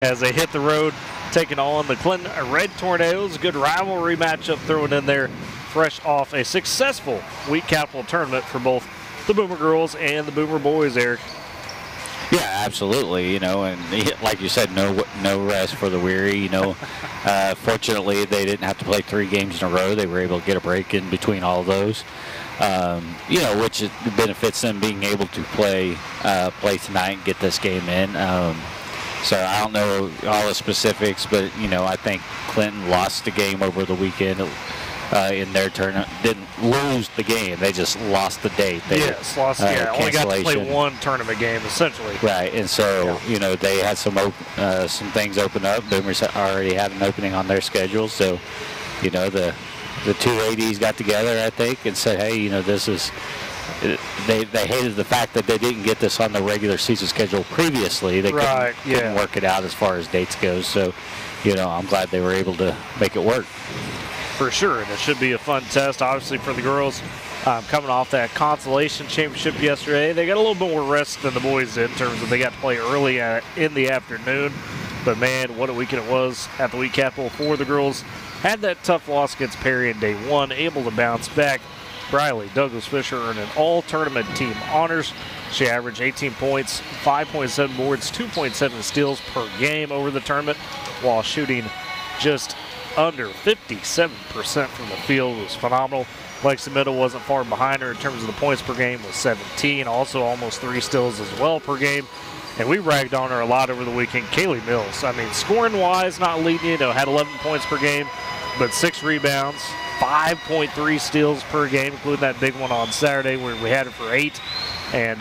as they hit the road, taking on the Clinton Red Tornadoes. Good rivalry matchup thrown in there, fresh off a successful week capital tournament for both the Boomer girls and the Boomer boys, Eric. Yeah, absolutely. And like you said, no rest for the weary. Fortunately, they didn't have to play 3 games in a row. They were able to get a break in between all of those. Which benefits them being able to play tonight and get this game in. So I don't know all the specifics, but I think Clinton lost the game over the weekend in their tournament. Didn't lose the game; they just lost the date. Lost. Only got to play 1 tournament game essentially. Right, and so they had some things open up. Boomers already had an opening on their schedule, so the 2 ADs got together, I think, and said, hey, this is. They hated the fact that they didn't get this on the regular season schedule previously. They couldn't work it out as far as dates goes. So, I'm glad they were able to make it work. For sure, and it should be a fun test, obviously, for the girls. Coming off that consolation championship yesterday, they got a little bit more rest than the boys did in terms of they got to play early in the afternoon. But, man, what a weekend it was at the week capital for the girls. Had that tough loss against Perry in day 1, able to bounce back. Briley Douglas Fisher earned an all-tournament team honors. She averaged 18 points, 5.7 boards, 2.7 steals per game over the tournament, while shooting just under 57% from the field. It was phenomenal. Lexi Middle wasn't far behind her in terms of the points per game, with 17, also almost 3 steals as well per game. And we ragged on her a lot over the weekend. Kaylee Mills, scoring-wise, not leading, had 11 points per game, but 6 rebounds, 5.3 steals per game, including that big one on Saturday where we had it for 8. And,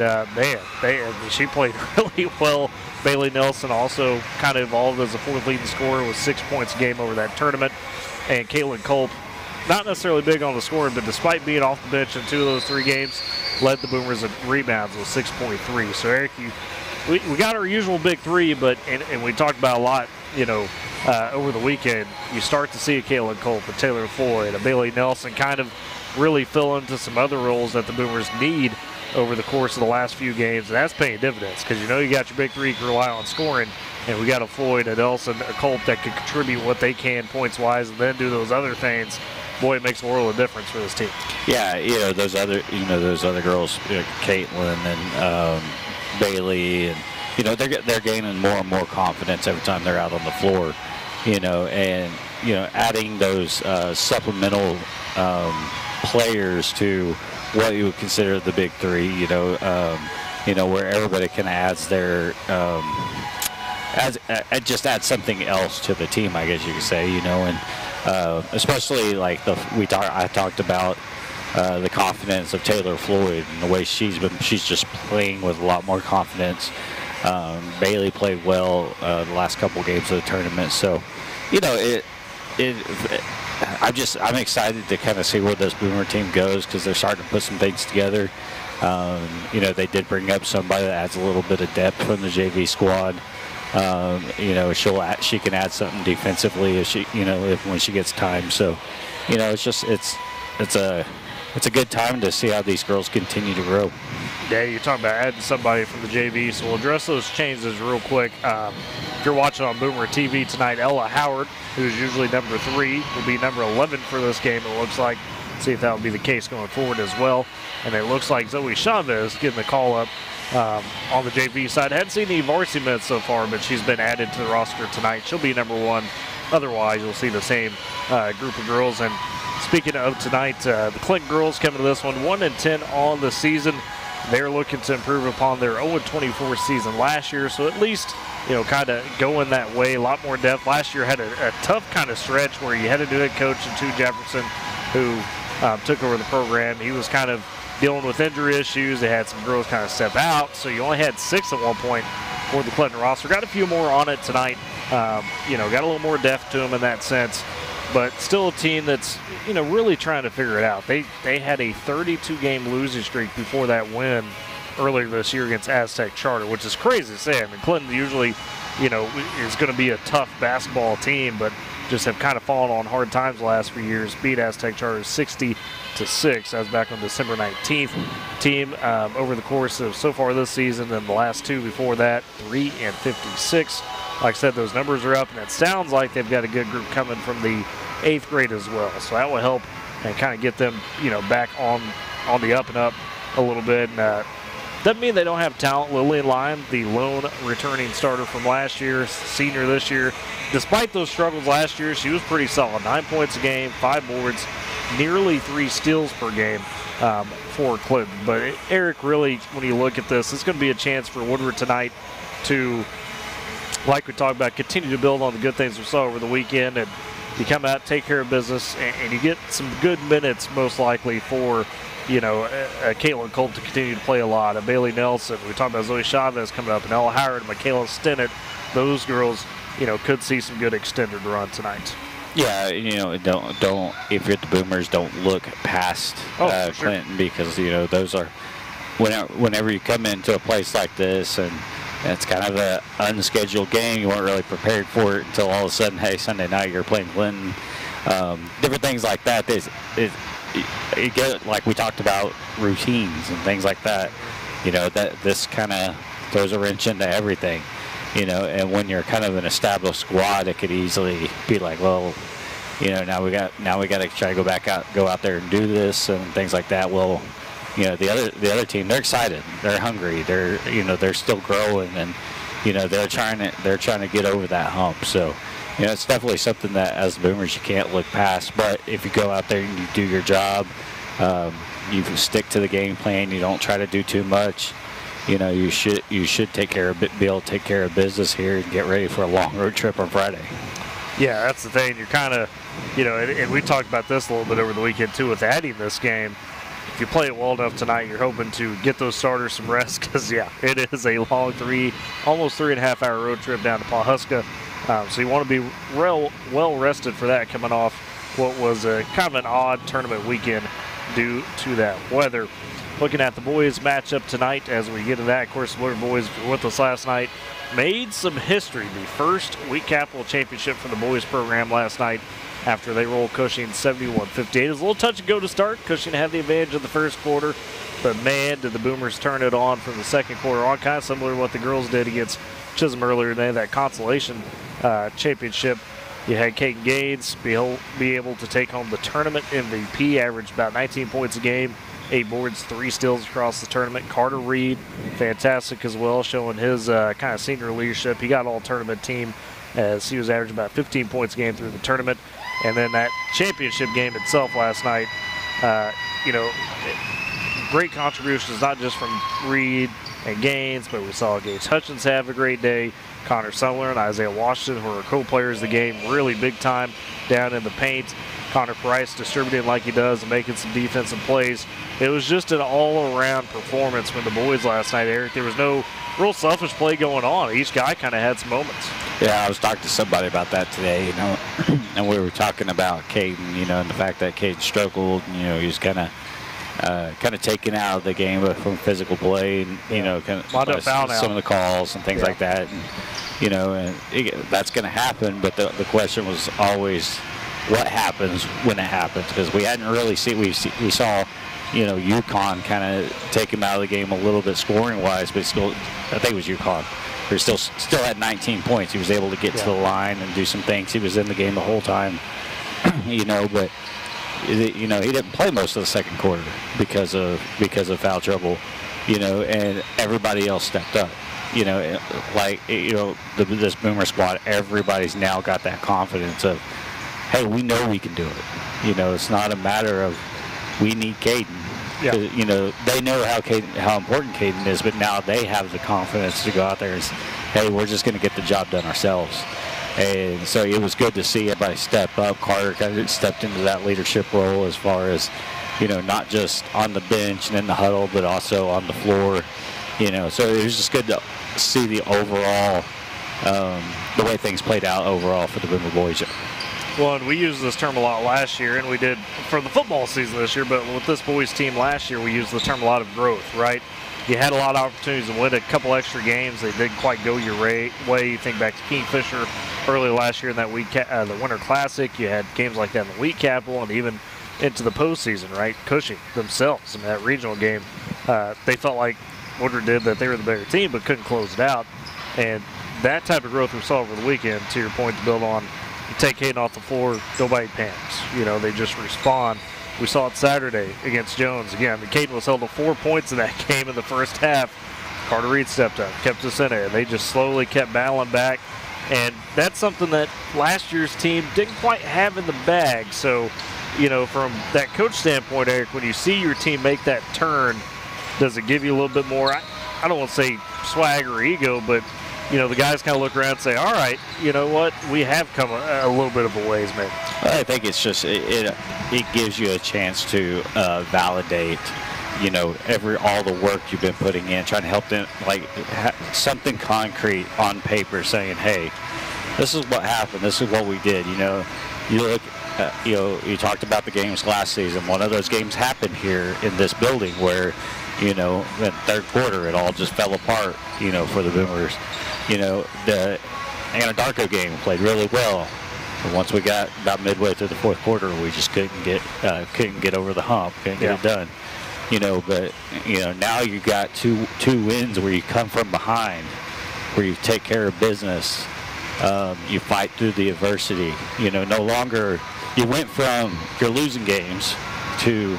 she played really well. Bailey Nelson also kind of evolved as a 4th leading scorer with 6 points a game over that tournament. And Caitlin Culp, not necessarily big on the scoring, but despite being off the bench in 2 of those 3 games, led the Boomers in rebounds with 6.3. So, Eric, we got our usual big 3, but and we talked about a lot, over the weekend. You start to see a Caitlin Culp, a Taylor Floyd, a Bailey Nelson kind of really fill into some other roles that the Boomers need over the course of the last few games, and that's paying dividends because you got your big 3 can rely on scoring, and we got a Floyd, a Nelson, a Culp that can contribute what they can points-wise and then do those other things. Boy, it makes a world of difference for this team. Yeah, those other girls, Caitlin and Bailey, and they're gaining more and more confidence every time they're out on the floor. And adding those supplemental players to what you would consider the big 3. Where everybody kind of adds their just add something else to the team, I guess you could say. And especially like I talked about the confidence of Taylor Floyd and the way she's just playing with a lot more confidence. Bailey played well the last couple games of the tournament, so I'm excited to kind of see where this Boomer team goes because they're starting to put some things together. They did bring up somebody that adds a little bit of depth from the JV squad. She can add something defensively if when she gets time. So, it's a good time to see how these girls continue to grow. Yeah, you're talking about adding somebody from the JV, so we'll address those changes real quick. If you're watching on Boomer TV tonight, Ella Howard, who's usually number 3, will be number 11 for this game, it looks like. See if that will be the case going forward as well. And it looks like Zoe Chavez getting the call up on the JV side. Hadn't seen any varsity minutes so far, but she's been added to the roster tonight. She'll be number 1. Otherwise, you'll see the same group of girls. And speaking of tonight, the Clinton girls coming to this one 1-10 on the season. They're looking to improve upon their 0-24 season last year, so at least, kind of going that way, a lot more depth. Last year had a tough kind of stretch where you had a new head coach in Tu Jefferson who took over the program. He was kind of dealing with injury issues. They had some girls kind of step out, so you only had 6 at one point for the Clinton roster. Got a few more on it tonight. Got a little more depth to them in that sense. But still a team that's, really trying to figure it out. They had a 32-game losing streak before that win earlier this year against Aztec Charter, which is crazy to say. Clinton usually, is going to be a tough basketball team, but just have kind of fallen on hard times the last few years. Beat Aztec Charters 60-6. That was back on December 19th. Team over the course of so far this season and the last two before that, 3-56. Like I said, those numbers are up, and it sounds like they've got a good group coming from the 8th grade as well. So that will help and kind of get them, back on the up and up a little bit. And, doesn't mean they don't have talent. Lillian Lyon, the lone returning starter from last year, senior this year. Despite those struggles last year, she was pretty solid. 9 points a game, 5 boards, nearly 3 steals per game for Clinton. But Eric, really, when you look at this, it's going to be a chance for Woodward tonight to, like we talked about, continue to build on the good things we saw over the weekend. And you come out, take care of business, and you get some good minutes most likely for Caitlin Colt to continue to play a lot. Bailey Nelson, we talked about Zoe Chavez coming up, and Ella Howard and Michaela Stinnett. Those girls, could see some good extended run tonight. Yeah, don't if you're at the Boomers, don't look past Clinton, because those are whenever you come into a place like this and it's kind of an unscheduled game, you weren't really prepared for it until all of a sudden, hey, Sunday night you're playing Clinton. Different things like that. You get, like we talked about, routines and things like that. That this kind of throws a wrench into everything. And when you're kind of an established squad, it could easily be like, well, now we got to try to go out there and do this and things like that. Well, the other team, they're excited, they're hungry, they're still growing, and they're trying to get over that hump. So it's definitely something that as the Boomers you can't look past. But if you go out there and you do your job, you stick to the game plan, you don't try to do too much. You should be able to take care of business here and get ready for a long road trip on Friday. Yeah, that's the thing. You're kind of, and we talked about this a little bit over the weekend too with adding this game. If you play it well enough tonight, you're hoping to get those starters some rest because, it is a long almost 3.5 hour road trip down to Pawhuska. So you want to be well rested for that, coming off what was a kind of an odd tournament weekend due to that weather. Looking at the boys matchup tonight as we get to that, of course, the Woodward boys were with us last night. Made some history, the first week capital championship for the boys program last night after they rolled Cushing 71-58. It was a little touch and go to start. Cushing had the advantage of the first quarter, but man, did the Boomers turn it on from the second quarter on, kind of similar to what the girls did against Chisholm earlier today, that consolation championship. You had Kaden Gaines be able to take home the tournament MVP, averaged about 19 points a game, 8 boards, 3 steals across the tournament. Carter Reed, fantastic as well, showing his kind of senior leadership. He got all tournament team as he was averaging about 15 points a game through the tournament. And then that championship game itself last night, great contributions, not just from Reed and Gaines, but we saw Gage Hutchins have a great day. Connor Summerlin, Isaiah Washington, who are co-players of the game, really big time down in the paint. Connor Price distributing like he does and making some defensive plays. It was just an all-around performance from the boys last night, Eric. There was no real selfish play going on. Each guy kind of had some moments. Yeah, I was talking to somebody about that today, and we were talking about Caden, and the fact that Caden struggled. He was kind of taken out of the game from physical play, and kind of some of the calls and things like that. And that's going to happen. But the question was always, what happens when it happens? Because we hadn't really seen. We saw, UConn kind of take him out of the game a little bit scoring wise, but still, I think it was UConn. He still had 19 points. He was able to get to the line and do some things. He was in the game the whole time, but. He didn't play most of the second quarter because of foul trouble, and everybody else stepped up. This Boomer squad, everybody's now got that confidence of, hey, we know we can do it. It's not a matter of we need Caden. Yeah. They know how important Caden is, but now they have the confidence to go out there and say, hey, we're just going to get the job done ourselves. And so it was good to see everybody step up. Carter kind of stepped into that leadership role as far as, not just on the bench and in the huddle, but also on the floor. So it was just good to see the overall, the way things played out overall for the Boomer boys. Well, and we used this term a lot last year, and we did for the football season this year, but with this boys team last year, we used the term a lot of growth, right? you had a lot of opportunities to win a couple extra games. They didn't quite go your way. You think back to Kingfisher early last year in that the Winter Classic. You had games like that in the Wheat Capital and even into the postseason, right? Cushing themselves in that regional game. They felt like Woodward did that they were the better team, but couldn't close it out. And that type of growth we saw over the weekend, to your point, to build on, you take Caden off the floor, nobody panics. You know, they just respond. We saw it Saturday against Jones. Again, Caden was held to 4 points in that game in the first half. Carter Reed stepped up, kept us in there. They just slowly kept battling back. And that's something that last year's team didn't quite have in the bag. So, you know, from that coach standpoint, Eric, when you see your team make that turn, does it give you a little bit more, I don't want to say swag or ego, but, you know, the guys kind of look around and say, all right, you know what, we have come a little bit of a ways, maybe. I think it's just, it gives you a chance to validate, you know, all the work you've been putting in, trying to help them, like, something concrete on paper saying, hey, this is what happened, this is what we did, you know. You look, you know, you talked about the games last season. One of those games happened here in this building where, you know, in the third quarter, it all just fell apart, you know, for the Boomers. You know, the Anadarko game played really well. But once we got about midway through the fourth quarter, we just couldn't get over the hump, couldn't get it done. You know, but, you know, now you got two wins where you come from behind, where you take care of business. You fight through the adversity. You know, no longer, you went from you're losing games to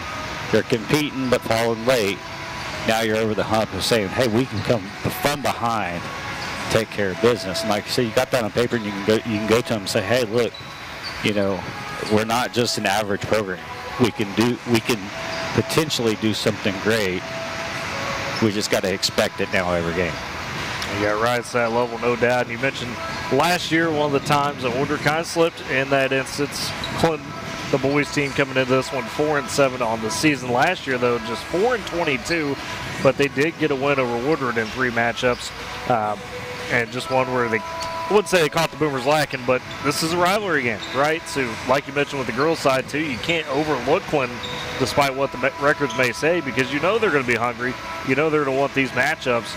you're competing but falling late. Now you're over the hump of saying, hey, we can come from behind, take care of business. And like I said, you got that on paper, and you can go to them and say, hey, look, you know, we're not just an average program. We can potentially do something great. We just got to expect it now every game. You got right to that level, no doubt. And you mentioned last year, one of the times that Woodward kind of slipped in that instance. Clinton, the boys team, coming into this one 4-7 on the season. Last year, though, just 4-22, but they did get a win over Woodward in 3 matchups, and just one where they, I wouldn't say they caught the Boomers lacking, but this is a rivalry game, right? So, like you mentioned with the girls' side, too, you can't overlook Clinton despite what the records may say, because you know they're going to be hungry. You know they're going to want these matchups.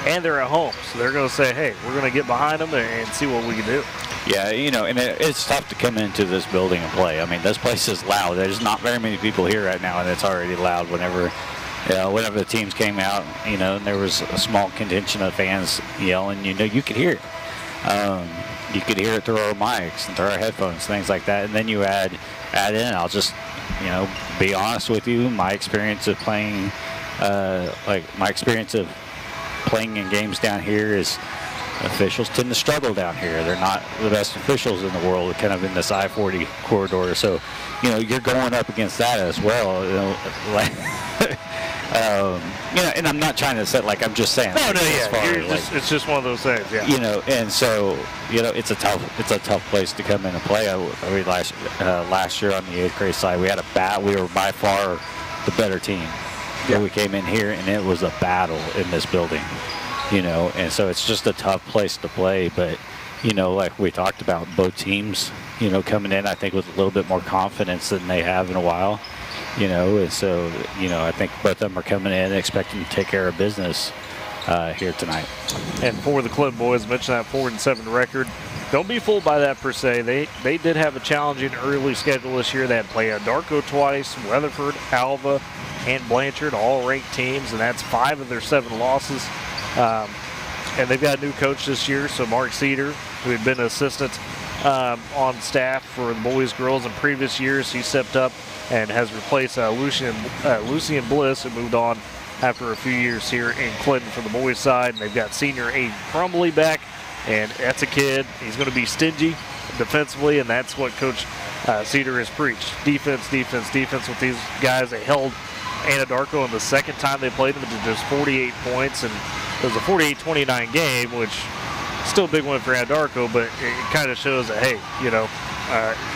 And they're at home, so they're going to say, hey, we're going to get behind them and see what we can do. Yeah, you know, and it's tough to come into this building and play. I mean, this place is loud. There's not very many people here right now, and it's already loud whenever the teams came out, you know, and there was a small contingent of fans yelling, you know, you could hear it. You could hear it through our mics and through our headphones, things like that. And then you add in, I'll just, you know, be honest with you, my experience of playing, playing in games down here is officials tend to struggle down here. They're not the best officials in the world, kind of in this I-40 corridor. So, you know, you're going up against that as well. You know, like, you know, and I'm not trying to say, like, I'm just saying. No, it's just one of those things, yeah. You know, and so, you know, it's a tough place to come in and play. I mean, last year on the 8th grade side, we were by far the better team. Yeah. We came in here, and it was a battle in this building, you know, and so it's just a tough place to play. But, you know, like we talked about, both teams, you know, coming in, I think, with a little bit more confidence than they have in a while, you know, and so, you know, I think both of them are coming in expecting to take care of business here tonight. And for the Clinton boys, mentioned that 4-7 record. Don't be fooled by that per se. They did have a challenging early schedule this year. They had to play Anadarko twice, Weatherford, Alva, and Blanchard, all ranked teams, and that's 5 of their 7 losses. And they've got a new coach this year, so Mark Cedar, who had been an assistant on staff for the boys, girls in previous years, he stepped up and has replaced Lucian Bliss, who moved on after a few years here in Clinton for the boys side. And they've got senior Aiden Crumbly back, and that's a kid. He's going to be stingy defensively, and that's what Coach Cedar has preached. Defense, defense, defense with these guys. They held Anadarko in the second time they played them to just 48 points, and it was a 48-29 game, which is still a big win for Anadarko, but it kind of shows that, hey, you know,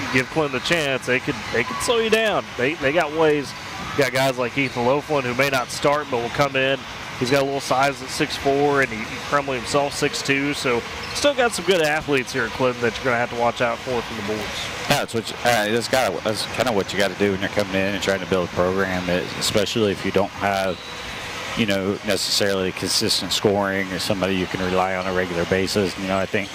you give Clinton a chance, they could slow you down. They got ways. You got guys like Ethan Loeflin, who may not start but will come in. He's got a little size at 6'4", and he Crumbly himself 6'2", so still got some good athletes here at Clinton that you're going to have to watch out for the boys. Yeah, that's kind of what you got to do when you're coming in and trying to build a program, especially if you don't have necessarily consistent scoring or somebody you can rely on a regular basis. I think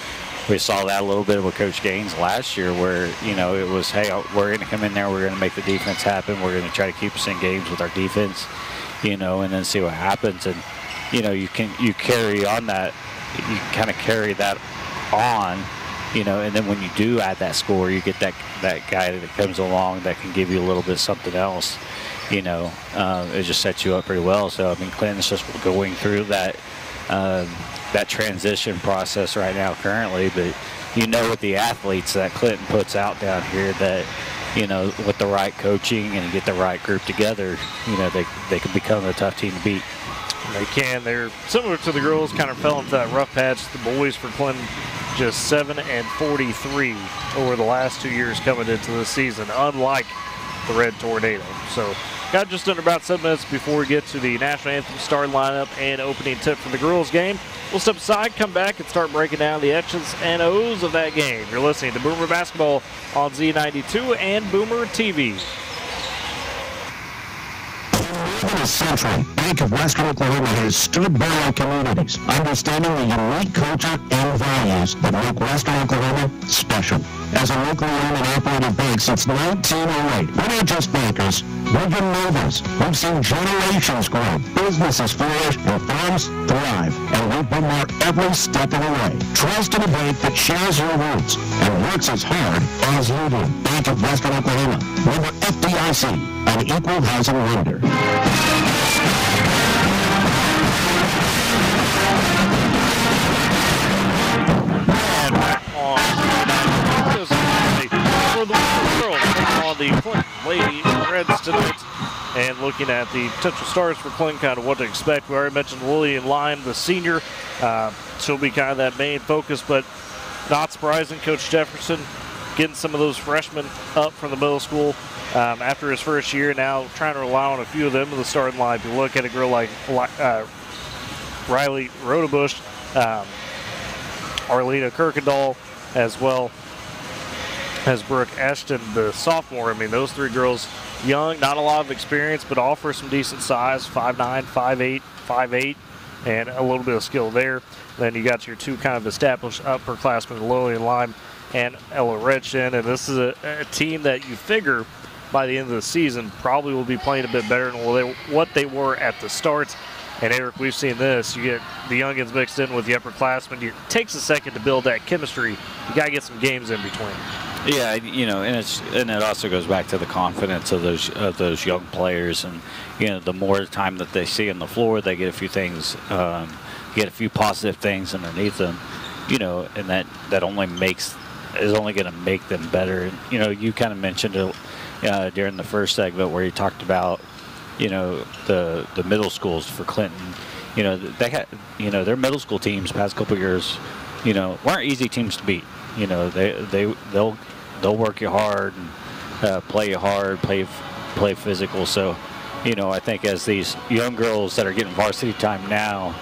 we saw that a little bit with Coach Gaines last year where, it was, hey, we're going to come in there, we're going to make the defense happen, we're going to try to keep us in games with our defense, and then see what happens. And, you carry on that, you kind of carry that on, and then when you do add that score, you get that guy that comes along that can give you a little bit something else. It just sets you up pretty well. So, Clinton's just going through that transition process right now currently, but with the athletes that Clinton puts out down here that, with the right coaching and get the right group together, they can become a tough team to beat. They can. They're similar to the girls, kind of fell into that rough patch. The boys for Clinton just 7-43 over the last 2 years coming into this season, unlike the Red Tornado. So got just under about 7 minutes before we get to the national anthem starting lineup and opening tip for the girls game. We'll step aside, come back, and start breaking down the X's and O's of that game. You're listening to Boomer Basketball on Z92 and Boomer TV. Central Bank of Western Oklahoma has stood by our communities, understanding the unique culture and values that make Western Oklahoma special. As a locally owned and operated bank since 1908, we're not just bankers, we're your neighbors. We've seen generations grow, businesses flourish, and farms thrive, and we've been there every step of the way. Trust in a bank that shares your roots and works as hard as you do. Bank of Western Oklahoma, member FDIC, an equal housing lender. And back on for the girls on the Clinton Lady Reds tonight. And looking at the potential stars for Clinton, kind of what to expect. We already mentioned Lillian Lime, the senior. She'll be kind of that main focus, but not surprising. Coach Jefferson getting some of those freshmen up from the middle school after his first year, now trying to rely on a few of them in the starting line. If you look at a girl like Riley Rodebush, Arlena Kirkendall, as well as Brooke Ashton, the sophomore. Those three girls, young, not a lot of experience, but offer some decent size, 5'9", 5'8", 5'8", and a little bit of skill there. Then you got your two kind of established upperclassmen, Lillian Lime and Ella Redchin, and this is a team that you figure by the end of the season probably will be playing a bit better than what they were at the start. And Eric, we've seen this. You get the youngins mixed in with the upperclassmen. It takes a second to build that chemistry. You got to get some games in between. Yeah, and it also goes back to the confidence of those young players, and the more time that they see on the floor, they get a few things, get a few positive things underneath them, and that is only going to make them better. And, you kind of mentioned it during the first segment where you talked about the middle schools for Clinton. They had their middle school teams past couple of years weren't easy teams to beat. They'll work you hard and play you hard, play physical. So I think as these young girls that are getting varsity time now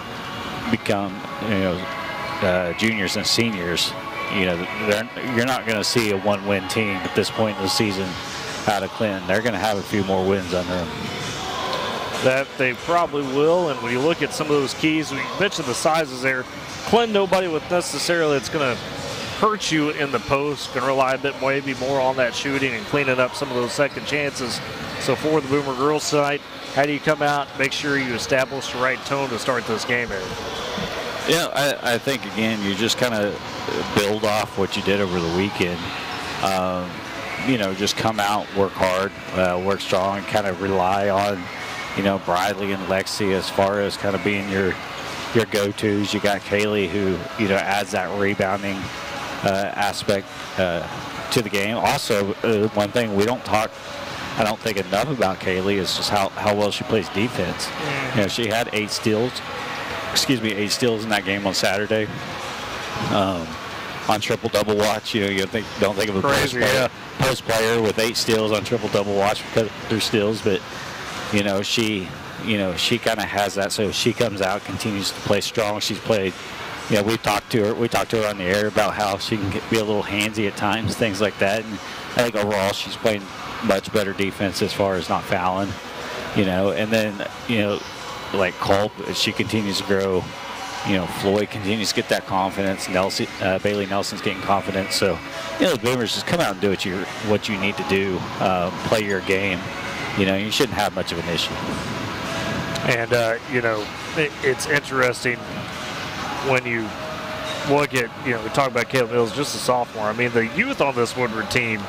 become juniors and seniors, you're not going to see a one-win team at this point in the season out of Clinton. They're going to have a few more wins under them. That they probably will, and when you look at some of those keys, we mentioned the sizes there. Clinton, nobody with necessarily that's going to hurt you in the post, going to rely a bit maybe more on that shooting and cleaning up some of those second chances. So for the Boomer girls tonight, how do you come out, make sure you establish the right tone to start this game, Eric? Yeah, I think, again, you just kind of build off what you did over the weekend. Just come out, work hard, work strong, and kind of rely on, Briley and Lexi as far as kind of being your go-tos. You got Kaylee who, adds that rebounding aspect to the game. Also, one thing we don't talk, I don't think enough about Kaylee is just how well she plays defense. She had 8 steals in that game on Saturday. On triple-double watch, you don't think of a post player with 8 steals on triple-double watch because of their steals, but she kind of has that. So she comes out, continues to play strong. She's played. We talked to her on the air about how she can be a little handsy at times, things like that. And I think overall she's playing much better defense as far as not fouling. And then like Culp, as she continues to grow, you know, Floyd continues to get that confidence. Nelson, Bailey Nelson's getting confidence. So, you know, the Boomers just come out and do what you need to do, play your game. You know, you shouldn't have much of an issue. And, you know, it's interesting when you look at, you know, we talk about Caleb Mills, just a sophomore. I mean, the youth on this Woodward team,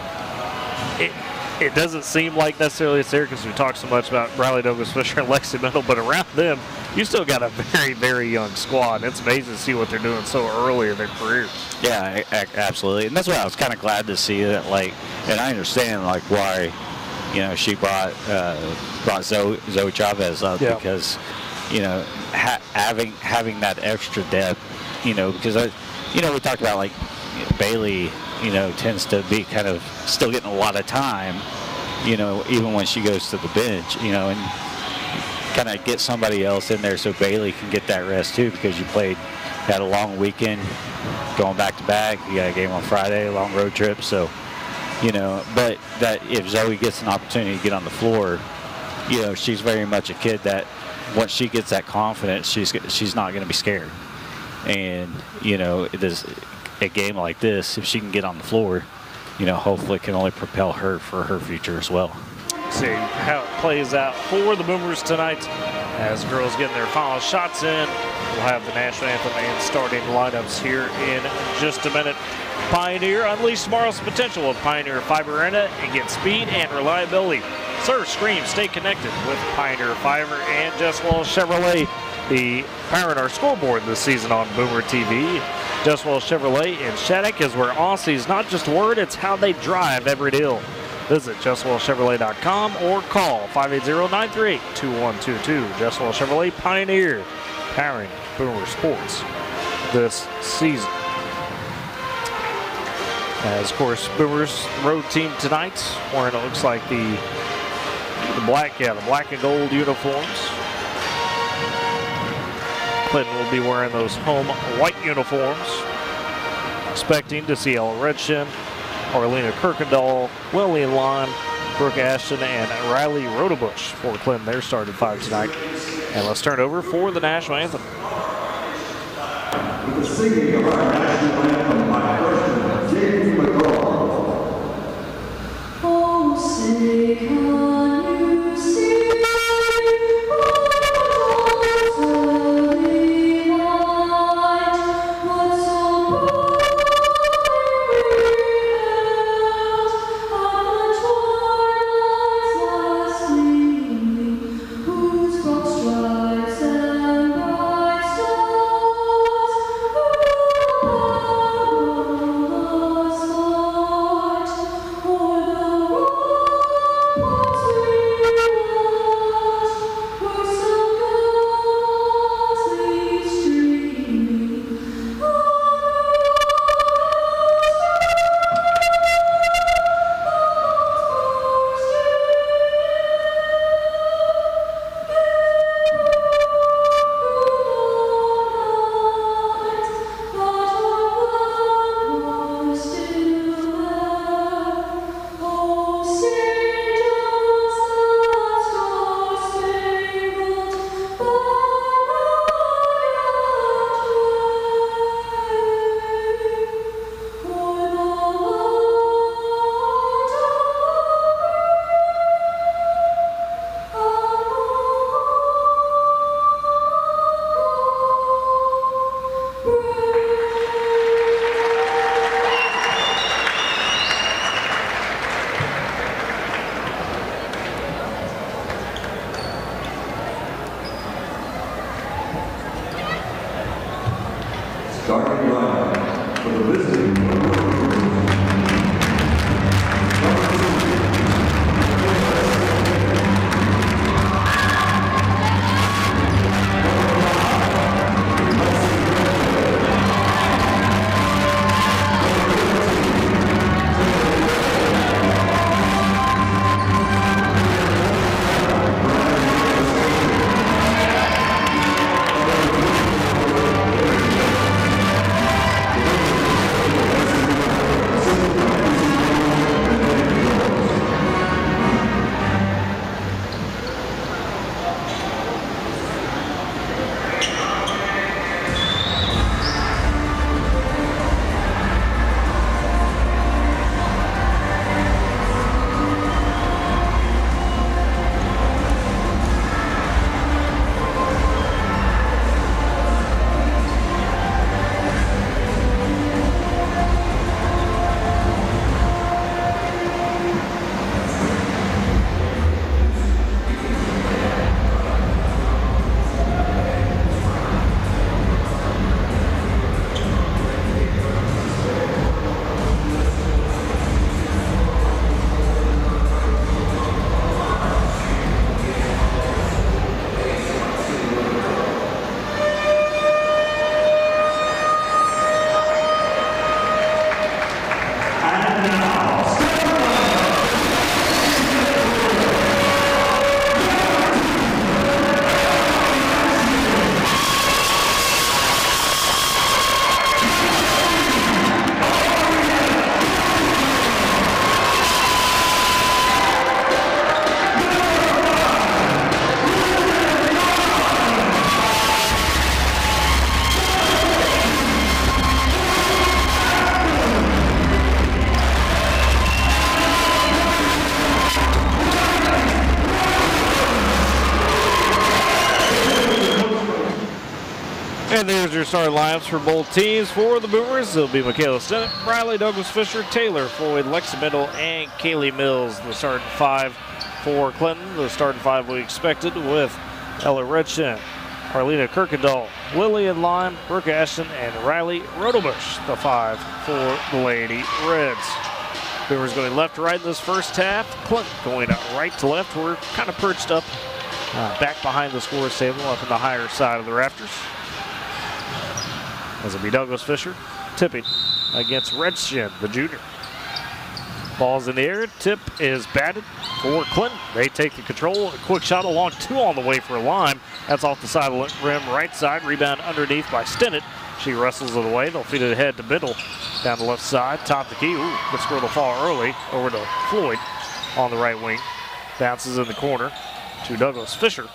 it doesn't seem like necessarily it's there because we talk so much about Riley Douglas Fisher and Lexi Mendel, but around them, you still got a very, very young squad. It's amazing to see what they're doing so early in their career. Yeah, absolutely. And that's why I was kind of glad to see that, like, and I understand, like, why, you know, she brought Zoe Chavez up, because, you know, having that extra depth, you know, because, you know, we talked about, like, Bailey, you know, tends to be kind of still getting a lot of time, you know, even when she goes to the bench, you know, and kind of get somebody else in there so Bailey can get that rest too, because you had a long weekend going back to back. You got a game on Friday, a long road trip. So, you know, but that if Zoe gets an opportunity to get on the floor, you know, she's very much a kid that once she gets that confidence, she's not going to be scared. And, you know, a game like this, if she can get on the floor, you know, hopefully it can only propel her for her future as well. See how it plays out for the Boomers tonight as girls getting their final shots in. We'll have the national anthem and starting lineups here in just a minute. Pioneer, unleash tomorrow's potential with Pioneer Fiber Arena and get speed and reliability. Surf, scream, stay connected with Pioneer Fiber and Just Wells Chevrolet. The powering our scoreboard this season on Boomer TV. Just Wells Chevrolet in Shattuck is where Aussie's not just a word, it's how they drive every deal. Visit justwellchevrolet.com or call 580-938-2122. Just Wells Chevrolet, Pioneer, powering Boomer Sports this season. As, of course, Boomers road team tonight, wearing it looks like the black and gold uniforms. Clinton will be wearing those home white uniforms. Expecting to see Ella Redshin, Arlena Kirkendall, Lillian Lon, Brooke Ashton, and Riley Rodebush for Clinton. Their starting five tonight. And let's turn it over for the national anthem. The singing of our national anthem by freshman James McCall. Oh, say can you see? And there's your starting lineups for both teams. For the Boomers, it'll be Michaela Stinnett, Riley, Douglas Fisher, Taylor, Floyd, Lexi Mendel, and Kaylee Mills. The starting five for Clinton. The starting five we expected with Ella Redshin, Arlena Kirkendall, Lillian Lime, Brooke Ashton, and Riley Rotobush. The five for the Lady Reds. Boomers going left to right in this first half. Clinton going right to left. We're kind of perched up back behind the scores table up in the higher side of the rafters. As it'll be Douglas Fisher tipping against Redshin, the junior. Ball's in the air. Tip is batted for Clinton. They take the control. A quick shot along two on the way for Lime. That's off the side of the rim, right side. Rebound underneath by Stinnett. She wrestles it away. They'll feed it ahead to Biddle down the left side. Top the key. Ooh, good score to fall early over to Floyd on the right wing. Bounces in the corner to Douglas Fisher.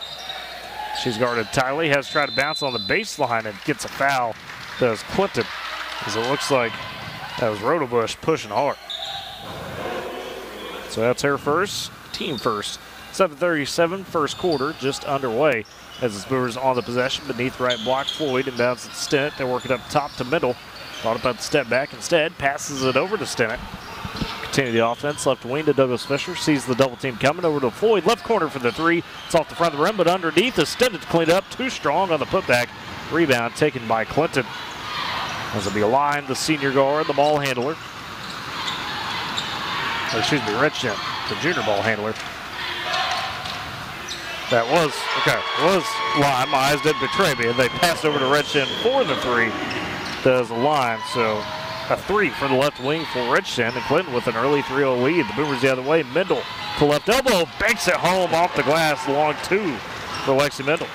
She's guarded tightly. Has tried to bounce on the baseline and gets a foul. Does Clinton, as it looks like that was Rotobush pushing hard. So that's her first, team first. 7:37, first quarter, just underway. As the Boomers on the possession, beneath right block, Floyd inbounds at Stinnett. They work it up top to middle. Thought about the step back instead, passes it over to Stinnett. Continue the offense, left wing to Douglas Fisher. Sees the double team coming over to Floyd. Left corner for the three. It's off the front of the rim, but underneath is Stinnett to clean it up. Too strong on the putback. Rebound taken by Clinton. As it'll be Lime, the senior guard, the ball handler. Or excuse me, Redshin, the junior ball handler. That was Lime. My eyes didn't betray me. And they passed over to Redshin for the three. Does Lime. So a three for the left wing for Redshin. And Clinton with an early 3-0 lead. The Boomers the other way. Mendel to left elbow. Banks it home off the glass. Long two for Lexi Mendel.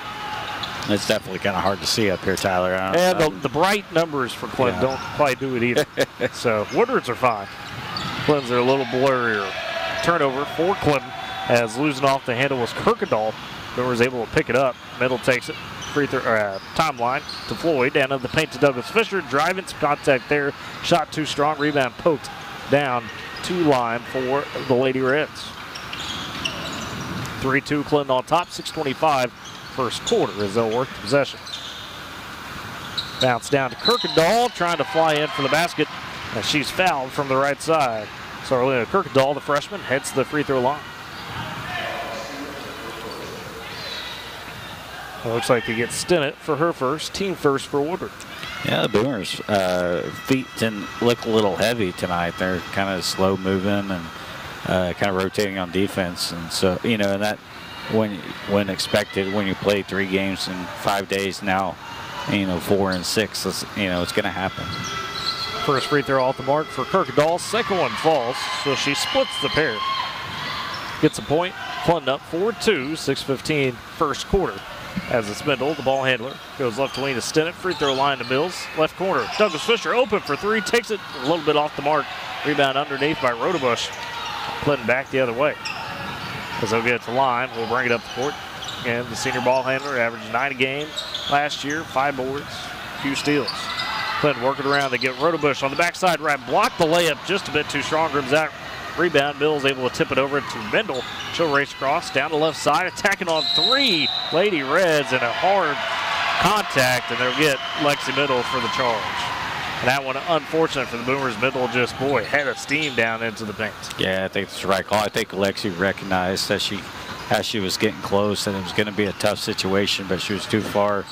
It's definitely kind of hard to see up here, Tyler. And the bright numbers for Clinton don't quite do it either. So Woodwards are fine. Clintons are a little blurrier. Turnover for Clinton as losing off the handle was Kirkendall. Boomers able to pick it up. Middle takes it. Free throw timeline to Floyd. Down in the paint to Douglas Fisher. Driving some contact there. Shot too strong. Rebound poked down to Lime for the Lady Reds. 3-2 Clinton on top. 6:25 first quarter as they'll work the possession. Bounce down to Kirkendall. Trying to fly in for the basket. And she's fouled from the right side. So Arlena Kirkendall, the freshman, heads to the free throw line. It looks like he gets Stinnett for her first, team first for Woodward. Yeah, the Boomers' feet didn't look a little heavy tonight. They're kind of slow moving and kind of rotating on defense. And so, you know, that when expected, when you play 3 games in 5 days now, you know, 4 and 6, it's going to happen. First free throw off the mark for Kirkendall. Second one falls, so she splits the pair. Gets a point. Clinton up 4-2, 6:15 first quarter. As it's Mendel, the ball handler, goes left wing to Stinnett. Free throw line to Mills. Left corner, Douglas Fisher open for 3. Takes it a little bit off the mark. Rebound underneath by Rotobush. Clinton back the other way. As they'll get it to Lime, we'll bring it up the court. And the senior ball handler averaged 9 a game last year, 5 boards, few steals. Clinton working around. They get Rotobush on the backside right. Block the layup just a bit too strong. Rims out. Rebound. Mills able to tip it over to Mendel. She'll race across down the left side. Attacking on 3. Lady Reds and a hard contact. And they'll get Lexi Mendel for the charge. And that one unfortunate for the Boomers. Mendel just, head of steam down into the paint. Yeah, I think that's the right call. I think Lexi recognized that as she was getting close and it was going to be a tough situation, but she was too far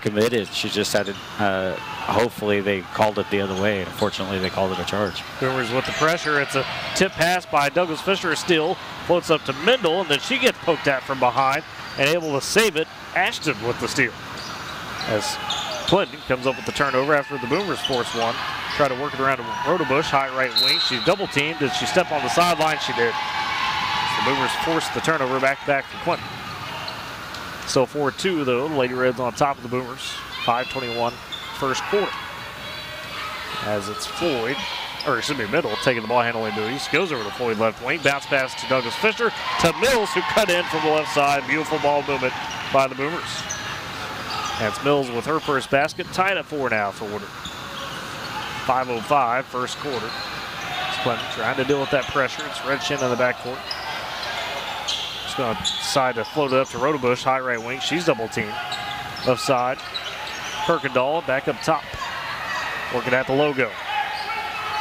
committed. She just had to, hopefully they called it the other way. Unfortunately, they called it a charge. Boomers with the pressure. It's a tip pass by Douglas Fisher. Still floats up to Mendel, and then she gets poked at from behind and able to save it. Ashton with the steal. As Clinton comes up with the turnover after the Boomers force one. Try to work it around to Rotobush, high right wing. She's double teamed. Did she step on the sideline? She did. The Boomers forced the turnover back for Clinton. Still 4-2 though. The Lady Reds on top of the Boomers. 5:21 first quarter. As it's Floyd, Middle, taking the ball handling duties. Goes over to Floyd left wing. Bounce pass to Douglas Fisher. To Mills, who cut in from the left side. Beautiful ball movement by the Boomers. That's Mills with her first basket. Tied at 4 now for Woodward. 5:05 first quarter. Clinton trying to deal with that pressure. It's Redshin in the backcourt. Going to decide to float it up to Rotobush, high right wing. She's double teamed. Left side. Kirkendall back up top. Working at the logo.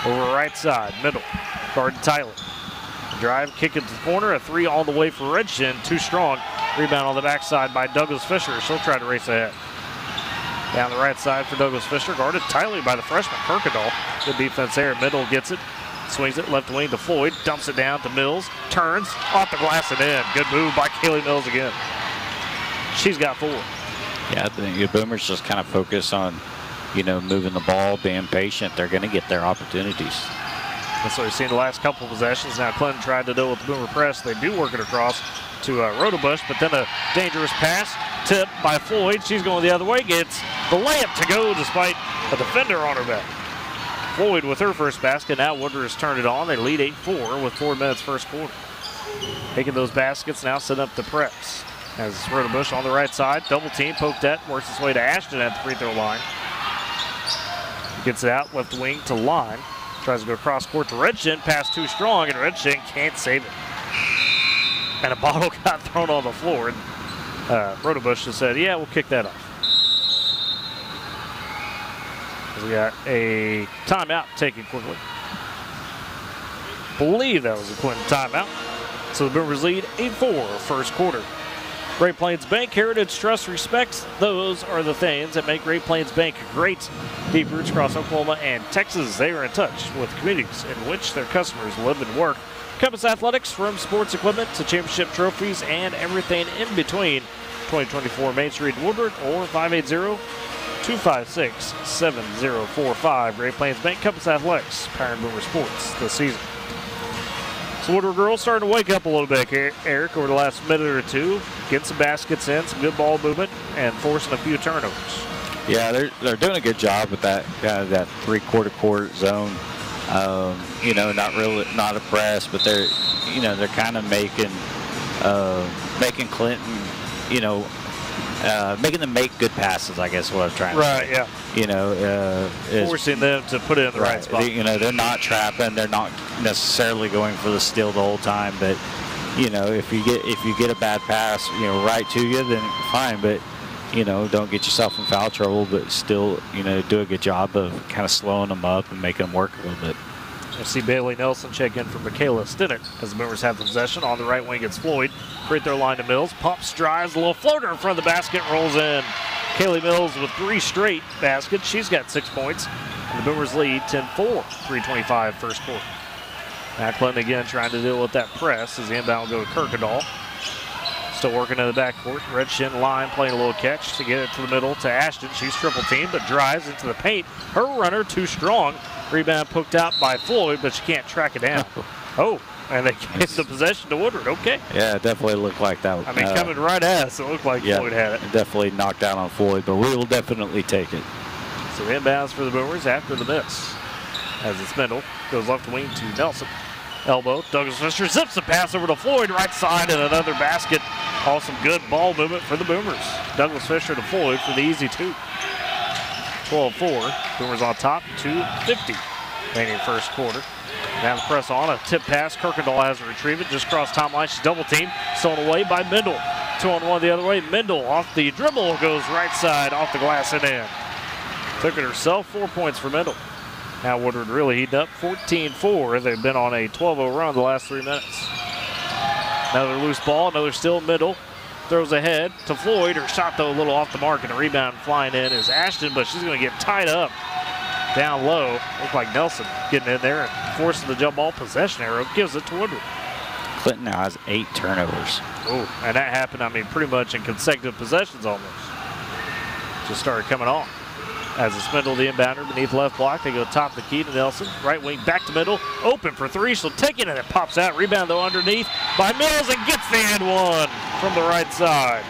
Over right side, middle. Guarding Tyler. Drive, kick it to the corner. A three all the way for Redshin. Too strong. Rebound on the backside by Douglas Fisher. She'll try to race ahead. Down the right side for Douglas Fisher. Guarded tightly by the freshman, Kirkendall. Good defense there. Middle gets it. Swings it left wing to Floyd. Dumps it down to Mills. Turns off the glass and in. Good move by Kaylee Mills again. She's got 4. Yeah, I think the Boomers just kind of focus on, moving the ball, being patient. They're going to get their opportunities. That's what we've seen the last couple of possessions. Now Clinton tried to deal with the Boomer press. They do work it across to Rotobush, but then a dangerous pass. Tip by Floyd. She's going the other way. Gets the layup to go despite a defender on her back. Floyd with her first basket. Now Woodward has turned it on. They lead 8-4 with 4 minutes first quarter. Taking those baskets now, setting up the press. As Rotobush on the right side. Double team, poked at, works its way to Ashton at the free throw line. Gets it out, left wing to line. Tries to go across court to Redshin. Pass too strong, and Redshin can't save it. And a bottle got thrown on the floor. And Rotobush just said, yeah, we'll kick that off. We got a timeout taken quickly. Believe that was a Clinton timeout. So the Boomers lead 8-4 first quarter. Great Plains Bank, heritage, trust, respects. Those are the things that make Great Plains Bank great. Deep roots across Oklahoma and Texas. They are in touch with communities in which their customers live and work. Compass Athletics, from sports equipment to championship trophies and everything in between. 2024 Main Street, Woodward, or 580-256-7045. Great Plains Bank, Compass Athletics, powering Boomer Sports this season. So Woodward girls starting to wake up a little bit, Eric, over the last minute or two. Getting some baskets in, some good ball movement, and forcing a few turnovers. Yeah, they're doing a good job with that that three-quarter court zone. Not a press, but they're kind of making Clinton, making them make good passes, I guess is what I'm trying to say. Right, yeah. Forcing them to put it in the right spot. They're not trapping. They're not necessarily going for the steal the whole time. But, if you get a bad pass, right to you, then fine. But, don't get yourself in foul trouble. But still, do a good job of kind of slowing them up and making them work a little bit. I see Bailey Nelson check in for Michaela Stinnett as the Boomers have the possession. On the right wing, it's Floyd. Free throw line to Mills. Pumps, drives, a little floater in front of the basket, rolls in. Kaylee Mills with 3 straight baskets. She's got 6 points. And the Boomers lead 10-4, 3:25 first quarter. Now Clinton again trying to deal with that press as the inbound will go to Kirkendall. Still working in the backcourt. Redshin line playing a little catch to get it to the middle to Ashton. She's triple teamed, but drives into the paint. Her runner too strong. Rebound poked out by Floyd, but she can't track it down. Oh, and they gave the possession to Woodward. Okay. Yeah, it definitely looked like that. I mean, coming right at us, it looked like Floyd had it. Definitely knocked out on Floyd, but we will definitely take it. So inbounds for the Boomers after the miss. As it's Mendel, goes left wing to Nelson. Elbow, Douglas Fisher zips the pass over to Floyd, right side, and another basket. Awesome good ball movement for the Boomers. Douglas Fisher to Floyd for the easy 2. 12-4. Boomers on top, 2:50 remaining first quarter. Now the press on, a tip pass. Kirkendall has to retrieve it, just cross timeline. She's double teamed, stolen away by Mendel. 2-on-1 the other way. Mendel off the dribble, goes right side, off the glass and in. Took it herself, 4 points for Mendel. Now Woodward really heating up, 14-4. They've been on a 12-0 run the last 3 minutes. Another loose ball, another still middle. Throws ahead to Floyd. Her shot, though, a little off the mark, and a rebound flying in is Ashton, but she's going to get tied up down low. Looked like Nelson getting in there and forcing the jump ball. Possession arrow gives it to Woodward. Clinton now has 8 turnovers. Oh, and that happened, pretty much in consecutive possessions almost. Just started coming on. As it's Mendel, the inbounder, beneath left block. They go top the key to Nelson. Right wing back to Mendel. Open for 3. She'll take it, and it pops out. Rebound, though, underneath by Mills, and gets the and one from the right side.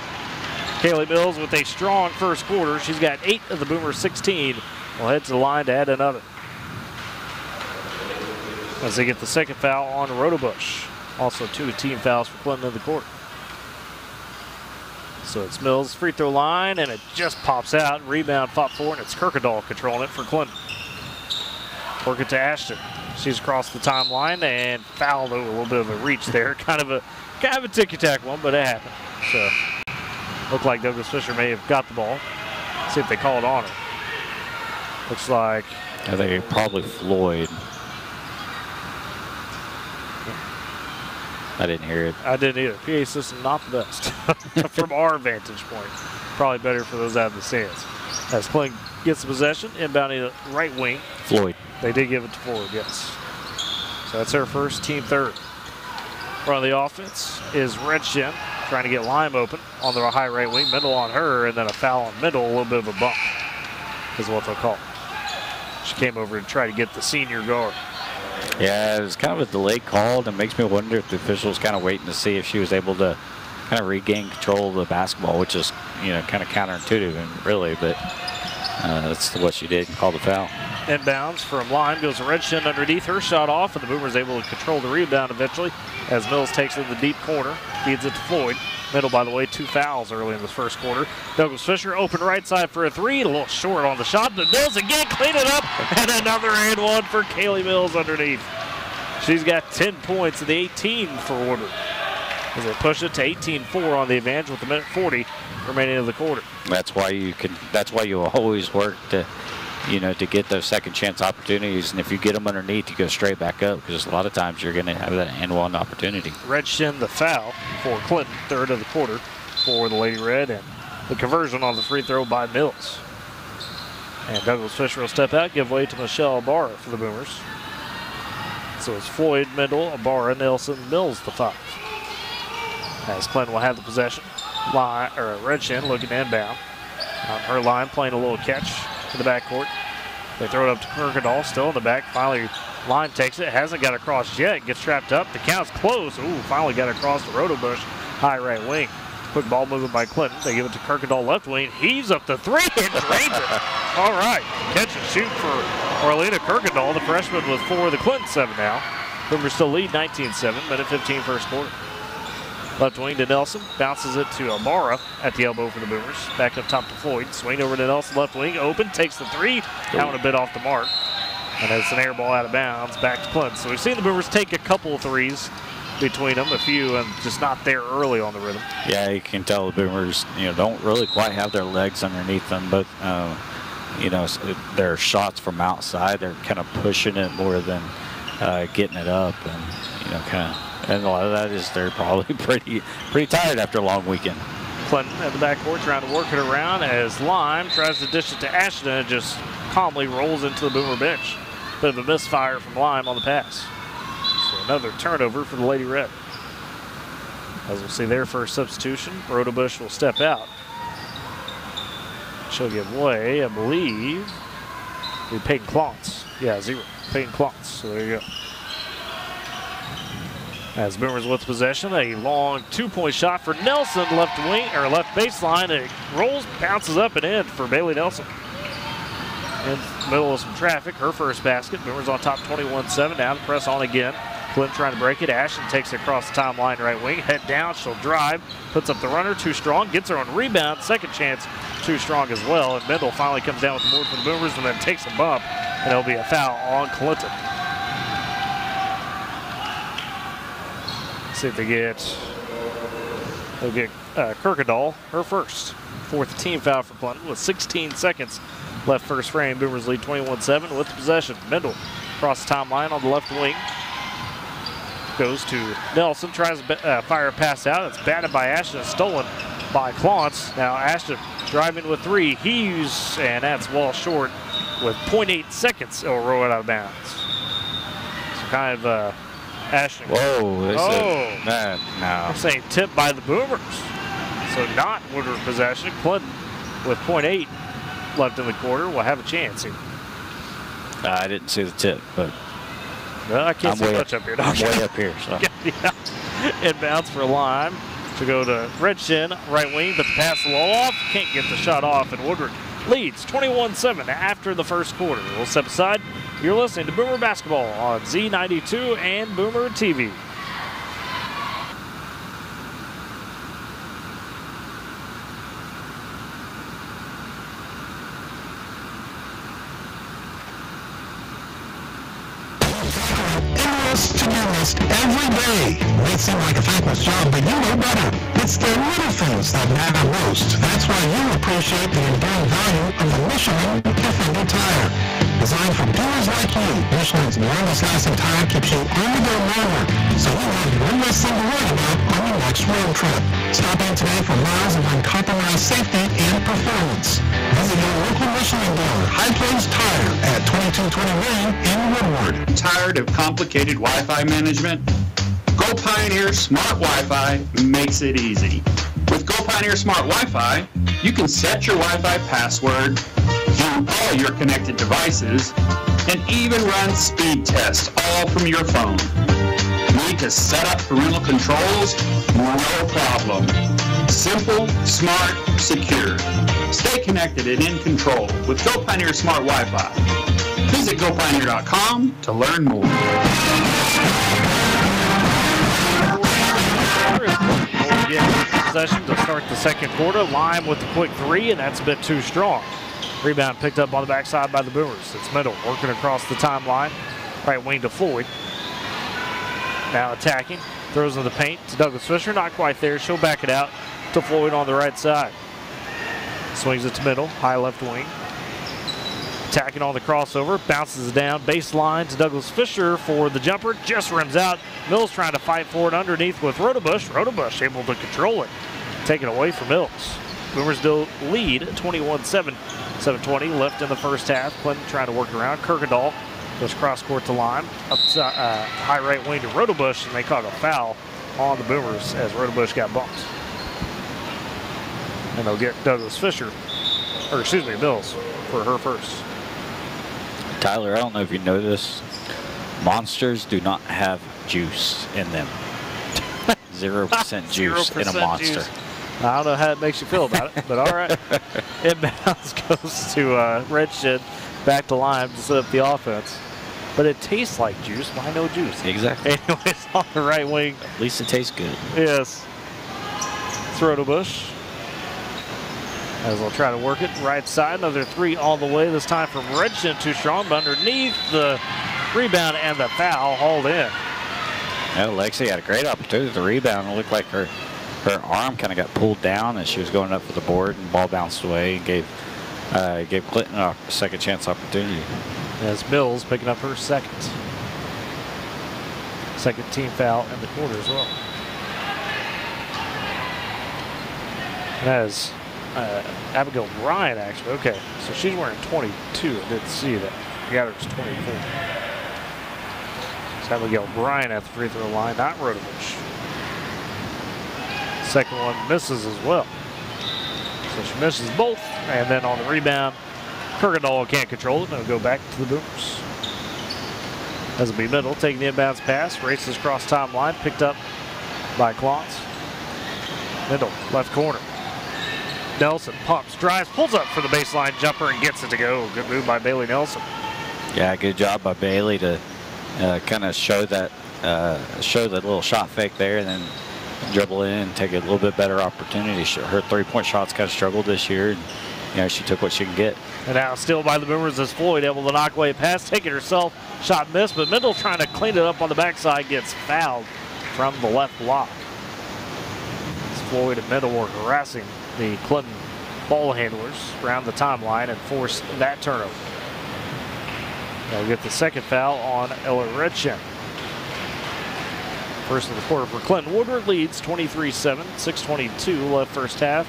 Kaylee Mills with a strong first quarter. She's got 8 of the Boomers' 16. Will head to the line to add another. As they get the second foul on Rotobush. Also 2 team fouls for Clinton in the court. So it's Mills' free throw line, and it just pops out. Rebound fought for, and it's Kirkendall controlling it for Clinton. Work it to Ashton. She's across the timeline and fouled over a little bit of a reach there. Kind of a ticky-tack one, but it happened. So looked like Douglas Fisher may have got the ball. See if they call it on her. Looks like I think probably Floyd. I didn't hear it. I didn't either. PA system not the best from our vantage point. Probably better for those out of the stands. As Clinton gets the possession, inbounding the right wing. Floyd. They did give it to Floyd, yes. So that's her first, team third. Front of the offense is Redshin trying to get Lime open on the high right wing. Middle on her, and then a foul on middle. A little bit of a bump is what they'll call it. She came over to try to get the senior guard. Yeah, it was kind of a delayed call, and it makes me wonder if the officials kind of waiting to see if she was able to kind of regain control of the basketball, which is, you know, kind of counterintuitive, and really, but that's what she did and called the foul. Inbounds from Lime goes to Redshin underneath. Her shot off, and the Boomers able to control the rebound eventually as Mills takes it in the deep corner, feeds it to Floyd. Middle, by the way, 2 fouls early in the first quarter. Douglas Fisher open right side for a 3. A little short on the shot, but Mills again clean it up, and another and one for Kaylee Mills underneath. She's got 10 points in the 18 for Woodward as they push it to 18-4 on the advantage with a minute 40 remaining in the quarter. That's why you can. That's why you always work to, you know, to get those second chance opportunities. And if you get them underneath, you go straight back up, because a lot of times you're going to have that and one opportunity. Redshin the foul for Clinton, third of the quarter for the Lady Red, and the conversion on the free throw by Mills. And Douglas Fisher will step out, give way to Michelle Ibarra for the Boomers. So it's Floyd, Mendel, Ibarra, Nelson, Mills the 5. As Clinton will have the possession. Redshin looking inbound. On her line, playing a little catch to the backcourt. They throw it up to Kirkendall, still in the back. Finally, Lime takes it. Hasn't got across yet. Gets trapped up. The count's close. Ooh, finally got across the Rotobush high right wing. Quick ball movement by Clinton. They give it to Kirkendall left wing. Heaves up the 3 and drains it. All right. Catch and shoot for Orlena Kirkendall, the freshman with 4. The Clinton 7 now. Boomers still lead 19-7. Minute 15 first quarter. Left wing to Nelson. Bounces it to Ibarra at the elbow for the Boomers. Back up top to Floyd. Swing over to Nelson. Left wing. Open. Takes the 3. Down a bit off the mark. And it's an air ball out of bounds. Back to Clinton. So we've seen the Boomers take a couple of threes between them. A few and just not there early on the rhythm. Yeah, you can tell the Boomers, you know, don't really quite have their legs underneath them. But, you know, their shots from outside, they're kind of pushing it more than getting it up. And, you know, kind of. And a lot of that is they're probably pretty tired after a long weekend. Clinton at the backcourt trying to work it around as Lime tries to dish it to Ashton and just calmly rolls into the Boomer bench. Bit of a misfire from Lime on the pass. So another turnover for the Lady Red. As we'll see their first substitution, Rotobush will step out. She'll give way, I believe, to Peyton Klontz. Yeah, 0. Peyton Klontz. So there you go. As Boomers with possession, a long 2-point shot for Nelson, left wing or left baseline. It rolls, bounces up and in for Bailey Nelson. In the middle of some traffic, her first basket. Boomers on top 21-7. Now to press on again. Clinton trying to break it. Ashton takes it across the timeline right wing. Head down, she'll drive. Puts up the runner, too strong. Gets her on rebound. Second chance, too strong as well. And Mendel finally comes down with the board for the Boomers and then takes a bump. And it'll be a foul on Clinton. See if they'll get Kirkendall, her first. 4th team foul for Clinton with 16 seconds left first frame. Boomers lead 21-7 with the possession. Mendel across the timeline on the left wing. Goes to Nelson, tries to fire a pass out. It's batted by Ashton, stolen by Klontz. Now Ashton driving with 3, heaves, and that's well short with 0.8 seconds. It'll roll it out of bounds. So kind of Ashton. Whoa. No. I'm saying tipped by the Boomers. So not Woodward possession. Clinton with 0.8 left in the quarter will have a chance here. I didn't see the tip, but well, I can't see much up here. I'm way up here. So. Yeah. Inbounds for Lime to go to Redshin, right wing, but the pass a little off. Can't get the shot off, and Woodward leads 21-7 after the first quarter. We'll step aside. You're listening to Boomer Basketball on Z92 and Boomer TV. To be honest, every day may seem like a thankless job, but you know better. It's the little things that matter most. That's why you appreciate the enduring value of the Michelin Defender tire. Designed for doers like you, Michelin's longest-lasting tire keeps you on the go longer, so you have one less thing to worry about on your next road trip. Stop in today for miles of uncompromised safety and performance. Visit your local Michelin dealer, High Plains Tire, at 2220 Lane in Woodward. Tired of complicated Wi-Fi management? Go Pioneer Smart Wi-Fi makes it easy. With Go Pioneer Smart Wi-Fi, you can set your Wi-Fi password, view all your connected devices, and even run speed tests all from your phone. Need to set up parental controls? No problem. Simple, smart, secure. Stay connected and in control with Go Pioneer Smart Wi-Fi. Visit GoPioneer.com to learn more. Possession to start the second quarter. Lime with the quick three, and that's a bit too strong. Rebound picked up on the backside by the Boomers. It's Middle working across the timeline. Right wing to Floyd. Now attacking. Throws in the paint to Douglas Fisher. Not quite there. She'll back it out to Floyd on the right side. Swings it to Middle. High left wing. Attacking on the crossover. Bounces it down. Baseline to Douglas Fisher for the jumper. Just rims out. Mills trying to fight for it underneath with Rotobush. Rotobush able to control it. Taken away from Mills. Boomers still lead 21-7. 7:20 left in the first half. Clinton trying to work around. Kirkendall goes cross court to Lime. Up to, high right wing to Rotobush, and they caught a foul on the Boomers as Rotobush got bumped. And they'll get Douglas Fisher, or excuse me, Mills, for her first. Tyler, I don't know if you know this. Monsters do not have juice in them. 0% juice in a monster. Juice. I don't know how it makes you feel about it, but all right. Inbounds goes to Redshed, back to Lime to set up the offense. But it tastes like juice. Why no juice? Exactly. Anyways, on the right wing. At least it tastes good. Yes. Throw to Bush. As they'll try to work it. Right side, another three all the way. This time from Redshed, too strong, but underneath the rebound and the foul hauled in. Yeah, Lexi had a great opportunity. The rebound, it looked like her arm kind of got pulled down as she was going up for the board, and the ball bounced away and gave Clinton a second chance opportunity. As Mills picking up her second team foul in the quarter as well. As Abigail Bryan, actually. Okay, so she's wearing 22. I didn't see that. I got her as 24. So Abigail Bryan at the free throw line, not Rotovich. Second one misses as well. So she misses both, and then on the rebound, Kirkendall can't control it, and it'll go back to the Boomers. As it'll be Middle, taking the inbounds pass, races across timeline, picked up by Klotz. Middle, left corner. Nelson pumps, drives, pulls up for the baseline jumper, and gets it to go. Good move by Bailey Nelson. Yeah, good job by Bailey to kind of show that little shot fake there, and then dribble in and take a little bit better opportunity. Her three-point shots kind of struggled this year, and she took what she could get. And now still by the Boomers as Floyd able to knock away a pass, take it herself, shot missed, but Mendel trying to clean it up on the backside, gets fouled from the left block. As Floyd and Mendel were harassing the Clinton ball handlers around the timeline and force that turnover. They'll get the second foul on Ella Redshed. First of the quarter for Clinton. Woodward leads 23-7, 6:22 left first half.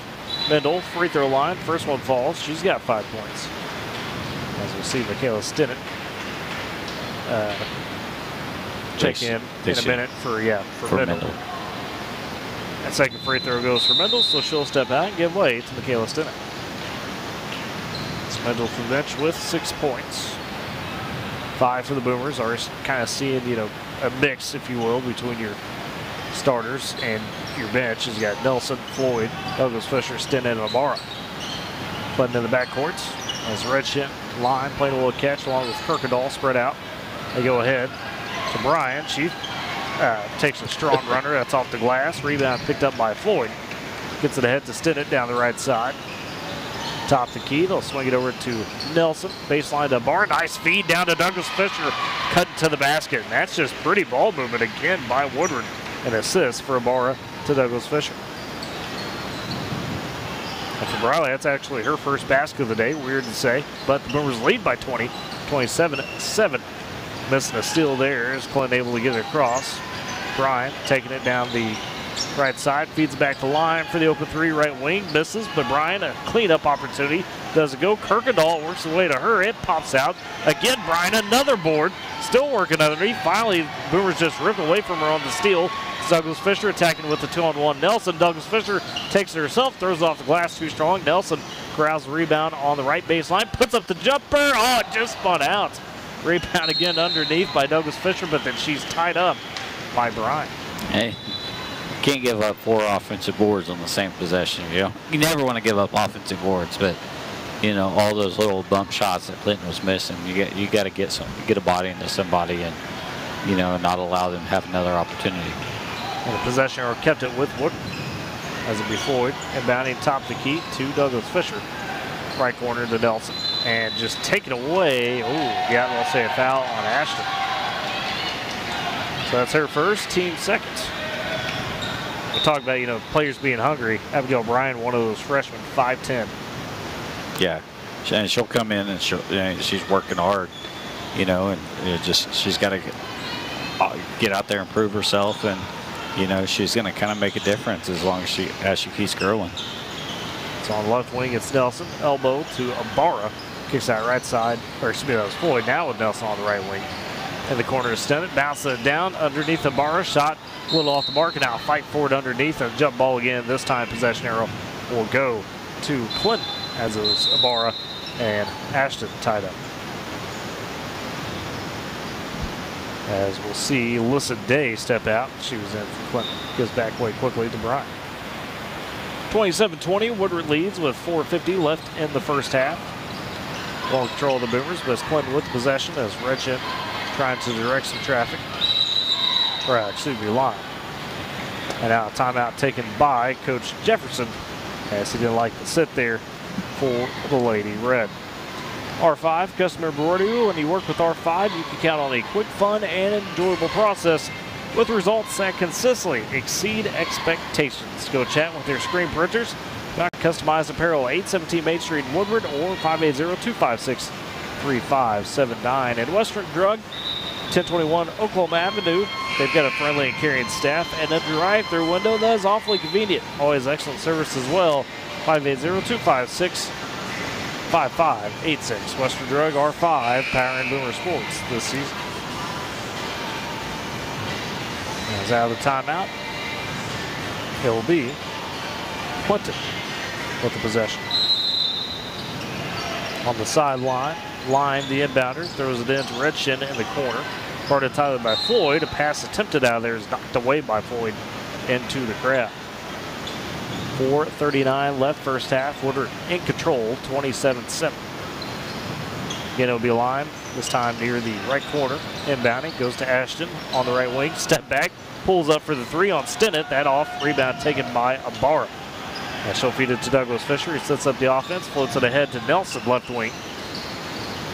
Mendel, free throw line, first one falls. She's got 5 points. As we see Michaela Stinnett check in a minute for Mendel. That second free throw goes for Mendel, so she'll step out and give way to Michaela Stinnett. It's Mendel from the bench with 6 points. 5 for the Boomers. Are kind of seeing, a mix, if you will, between your starters and your bench. As you got Nelson, Floyd, Douglas Fisher, Stinnett, and Ibarra. Clinton in the backcourts. As Redshed line playing a little catch along with Kirkendall spread out. They go ahead to Bryan. She takes a strong runner. That's off the glass. Rebound picked up by Floyd. Gets it ahead to Stinnett down the right side. Top the key. They'll swing it over to Nelson. Baseline to Barr. Nice feed down to Douglas Fisher. Cutting to the basket. And that's just pretty ball movement again by Woodward. An assist for Ibarra to Douglas Fisher. And for Briley, that's actually her first basket of the day. Weird to say, but the Boomers lead by 20, 27-7. Missing a steal there is Clinton able to get it across. Bryant taking it down the right side, feeds it back to line for the open three, right wing, misses, but Bryant, a cleanup opportunity, doesn't go. Kirkendall works the way to her, it pops out. Again, Bryant, another board, still working underneath. Finally, Boomers just ripped away from her on the steal. Douglas Fisher attacking with the 2-on-1 Nelson. Douglas Fisher takes it herself, throws it off the glass too strong. Nelson corrals the rebound on the right baseline, puts up the jumper. Oh, it just spun out. Rebound again underneath by Douglas Fisher, but then she's tied up by Bryant. Hey, you can't give up 4 offensive boards on the same possession. You never want to give up offensive boards, but all those little bump shots that Clinton was missing, you got to get a body into somebody, and not allow them to have another opportunity. And the possession arrow kept it with Woodward as it be Floyd, inbounding top the key to Douglas Fisher. Right corner to Nelson, and just take it away. Oh, yeah, we'll say a foul on Ashton. So that's her first, team second. We talk about, players being hungry. Abigail Bryan, one of those freshmen, 5'10". Yeah, and she'll come in and she's working hard, and she's got to get out there and prove herself, and she's going to kind of make a difference as long as she keeps growing. So on the left wing, it's Nelson, elbow to Ibarra, kicks out right side, or excuse me, that was Floyd. Now with Nelson on the right wing. In the corner is Stennett, bounces it down underneath Ibarra, shot a little off the mark, and now fight forward underneath, a jump ball again. This time possession arrow will go to Clinton, as it was Ibarra and Ashton tied up. As we'll see, Alyssa Day step out. She was in for Clinton. Gives back way quickly to Bryant. 27-20, Woodward leads with 4:50 left in the first half. Well in control of the Boomers, but it's Clinton with the possession as Redchin trying to direct some traffic. Or excuse me, line. And now a timeout taken by Coach Jefferson, as he didn't like to sit there for the Lady Red. R5, customer rewarding. When you work with R5, you can count on a quick, fun, and enjoyable process with results that consistently exceed expectations. Go chat with their screen printers. Got customized apparel, 817 Main Street in Woodward or 580-256-3579. And Western Drug, 1021 Oklahoma Avenue. They've got a friendly and caring staff and a drive-through window that is awfully convenient. Always excellent service as well. 580-256-5586. Western Drug, R5, powering Boomer Sports this season. As out of the timeout, it will be Clinton with the possession. On the sideline, the inbounder throws it into Redchin in the corner. Guarded tightly by Floyd. A pass attempted out of there is knocked away by Floyd into the crowd. 4:39 left first half. Woodward in control, 27-7. Again, it'll be a line, this time near the right corner. Inbounding, goes to Ashton on the right wing. Step back, pulls up for the three on Stennett. That off, rebound taken by Ibarra. And she'll feed it to Douglas Fisher. He sets up the offense, floats it ahead to Nelson, left wing.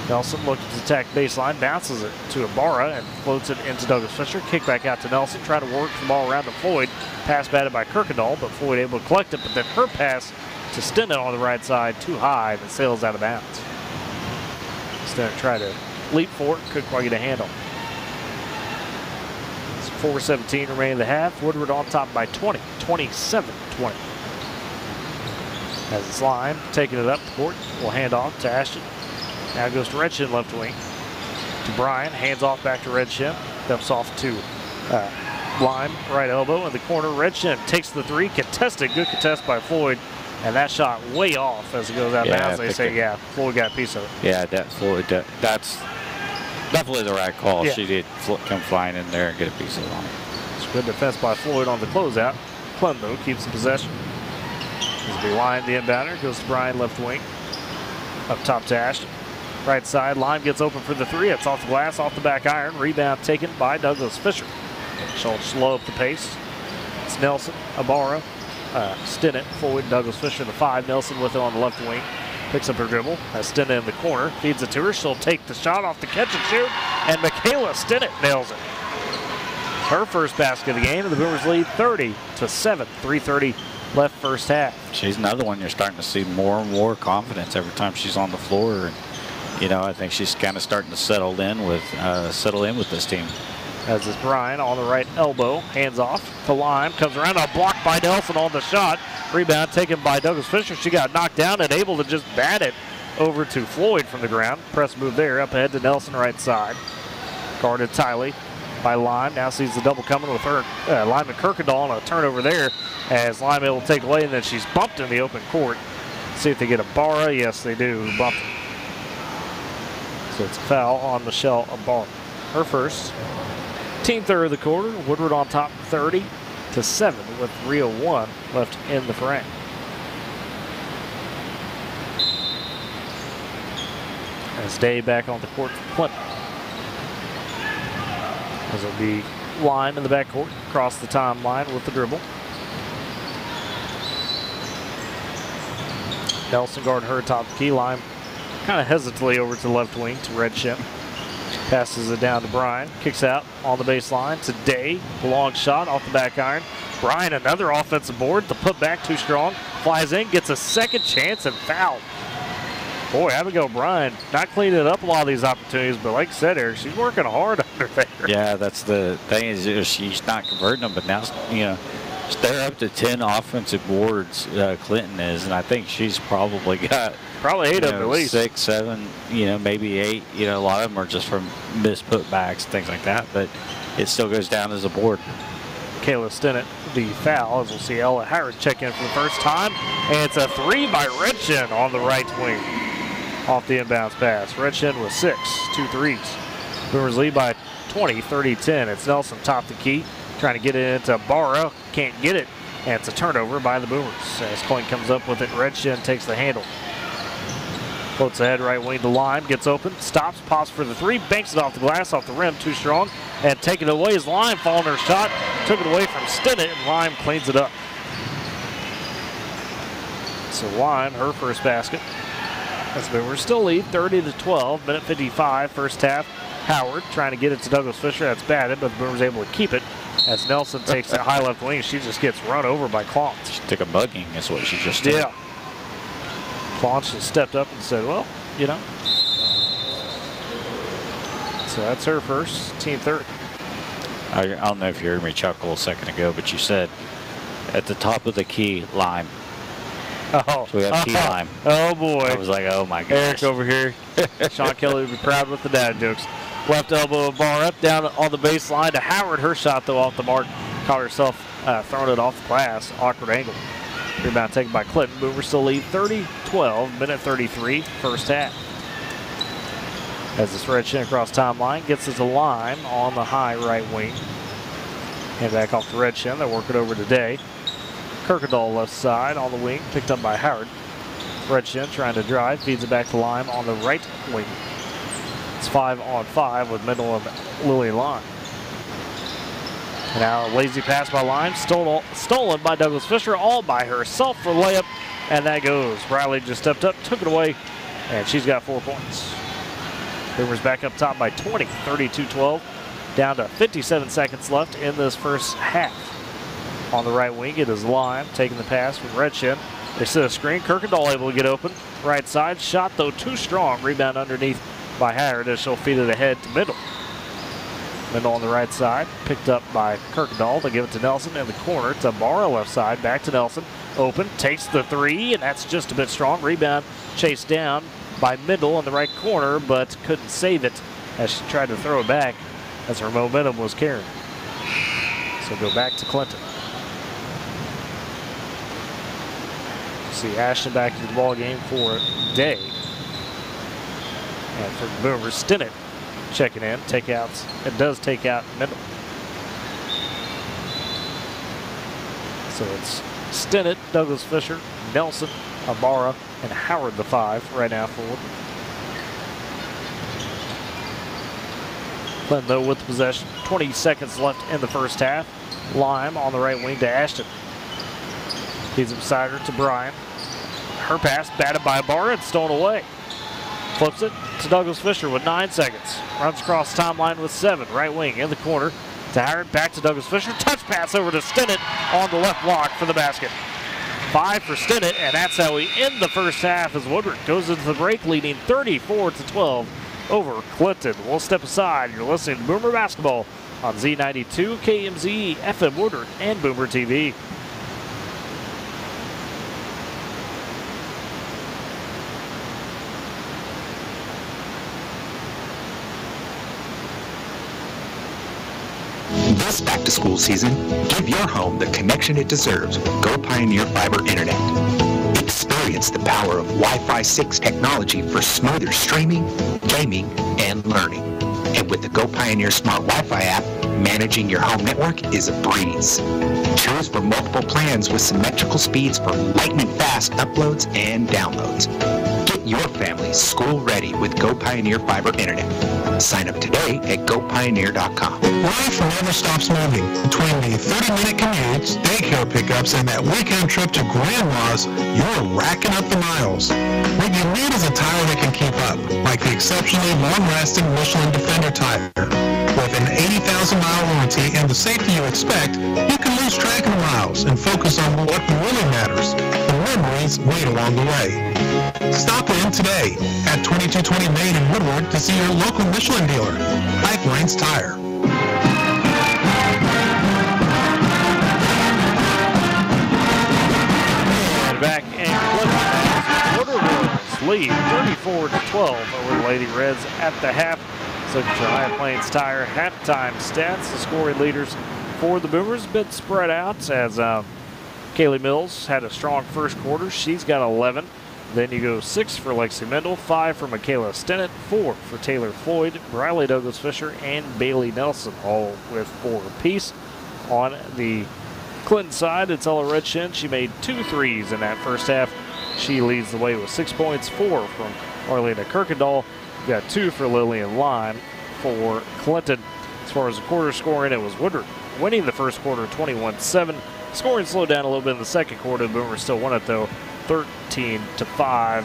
Nelson looking to attack baseline, bounces it to Ibarra and floats it into Douglas Fisher. Kick back out to Nelson, trying to work the ball around to Floyd. Pass batted by Kirkendall, but Floyd able to collect it. But then her pass to Stennett on the right side, too high, that sails out of bounds. Stennett tried to leap for it, couldn't quite get a handle. It's 4:17 remaining in the half. Woodward on top by 20, 27-20. As it's line, taking it up the court, will hand off to Ashton. Now goes to Redchin left wing. To Bryan, hands off back to Redchin. Dumps off to Lime, right elbow in the corner. Redchin takes the three, contested, good contest by Floyd. And that shot way off as it goes out of bounds. They say, yeah, Floyd got a piece of it. Yeah, Floyd, that's definitely the right call. Yeah. She did come flying in there and get a piece of it on it. It's good defense by Floyd on the closeout. Clem, though, keeps the possession. As we line the inbounder, goes to Bryan left wing. Up top to Ashton. Right side, Lime gets open for the three. It's off the glass, off the back iron. Rebound taken by Douglas Fisher. She'll slow up the pace. It's Nelson, Ibarra, Stennett, Floyd, Douglas Fisher, the 5. Nelson with it on the left wing. Picks up her dribble. Has Stennett in the corner. Feeds it to her. She'll take the shot off the catch and shoot. And Michaela Stennett nails it. Her first basket of the game, and the Boomers lead 30-7. 3:30 left first half. She's another one you're starting to see more and more confidence every time she's on the floor. And, you know, I think she's kind of starting to settle in with this team. As is Bryan on the right elbow, hands off to Lime, comes around, a block by Nelson on the shot. Rebound taken by Douglas Fisher. She got knocked down and able to just bat it over to Floyd from the ground. Press move there, up ahead to Nelson right side. Guarded tightly by Lime. Now sees the double coming with her, Lyman Kirkendall, and a turnover there as Lime able to take away, and then she's bumped in the open court. See if they get a Barra. Yes, they do. Bumped. So it's a foul on Michelle Barra. Her first. Team third of the quarter. Woodward on top 30-7 with 3:01 left in the frame. As Day back on the court for Clinton. As it'll be Lime in the backcourt, across the timeline with the dribble. Nelson guarding her top of the key. Lime kind of hesitantly over to the left wing to Redshin. Passes it down to Bryan. Kicks out on the baseline to Day. Long shot off the back iron. Bryan, another offensive board. The put back too strong. Flies in, gets a second chance and fouled. Boy, Abigail Bryan not cleaning it up a lot of these opportunities, but like I said, Eric, she's working hard under there. Yeah, that's the thing, is she's not converting them, but now, you know, they're up to 10 offensive boards, Clinton is, and I think she's probably got 8 of them at least. 6, 7, you know, maybe 8. You know, a lot of them are just from missed putbacks, things like that, but it still goes down as a board. Kayla Stinnett, the foul, as we'll see Ella Harris check in for the first time, and it's a 3 by Redshin on the right wing. Off the inbounds pass. Redshin with 6, 2 threes. Boomers lead by 20, 30-10. It's Nelson top the key, trying to get it into Barra. Can't get it, and it's a turnover by the Boomers. As Clinton comes up with it, Redshin takes the handle. Floats ahead, right wing to Lime, gets open, stops, pops for the 3, banks it off the glass, off the rim, too strong, and taken away is Lime, following her shot, took it away from Stinnett, and Lime cleans it up. So Lime, her first basket. As Boomers still lead 30-12, minute 55, first half. Howard trying to get it to Douglas Fisher, that's batted, but the Boomers able to keep it. As Nelson takes that high left wing, she just gets run over by Clonch. She took a bugging, is what she just did. Yeah. Clonch just stepped up and said, well, you know. So that's her first, team third. I don't know if you heard me chuckle a second ago, but you said at the top of the key, Lime. Oh, So we have key Lime. Oh boy. I was like, oh my gosh. Eric over here. Sean Kelly would be proud with the dad jokes. Left elbow bar up, down on the baseline to Howard. Her shot, though, off the mark. Caught herself throwing it off the glass. Awkward angle. Rebound taken by Clinton. Boomers still lead 30-12, minute 33, first half. As this Redshin across timeline, gets us a Lime on the high right wing. And back off to Redshin. They work it over today. Kirkendall left side on the wing, picked up by Howard. Redshin trying to drive, feeds it back to Lime on the right wing. It's 5-on-5 with Mendel and Lily Lime. And now a lazy pass by Lime, stolen by Douglas Fisher, all by herself for layup, and that goes. Riley just stepped up, took it away, and she's got 4 points. Boomers back up top by 20, 32-12, down to 57 seconds left in this first half. On the right wing, it is Lime taking the pass from Redshin. They set a screen. Kirkendall able to get open. Right side. Shot, though, too strong. Rebound underneath by Howard as she'll feed it ahead to Mendel. Mendel on the right side. Picked up by Kirkendall. They give it to Nelson in the corner. To Barra left side. Back to Nelson. Open. Takes the 3, and that's just a bit strong. Rebound chased down by Mendel in the right corner, but couldn't save it as she tried to throw it back as her momentum was carrying. So go back to Clinton. See Ashton back into the ball game for Day. And for the Boomers, Stinnett checking in. Takeouts. It does take out Mendel. So it's Stinnett, Douglas Fisher, Nelson, Ibarra, and Howard, the 5 right now for Woodward. Clinton, though, with the possession. 20 seconds left in the first half. Lime on the right wing to Ashton. Feeds it beside her to Bryan. Her pass batted by Ibarra and stolen away. Flips it to Douglas Fisher with 9 seconds. Runs across the timeline with 7. Right wing in the corner to Howard. Back to Douglas Fisher. Touch pass over to Stinnett on the left block for the basket. 5 for Stinnett, and that's how we end the first half as Woodward goes into the break leading 34-12 over Clinton. We'll step aside. You're listening to Boomer Basketball on Z92, KMZE, FM Woodward, and Boomer TV. This back-to-school season, give your home the connection it deserves with Go Pioneer Fiber Internet. Experience the power of Wi-Fi 6 technology for smoother streaming, gaming, and learning. And with the Go Pioneer Smart Wi-Fi app, managing your home network is a breeze. Choose from multiple plans with symmetrical speeds for lightning-fast uploads and downloads. Get your family school-ready with Go Pioneer Fiber Internet. Sign up today at GoPioneer.com. Life never stops moving. Between the 30-minute commutes, daycare pickups, and that weekend trip to Grandma's, you're racking up the miles. What you need is a tire that can keep up, like the exceptionally long-lasting Michelin Defender tire. With an 80,000-mile warranty and the safety you expect, you can lose track of the miles and focus on what really matters, the memories made along the way. Stop in today at 2220 Main in Woodward to see your local Michelin dealer, Pipelines Tire. And back in Woodward lead 34-12 over the Lady Reds at the half. So High Plains Tire halftime stats. The scoring leaders for the Boomers, a bit spread out as Kaylee Mills had a strong first quarter. She's got 11. Then you go 6 for Lexi Mendel, 5 for Michaela Stinnett, 4 for Taylor Floyd, Briley Douglas Fisher, and Bailey Nelson, all with 4 apiece. On the Clinton side, it's Ella Redshin. She made 2 threes in that first half. She leads the way with 6 points, 4 from Arlena Kirkendall. We got 2 for Lillian Lime for Clinton. As far as the quarter scoring, it was Woodward winning the first quarter 21-7. Scoring slowed down a little bit in the second quarter. The Boomers still won it though, 13-5.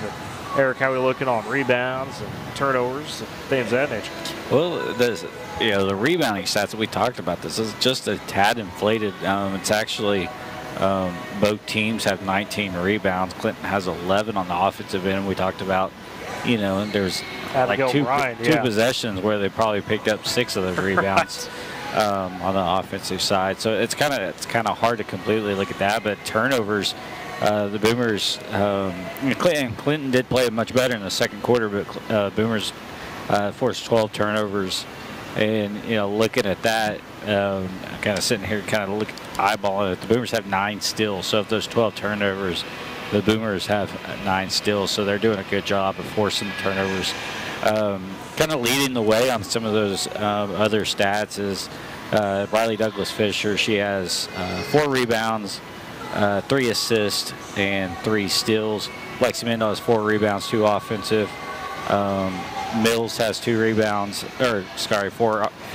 Eric, how are we looking on rebounds and turnovers and things of that nature? Well, the rebounding stats that we talked about, this is just a tad inflated. It's actually both teams have 19 rebounds. Clinton has 11 on the offensive end. We talked about, and there's like two possessions where they probably picked up 6 of the rebounds. On the offensive side, so it's kind of hard to completely look at that. But turnovers, the Boomers, Clinton did play much better in the second quarter, but Boomers forced 12 turnovers. And looking at that, kind of sitting here, kind of eyeballing it, the Boomers have 9 steals. So if those 12 turnovers, the Boomers have 9 steals. So they're doing a good job of forcing turnovers. Kind of leading the way on some of those other stats is Riley Douglas Fisher. She has 4 rebounds, 3 assists, and 3 steals. Lexi Mendel has 4 rebounds, 2 offensive. Mills has 2 rebounds, 4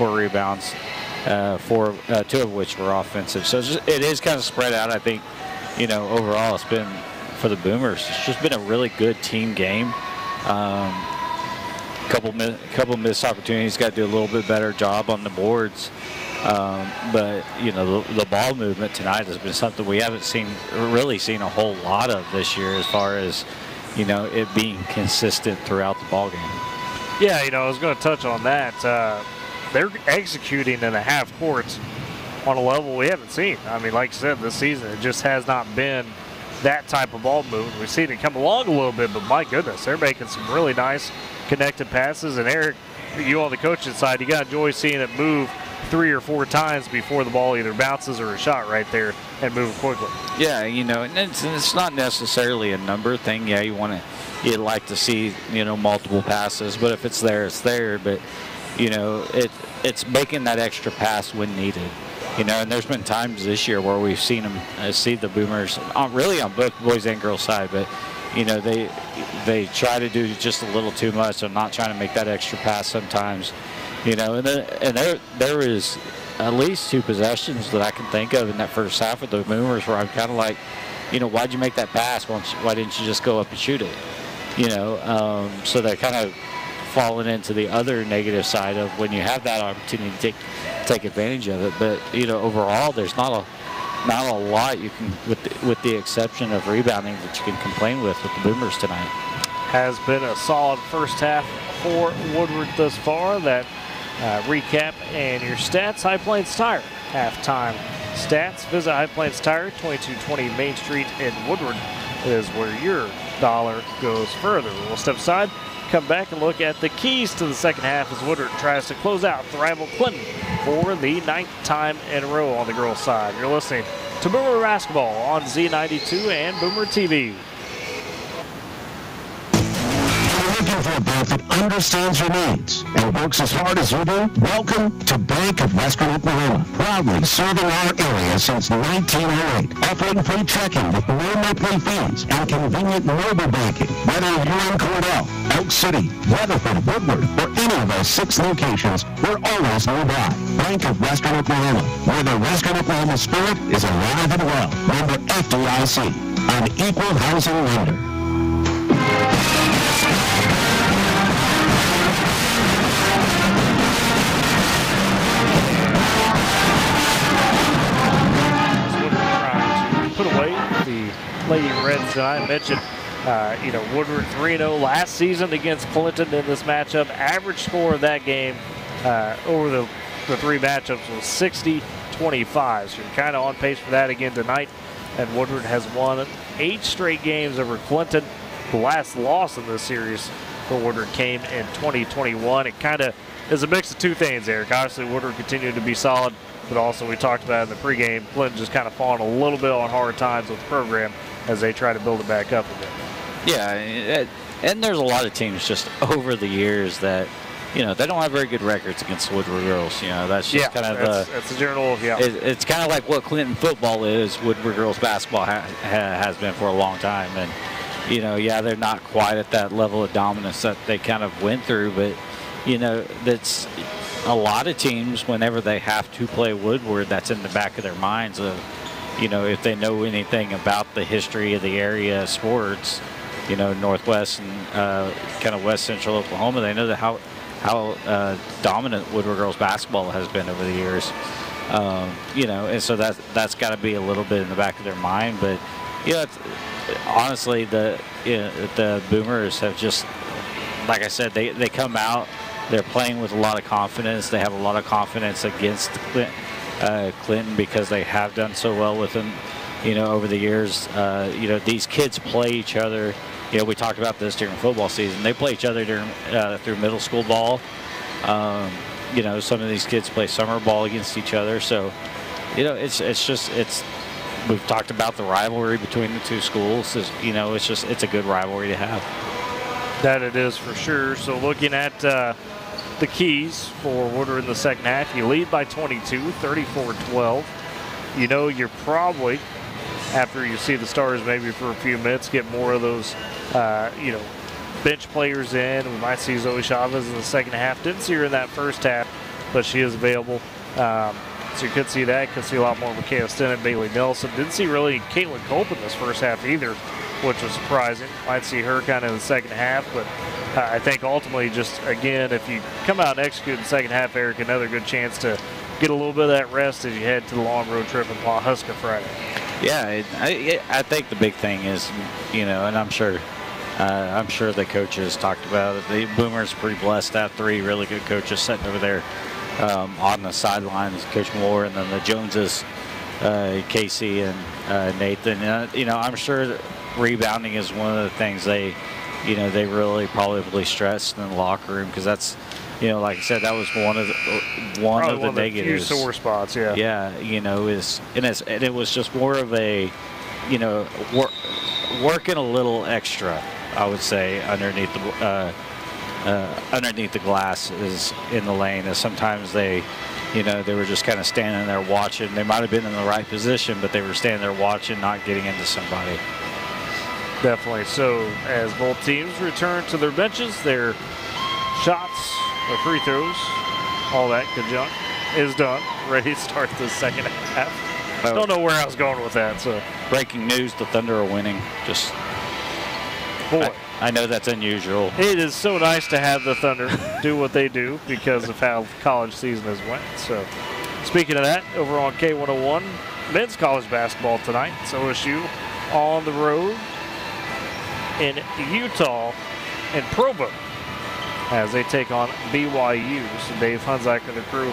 rebounds, 2 of which were offensive. So it is kind of spread out. I think, overall it's been, for the Boomers, it's just been a really good team game. Couple missed opportunities. Got to do a little bit better job on the boards, but the ball movement tonight has been something we haven't really seen a whole lot of this year, as far as it being consistent throughout the ball game. Yeah, I was going to touch on that. They're executing in the half courts on a level we haven't seen. I mean, like you said, this season it just has not been that type of ball movement. We've seen it come along a little bit, but my goodness, they're making some really nice connected passes. And Eric, you on the coaching side, you got to enjoy seeing it move 3 or 4 times before the ball either bounces or a shot right there and move quickly. Yeah, and it's not necessarily a number thing. Yeah, you'd like to see multiple passes, but if it's there, it's there. But it's making that extra pass when needed. And there's been times this year where we've seen them see the Boomers really on both boys and girls side, but they try to do just a little too much. They're not trying to make that extra pass sometimes, and there is at least 2 possessions that I can think of in that first half of the Boomers where I'm kind of like, why'd you make that pass? Why didn't you just go up and shoot it? So they're kind of falling into the other negative side of when you have that opportunity to take advantage of it. But overall, there's not not a lot you can, with the exception of rebounding, that you can complain with the Boomers tonight. Has been a solid first half for Woodward thus far. That recap and your stats. High Plains Tire halftime stats. Visit High Plains Tire, 2220 Main Street in Woodward is where your dollar goes further. We'll step aside, come back and look at the keys to the second half as Woodward tries to close out the rival Clinton for the 9th time in a row on the girls' side. You're listening to Boomer Basketball on Z92 and Boomer TV. Looking for a bank that understands your needs and works as hard as you do? Welcome to Bank of Western Oklahoma. Proudly serving our area since 1908. Offering free checking with no monthly fees and convenient mobile banking. Whether you're in Cordell, Oak City, Weatherford, Woodward, or any of our 6 locations, we're always nearby. Bank of Western Oklahoma, where the Western Oklahoma spirit is alive and well. Member FDIC, an equal housing lender. Put away the Lady Reds that I mentioned. Woodward 3-0 last season against Clinton in this matchup. Average score of that game over the 3 matchups was 60-25. So you're kind of on pace for that again tonight. And Woodward has won 8 straight games over Clinton. The last loss in this series for Woodward came in 2021. It kind of is a mix of 2 things, Eric. Obviously, Woodward continued to be solid, but also we talked about in the pregame, Clinton just kind of falling a little bit on hard times with the program as they try to build it back up a bit. Yeah, and there's a lot of teams just over the years that, they don't have very good records against the Woodward girls. That's just kind of that's the general. Yeah, it's kind of like what Clinton football is. Woodward girls basketball has been for a long time, and they're not quite at that level of dominance that they kind of went through, but that's a lot of teams, whenever they have to play Woodward, that's in the back of their minds of, if they know anything about the history of the area sports, Northwest and kind of West Central Oklahoma, they know that how dominant Woodward girls basketball has been over the years. And so that's got to be a little bit in the back of their mind. But honestly, the Boomers have just, like I said, they come out. They're playing with a lot of confidence. They have a lot of confidence against Clinton because they have done so well with them, over the years. These kids play each other. We talked about this during football season. They play each other through middle school ball. Some of these kids play summer ball against each other. So, we've talked about the rivalry between the 2 schools. It's a good rivalry to have. That it is for sure. So looking at the keys for Woodward in the second half, you lead by 22, 34-12. You're probably, after you see the stars maybe for a few minutes, get more of those, bench players in. We might see Zoe Chavez in the second half. Didn't see her in that first half, but she is available. So you could see that. Could see a lot more of Micaiah Stennett, Bailey Nelson. Didn't see really Caitlin Culp in this first half either, which was surprising. Might see her kind of in the second half, but I think ultimately just, again, if you come out and execute in the second half, Eric, another good chance to get a little bit of that rest as you head to the long road trip in Pawhuska Friday. Yeah, I think the big thing is, and I'm sure the coaches talked about it. The Boomers are pretty blessed to have 3 really good coaches sitting over there on the sidelines, Coach Moore, and then the Joneses, Casey and Nathan. I'm sure that rebounding is one of the things they really probably stressed in the locker room, because that's, like I said, that was one of the negatives. Few sore spots, yeah. Yeah, and it was just more of a, working a little extra, I would say, underneath the glass is in the lane. As sometimes they were just kind of standing there watching. They might have been in the right position, but they were standing there watching, not getting into somebody. Definitely. So as both teams return to their benches, their shots, their free throws, all that good junk is done. Ready to start the second half. Don't know where I was going with that. So breaking news: the Thunder are winning. Just boy, I know that's unusual. It is so nice to have the Thunder do what they do because of how college season has went. So speaking of that, over on K101, men's college basketball tonight. So OSU on the road in Utah and Provo as they take on BYU. So Dave Hunziker and the crew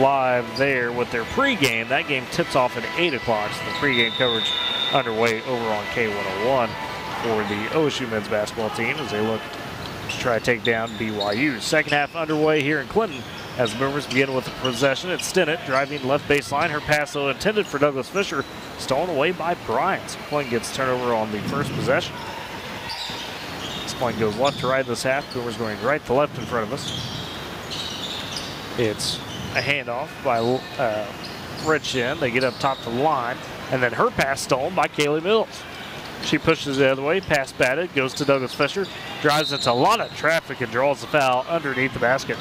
live there with their pregame. That game tips off at 8 o'clock. So the pregame coverage underway over on K101 for the OSU men's basketball team as they look to try to take down BYU. Second half underway here in Clinton as the Boomers begin with the possession. It's Stinnett driving left baseline. Her pass, though, intended for Douglas Fisher, stolen away by Bryant. So Clinton gets turnover on the first possession. This point goes left to right this half. Boomers going right to left in front of us. It's a handoff by Red Shin. They get up top to the line. And then her pass stolen by Kaylee Mills. She pushes the other way, pass batted, goes to Douglas Fisher, drives into a lot of traffic and draws the foul underneath the basket.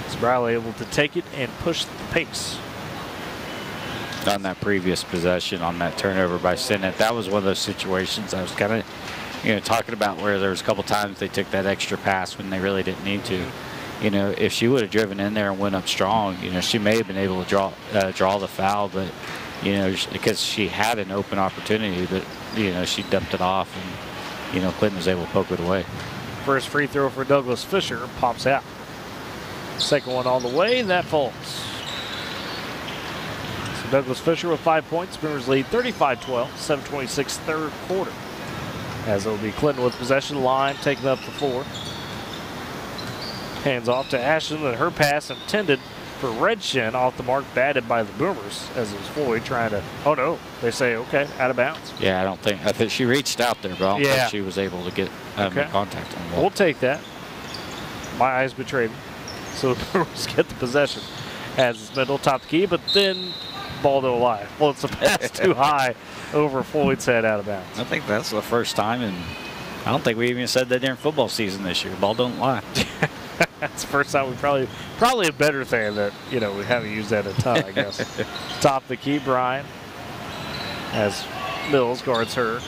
So Briley able to take it and push the pace. On that previous possession, on that turnover by Stinnett, that was one of those situations I was kind of, talking about where there was a couple times they took that extra pass when they really didn't need to. If she would have driven in there and went up strong, she may have been able to draw the foul, but because she had an open opportunity, but she dumped it off, and Clinton was able to poke it away. First free throw for Douglas Fisher pops out. Second one on the way, that falls. So Douglas Fisher with 5 points. Boomers lead 35-12, 7:26 third quarter. As it'll be Clinton with possession, line taking up the floor. Hands off to Ashton, and her pass intended for Redshin off the mark, batted by the Boomers as it was Floyd trying to, oh no, they say okay, out of bounds. Yeah, I think she reached out there, but I don't think she was able to get contact on the ball. We'll take that. My eyes betrayed me. So the Boomers get the possession as it's middle, top the key, but then ball to lie. Floats the pass too high over Floyd's head, out of bounds. I think that's the first time, and I don't think we even said that during football season this year. Ball don't lie. That's the first time we probably a better thing that, we haven't used that a ton, I guess. Top the key, Brian, as Mills guards her.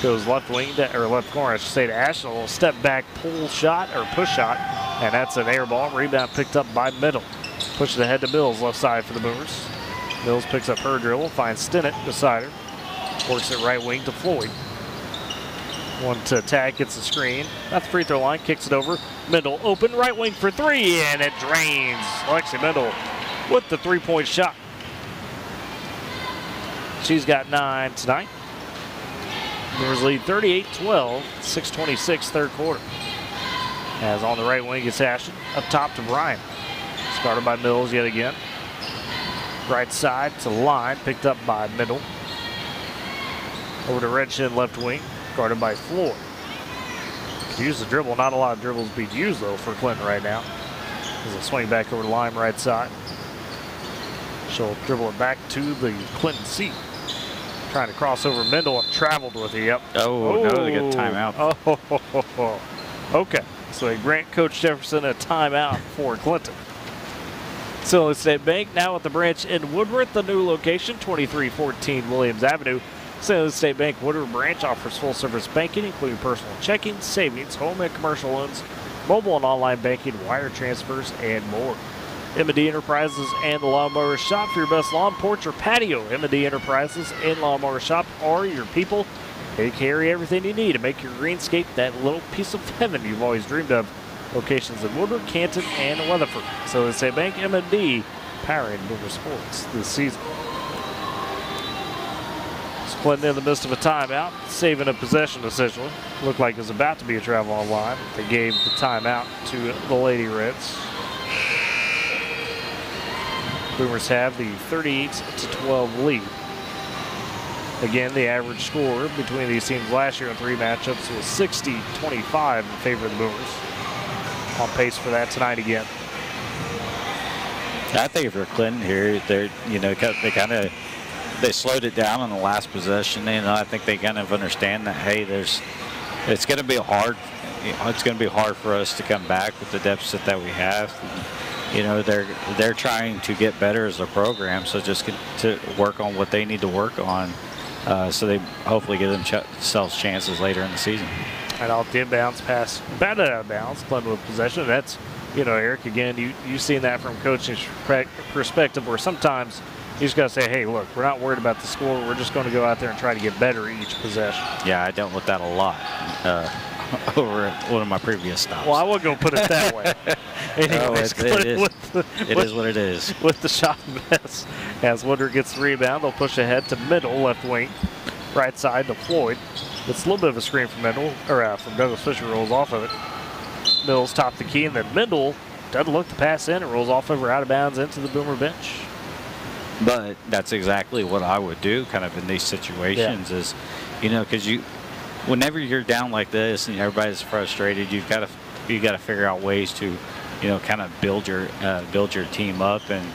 Goes left wing, or left corner, I should say, to Ashton. A little step back pull shot, or push shot, and that's an air ball. Rebound picked up by Middle. Pushes ahead to Mills, left side for the Boomers. Mills picks up her dribble, finds Stinnett beside her. Works it right wing to Floyd. One to attack, gets the screen. At the free throw line, kicks it over. Mendel open, right wing for three, and it drains. Lexi Mendel with the three-point shot. She's got 9 tonight. Boomers lead 38-12, 6:26 third quarter. As on the right wing, it's Ashton. Up top to Bryant. Started by Mills yet again. Right side to line, picked up by Mendel. Over to Redshin, left wing. Guarded by Floyd. Could use the dribble. Not a lot of dribbles being used, though, for Clinton right now. As a swing back over the line right side. She'll dribble it back to the Clinton seat. Trying to cross over Mendel and traveled with it. Yep. Oh, no, they get timeout. Oh, okay. So they grant Coach Jefferson a timeout for Clinton. St. Louis State Bank now at the branch in Woodward, the new location, 2314 Williams Avenue. St. Louis State Bank Woodward branch offers full-service banking, including personal checking, savings, home and commercial loans, mobile and online banking, wire transfers, and more. M&D Enterprises and the Lawnmower Shop for your best lawn, porch, or patio. M&D Enterprises and Lawnmower Shop are your people. They carry everything you need to make your greenscape that little piece of heaven you've always dreamed of. Locations in Woodward, Canton, and Weatherford. St. Louis State Bank, M&D, powering Boomer sports this season. Clinton in the midst of a timeout, saving a possession essentially. Looked like it was about to be a travel on line. They gave the timeout to the Lady Reds. Boomers have the 38-12 lead. Again, the average score between these teams last year in 3 matchups was 60-25 in favor of the Boomers. On pace for that tonight again. I think if you're Clinton here, they slowed it down on the last possession. I think they kind of understand that, hey, it's going to be hard. It's going to be hard for us to come back with the deficit that we have. They're trying to get better as a program, so just to work on what they need to work on, so they hopefully give themselves chances later in the season. And off the inbounds pass, batted out of bounds. Clinton with possession. That's you know, Eric, again, you've seen that from coaching perspective, where sometimes you just got to say, hey, look, we're not worried about the score. We're just going to go out there and try to get better each possession. Yeah, I dealt with that a lot over at one of my previous stops. Well, I wasn't going to put it that way. Anyways, it is what it is. With the shot miss, as Woodward gets the rebound, they'll push ahead to middle, left wing, right side to Floyd. It's a little bit of a screen from Mendel, or from Douglas Fisher, rolls off of it. Mills top the key, and then Mendel doesn't look to pass in. It rolls off over out of bounds into the Boomer bench. But that's exactly what I would do kind of in these situations is, you know, because whenever you're down like this and everybody's frustrated, you've got to figure out ways to, you know, kind of build your team up and,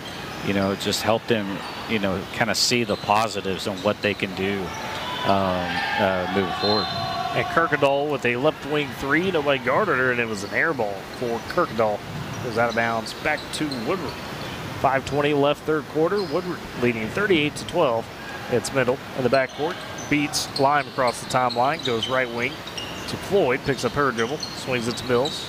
you know, just help them, you know, kind of see the positives and what they can do moving forward. And Kirkendall with a left wing three, nobody guarded her, and it was an air ball for Kirkendall. It was out of bounds back to Woodward. 5:20 left third quarter. Woodward leading 38-12. It's Mendel in the backcourt. Beats Lime across the timeline. Goes right wing to Floyd. Picks up her dribble. Swings it to Mills.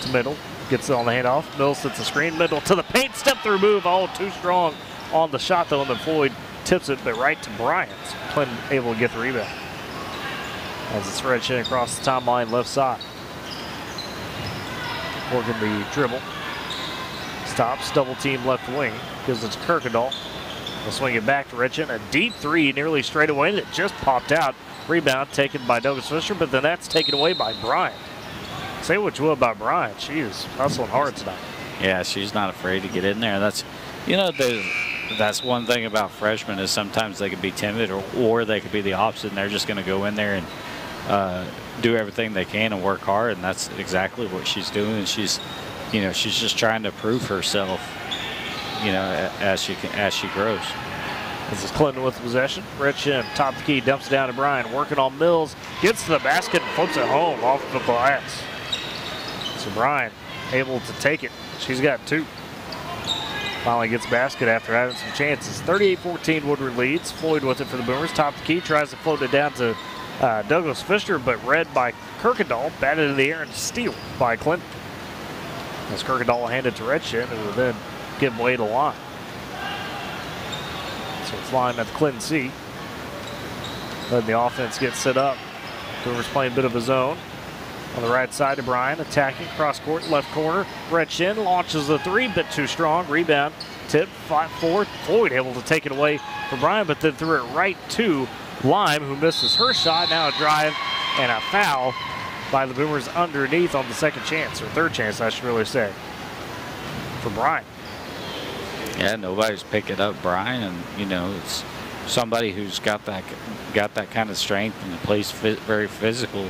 To Mendel. Gets it on the handoff. Mills sets the screen. Mendel to the paint. Step through move. All too strong on the shot though. And then Floyd tips it, but right to Bryant. Clinton able to get the rebound. As it's Redshin across the timeline left side. Working the dribble. Stops, double team left wing. Gives it to Kirkendall. They'll swing it back to Redshin. A deep three nearly straight away that just popped out. Rebound taken by Douglas Fisher, but then that's taken away by Bryant. Say what you will about Bryant. She is hustling hard tonight. Yeah, she's not afraid to get in there. That's, you know, that's one thing about freshmen is sometimes they can be timid or they could be the opposite, and they're just going to go in there and do everything they can and work hard, and that's exactly what she's doing. She's, you know, she's just trying to prove herself, you know, as she grows. This is Clinton with the possession. Redshin, top of the key, dumps it down to Bryan, working on Mills, gets to the basket and flips it home off the glass. So Bryan able to take it. She's got two. Finally gets basket after having some chances. 38-14 Woodward leads. Floyd with it for the Boomers. Top of the key, tries to float it down to Douglas Fisher, but read by Kirkendall, batted in the air and steal by Clinton. As Kirkendall handed to Redshin, who will then give way to Lime. So it's Lime at the Clinton C. Letting the offense get set up. Boomers playing a bit of a zone. On the right side to Bryan, attacking, cross court, left corner. Redshin launches the three, bit too strong. Rebound, tip, 5-4. Floyd able to take it away from Bryan, but then threw it right to Lime, who misses her shot. Now a drive and a foul by the Boomers underneath on the second chance, or third chance, I should really say, for Bryan. Yeah, nobody's picking up Bryan, and you know it's somebody who's got that kind of strength and plays very physical.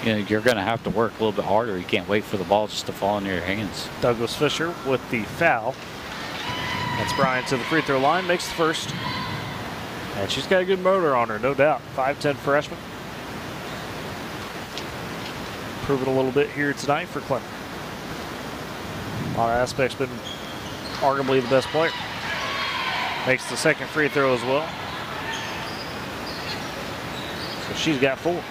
You know, you're going to have to work a little bit harder. You can't wait for the ball just to fall into your hands. Douglas Fisher with the foul. That's Bryan to the free throw line, makes the first. And she's got a good motor on her, no doubt. 5'10" freshman. Improving a little bit here tonight for Clinton. A lot of aspects, been arguably the best player. Makes the second free throw as well. So she's got 4.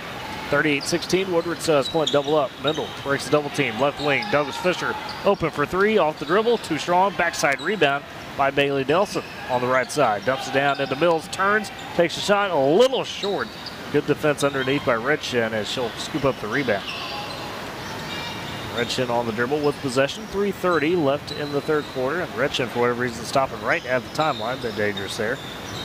38-16, Woodward says Clinton double up. Mendel breaks the double team, left wing. Douglas Fisher open for three, off the dribble, too strong. Backside rebound by Bailey Nelson on the right side. Dumps it down into Mills, turns, takes a shot, a little short. Good defense underneath by Redshin as she'll scoop up the rebound. Redshin on the dribble with possession. 3:30 left in the third quarter, and Redshin, for whatever reason, stopping right at the timeline. Been dangerous there.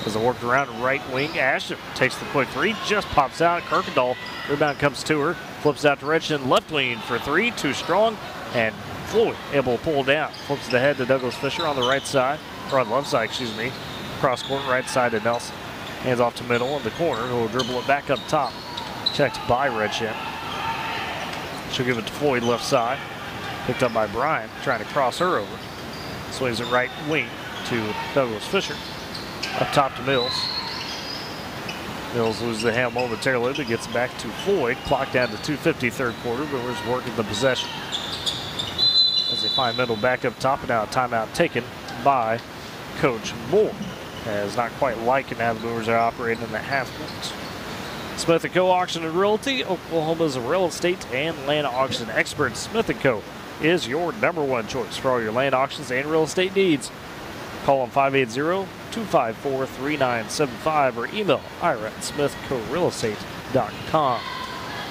As it worked around right wing, Ashton takes the quick three, just pops out. Kirkendall, rebound comes to her, flips out to Redshin, left wing for three, too strong, and Floyd able to pull down. Flips it ahead to Douglas Fisher on the right side, or on the left side, excuse me. Cross court, right side to Nelson. Hands off to Middle in the corner, who will dribble it back up top. Checked by Redshin. She'll give it to Floyd left side. Picked up by Bryan, trying to cross her over. Swings it right wing to Douglas Fisher. Up top to Mills. Mills loses the handle momentarily, but gets back to Floyd. Clock down to 2:50 third quarter. Boomers working the possession. As they find Middle back up top, and now a timeout taken by Coach Moore. As not quite liking how the Boomers are operating in the half court. Smith & Co. Auction and Realty, Oklahoma's real estate and land auction experts. Smith & Co. is your #1 choice for all your land auctions and real estate needs. Call them 580-254-3975 or email ira@smithcorealestate.com.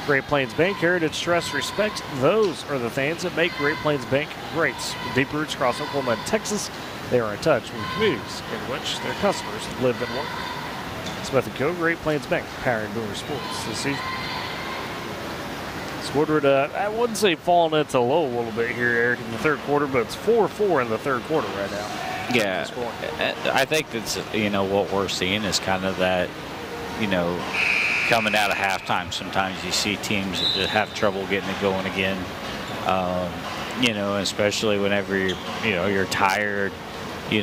Great Plains Bank, heritage, trust, respect. Those are the things that make Great Plains Bank great. With deep roots across Oklahoma and Texas, they are in touch with communities in which their customers live and work. Smith & Co. Great Plains Bank, powering Boomer Sports this season. It's Woodward, I wouldn't say falling into low a little bit here, Eric, in the third quarter, but it's 4-4 in the third quarter right now. Yeah, I think that's, what we're seeing is kind of that, coming out of halftime, sometimes you see teams that just have trouble getting it going again. Especially whenever you're tired, you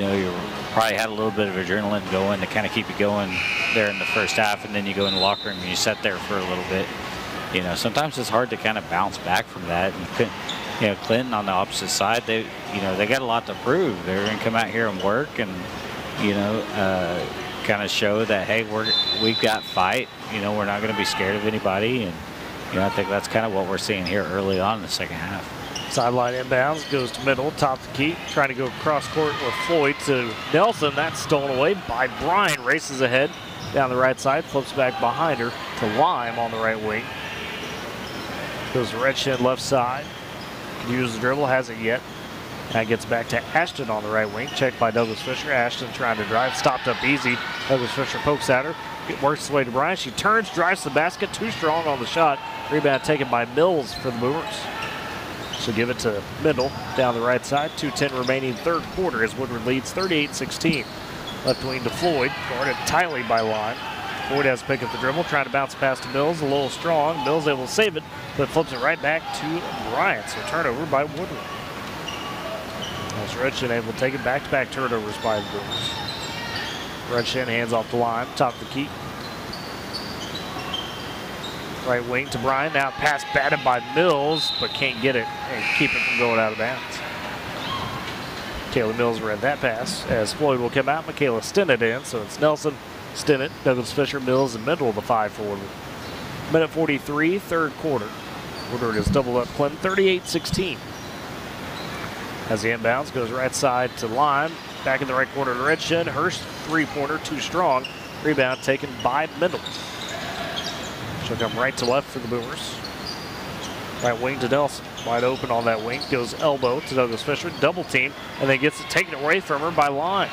probably had a little bit of adrenaline going to kind of keep you going there in the first half, and then you go in the locker room and you sit there for a little bit. Sometimes it's hard to kind of bounce back from that. And Clinton on the opposite side, they got a lot to prove. They're going to come out here and work and, kind of show that, hey, we've got fight. We're not going to be scared of anybody. And, I think that's kind of what we're seeing here early on in the second half. Sideline inbounds, goes to middle, top the key, trying to go cross court with Floyd to Nelson. That's stolen away by Bryan. Races ahead down the right side, flips back behind her to Lime on the right wing. Goes to Redshin left side. Can use the dribble, hasn't yet. That gets back to Ashton on the right wing. Checked by Douglas Fisher. Ashton trying to drive, stopped up easy. Douglas Fisher pokes at her. Works his way to Bryan. She turns, drives to the basket. Too strong on the shot. Rebound taken by Mills for the Boomers. She'll give it to Mendel down the right side. 2:10 remaining third quarter as Woodward leads 38-16. Left wing to Floyd. Guarded tightly by Lime. Floyd has to pick up the dribble, trying to bounce past to Mills, a little strong. Mills able to save it, but flips it right back to Bryant. So turnover by Woodward. As Redshin able to take it, back-to-back turnovers by the Boomers. Redshin hands off the line, top of the key. Right wing to Bryant. Now pass batted by Mills, but can't get it and keep it from going out of bounds. Kayla Mills read that pass as Floyd will come out. Michaela Stinnett in, so it's Nelson, Stinnett, Douglas Fisher, Mills, and Mendel, the 5 for Woodward. Minute 43, third quarter. Woodward has doubled up Clinton, 38-16. As the inbounds goes right side to Lime. Back in the right corner to Redshin. Hurst, three-pointer, too strong. Rebound taken by Mendel. She'll come right to left for the Boomers. Right wing to Nelson. Wide open on that wing. Goes elbow to Douglas Fisher. Double team. And then gets it taken away from her by Lime.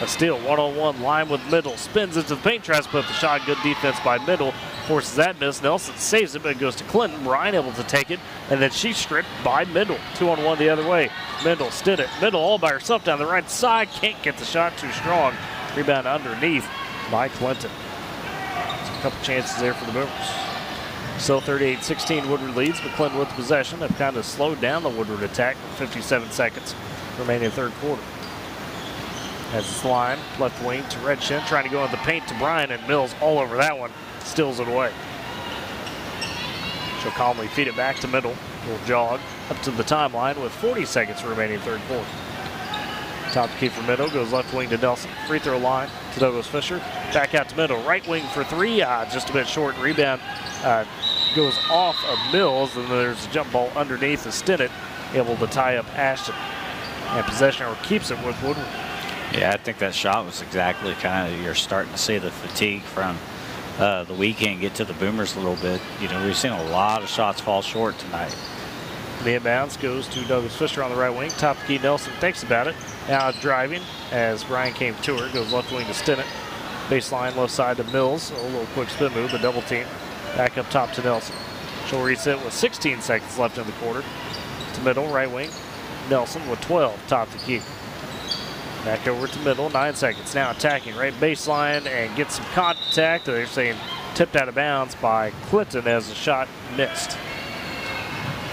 A steal, one-on-one. Lime with Mendel. Spins into the paint. Tries to put the shot. Good defense by Mendel. Forces that miss. Nelson saves it, but it goes to Clinton. Bryan able to take it. And then she's stripped by Mendel. 2-on-1 the other way. Mendel, Stinnett. Mendel all by herself down the right side. Can't get the shot. Too strong. Rebound underneath by Clinton. A couple chances there for the Boomers. Still 38-16, Woodward leads, but Clinton with possession have kind of slowed down the Woodward attack with 57 seconds remaining in the third quarter. As it's Lime, left wing to Redshin, trying to go in the paint to Bryan, and Mills all over that one, steals it away. She'll calmly feed it back to Mendel. Will jog up to the timeline with 40 seconds remaining in third quarter. Top key for Mendel, goes left wing to Nelson. Free throw line to Douglas Fisher. Back out to Mendel, right wing for three. Just a bit short. Rebound goes off of Mills, and there's a jump ball underneath of Stinnett, able to tie up Ashton. And possession or keeps it with Woodward. Yeah, I think that shot was exactly kind of, you're starting to see the fatigue from the weekend get to the Boomers a little bit. We've seen a lot of shots fall short tonight. The inbounds goes to Douglas Fisher on the right wing. Top key Nelson thinks about it. Now driving as Bryan came to her. Goes left wing to Stinnett. Baseline left side to Mills. A little quick spin move, but double team. Back up top to Nelson. She'll reset with 16 seconds left in the quarter. To Mendel, right wing. Nelson with 12, top the key. Back over to Mendel, 9 seconds. Now attacking right baseline and gets some contact. They're saying tipped out of bounds by Clinton as the shot missed.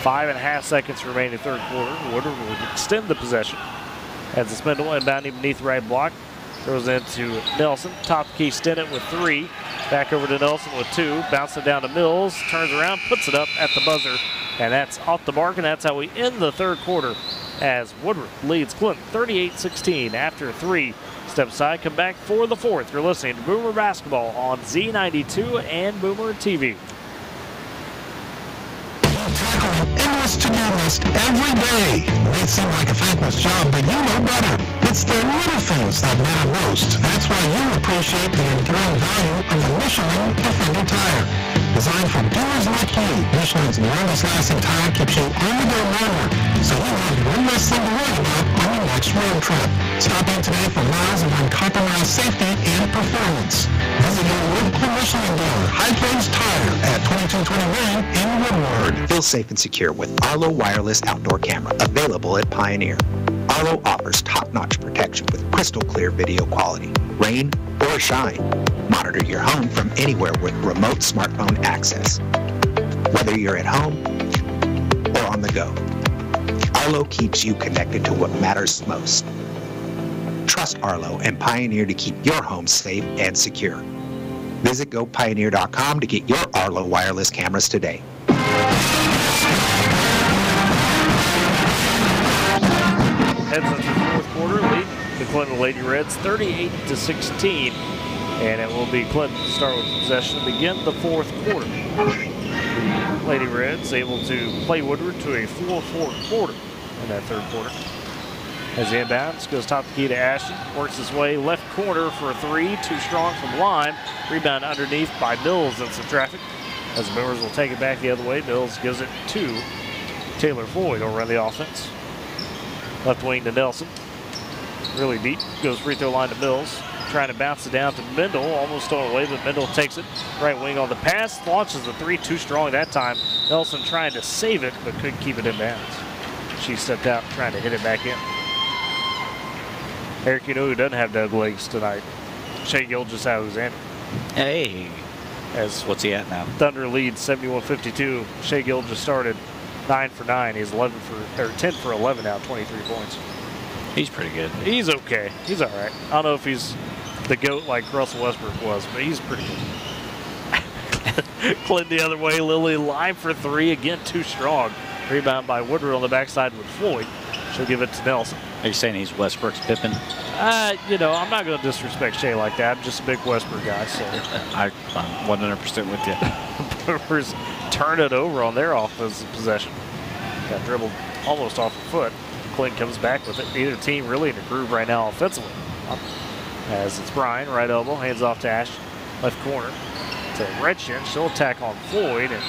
5.5 seconds remaining third quarter. Woodward will extend the possession. As it's Mendel inbounding beneath the right block. Throws into Nelson. Top key Stinnett with 3. Back over to Nelson with 2. Bounces it down to Mills. Turns around, puts it up at the buzzer. And that's off the mark, and that's how we end the third quarter as Woodward leads Clinton 38-16 after 3. Step aside, come back for the fourth. You're listening to Boomer Basketball on Z92 and Boomer TV. In thankless to-do list every day. It may seem like a thankless job, but you know better. It's the little things that matter most. That's why you appreciate the enduring value of the Michelin Defender tire. Designed for doers like you, Michelin's longest-lasting tire keeps you on the go longer, so you have one less thing to worry about on your next road trip. Stop in today for miles of uncompromised safety and performance. Visit your local Michelin dealer, High Plains Tire, at 2221 in Woodward. Feel safe and secure with Arlo Wireless Outdoor Camera, available at Pioneer. Arlo offers top-notch protection with crystal clear video quality. Rain or shine, monitor your home from anywhere with remote smartphone access. Whether you're at home or on the go, Arlo keeps you connected to what matters most. Trust Arlo and Pioneer to keep your home safe and secure. Visit GoPioneer.com to get your Arlo wireless cameras today. Heads into the fourth quarter, lead the Clinton Lady Reds 38-16, and it will be Clinton to start with possession to begin the fourth quarter. The Lady Reds able to play Woodward to a 4-4 quarter in that third quarter. As the inbounds goes top key to Ashton, works his way left corner for a three, too strong from the line. Rebound underneath by Mills in some traffic. As the Boomers will take it back the other way, Mills gives it to Taylor Floyd over on the offense. Left wing to Nelson. Really deep. Goes free throw line to Mills. Trying to bounce it down to Mendel. Almost stolen away, but Mendel takes it. Right wing on the pass. Launches the three. Too strong that time. Nelson trying to save it, but couldn't keep it in bounds. She stepped out trying to hit it back in. Eric, you know who doesn't have Doug legs tonight? Shea Gilgis Alexander. Hey. What's he at now? Thunder leads 71-52. Shea Gilgis started 9 for 9. He's 10 for 11 now, 23 points. He's pretty good. He's okay. He's all right. I don't know if he's the GOAT like Russell Westbrook was, but he's pretty good. Clinton the other way. Lily line for three. Again, too strong. Rebound by Woodward on the backside with Floyd. She'll give it to Nelson. Are you saying he's Westbrook's Pippen? You know, I'm not going to disrespect Shea like that. I'm just a big Westbrook guy, so. I'm 100% with you. Boomers turn it over on their offensive possession. Got dribbled almost off the foot. Clinton comes back with it. Neither team really in a groove right now offensively. As it's Bryan, right elbow, hands off to Ash, left corner to Redshin. She'll attack on Floyd, and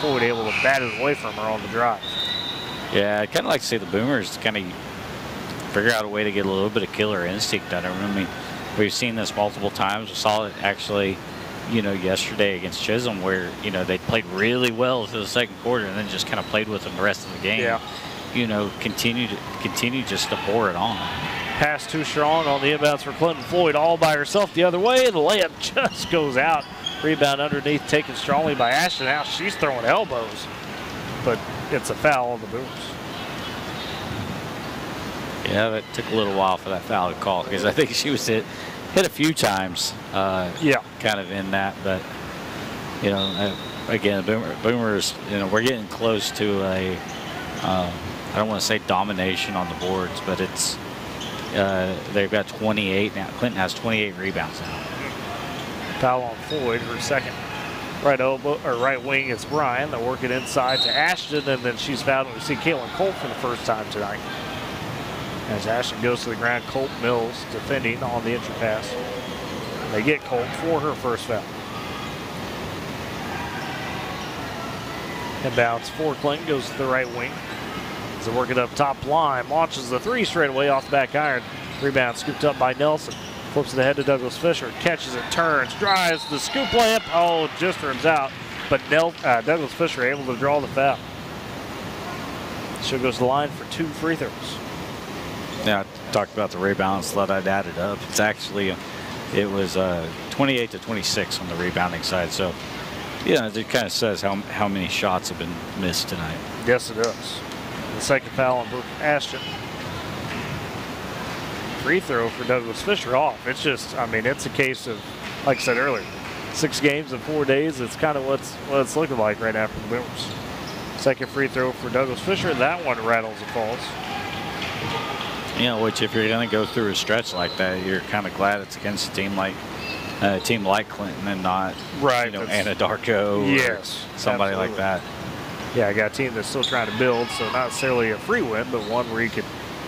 Floyd able to bat it away from her on the drive. Yeah, I'd kind of like to see the Boomers kind of figure out a way to get a little bit of killer instinct out of them. I mean, we've seen this multiple times. We saw it actually, you know, yesterday against Chisholm, where, you know, they played really well through the second quarter and then just kind of played with them the rest of the game. Yeah. You know, continue just to pour it on. Pass too strong on the inbounds for Clinton. Floyd all by herself the other way. The layup just goes out. Rebound underneath, taken strongly by Ashton. Now she's throwing elbows, but it's a foul on the Boomers. Yeah, it took a little while for that foul to call, because I think she was hit a few times. Yeah, kind of in that, but you know, again, Boomers, you know, we're getting close to a. I don't want to say domination on the boards, but it's they've got 28 now. Clinton has 28 rebounds now. Foul on Floyd, her second. Right elbow or right wing, it's Bryan. They'll work it inside to Ashton, and then she's fouled. We see Caitlin Colt for the first time tonight. As Ashton goes to the ground, Colt Mills defending on the entry pass. They get Colt for her first foul. Inbounds for Clinton, goes to the right wing. As they work it up top line, launches the three straight away off the back iron. Rebound scooped up by Nelson. Flips it ahead to Douglas Fisher, catches it, turns, drives, the scoop layup. Oh, just runs out. But Douglas Fisher able to draw the foul. She'll go to the line for 2 free throws. Yeah, I talked about the rebounds that I'd added up. It's actually, it was 28 to 26 on the rebounding side. So, yeah, it kind of says how many shots have been missed tonight. Yes, it does. The second foul on Brooke Ashton. Free throw for Douglas Fisher off. It's just, I mean, it's a case of, like I said earlier, 6 games in 4 days. It's kind of what it's looking like right now for the Boomers. Second free throw for Douglas Fisher. That one rattles and falls. You know, which if you're going to go through a stretch like that, you're kind of glad it's against a team like Clinton and not, right, you know, Anadarko yes, or somebody absolutely. like that. Yeah, I got a team that's still trying to build, so not necessarily a free win, but one where you could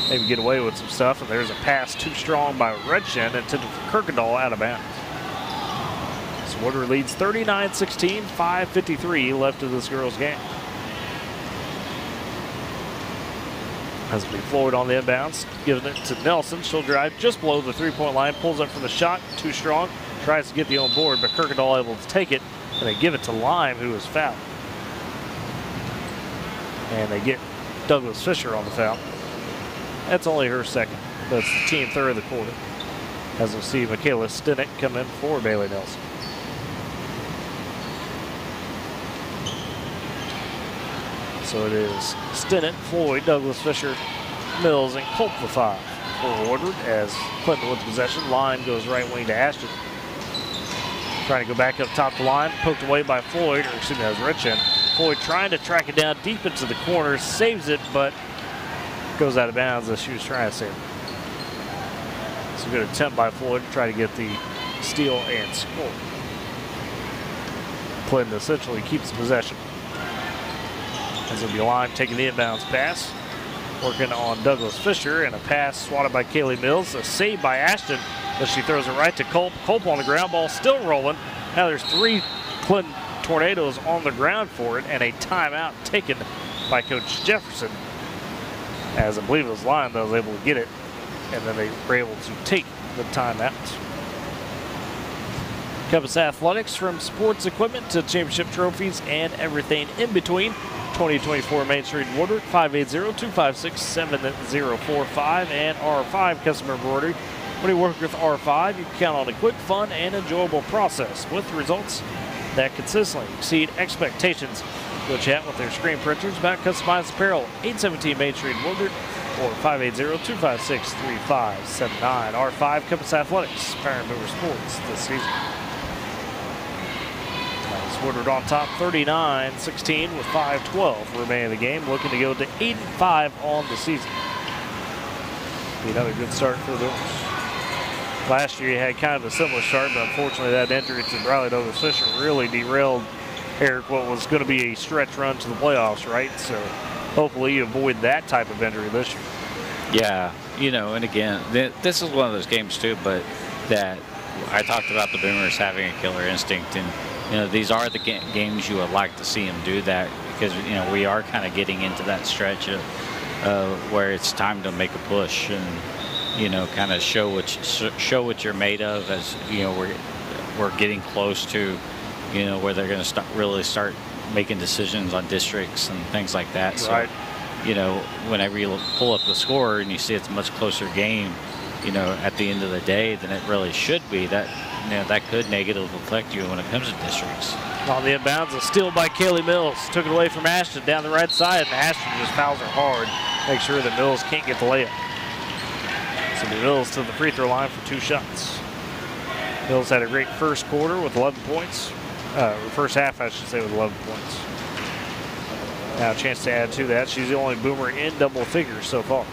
maybe get away with some stuff. And there's a pass too strong by Redshin, intended for Kirkendall, out of bounds. So Woodward leads 39-16, 5:53 left of this girls' game. Has to be Floyd on the inbounds, giving it to Nelson. She'll drive just below the three-point line, pulls up for the shot, too strong, tries to get the on board, but Kirkendall able to take it, and they give it to Lime, who is fouled. And they get Douglas Fisher on the foul. That's only her second. That's the team third of the quarter. As we'll see Michaela Stinnett come in for Bailey Nelson. So it is Stinnett, Floyd, Douglas Fisher, Mills, and Culp the five for Woodward as Clinton with possession. Line goes right wing to Ashton. Trying to go back up top the line, poked away by Floyd, or excuse me, that was Richin. Floyd trying to track it down deep into the corner, saves it, but goes out of bounds as she was trying to save it. It's a good attempt by Floyd to try to get the steal and score. Clinton essentially keeps possession. As it'll be Lime taking the inbounds pass, working on Douglas Fisher, and a pass swatted by Kaylee Mills, a save by Ashton, but she throws it right to Culp. Culp on the ground, ball still rolling. Now there's three Clinton Tornadoes on the ground for it, and a timeout taken by Coach Jefferson, as I believe it was Lime that was able to get it, and then they were able to take the timeout. Compass Athletics, from sports equipment to championship trophies and everything in between. 2024 Main Street in Woodward, 580-256-7045, and R5 customer embroidery. When you work with R5, you can count on a quick, fun, and enjoyable process with results that consistently exceed expectations. Go chat with their screen printers about customized apparel. 817 Main Street in Woodward, or 580-256-3579. R5 Compass Athletics, powering Boomer Sports this season. Woodward on top 39-16 with 5:12 remaining in the game, looking to go to 8-5 on the season. Be another good start for the Boomers. Last year you had kind of a similar start, but unfortunately that injury to Riley Douglas Fisher really derailed, Eric, what was going to be a stretch run to the playoffs, right? So hopefully you avoid that type of injury this year. Yeah, you know, and again, this is one of those games too, but that I talked about the Boomers having a killer instinct, and you know, these are the games you would like to see them do that, because, you know, we are kind of getting into that stretch of where it's time to make a push and, you know, kind of show what you're made of, as, you know, we're getting close to, you know, where they're going to really start making decisions on districts and things like that. Right. So, you know, whenever you pull up the score and you see it's a much closer game, you know, at the end of the day than it really should be, that, you know, that could negatively affect you when it comes to districts. On the inbounds, a steal by Kaylee Mills. Took it away from Ashton down the right side, and Ashton just fouls her hard. Make sure that Mills can't get the layup. So Mills to the free throw line for 2 shots. Mills had a great first quarter with 11 points. First half, I should say, with 11 points. Now a chance to add to that. She's the only Boomer in double figures so far.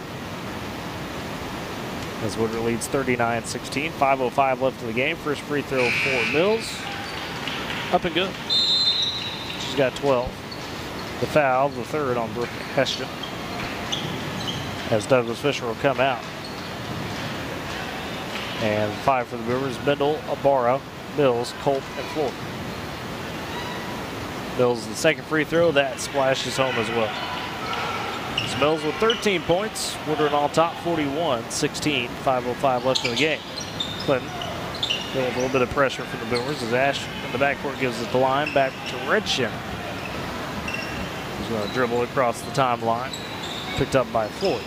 As Woodward leads 39-16, 5:05 left in the game. First free throw for Mills. Up and good. She's got 12. The foul, the third on Brooke Heston, as Douglas Fisher will come out. And 5 for the Boomers: Bendel, Ibarra, Mills, Culp, and Floyd. Mills the second free throw, that splashes home as well. Mills with 13 points. Woodward on top 41-16. 5:05 left in the game. Clinton with a little bit of pressure from the Boomers as Ash in the backcourt gives it the line back to Redshin. He's going to dribble across the timeline. Picked up by Floyd.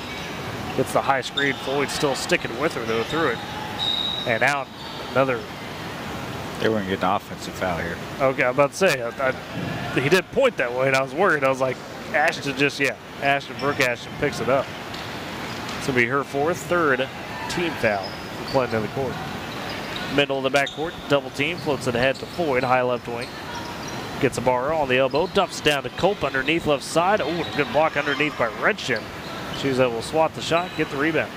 Gets the high screen. Floyd still sticking with her though through it. And out another. They weren't getting an offensive foul here. Okay, I'm about to say, he did point that way and I was worried. I was like, Ashton just, Brooke Ashton picks it up. This will be her third team foul for Clinton in the court. Middle of the backcourt, double team, floats it ahead to Floyd, high left wing. Gets Ibarra on the elbow, dumps it down to Culp underneath left side. Oh, a good block underneath by Redshin. She was able to swat the shot, get the rebound.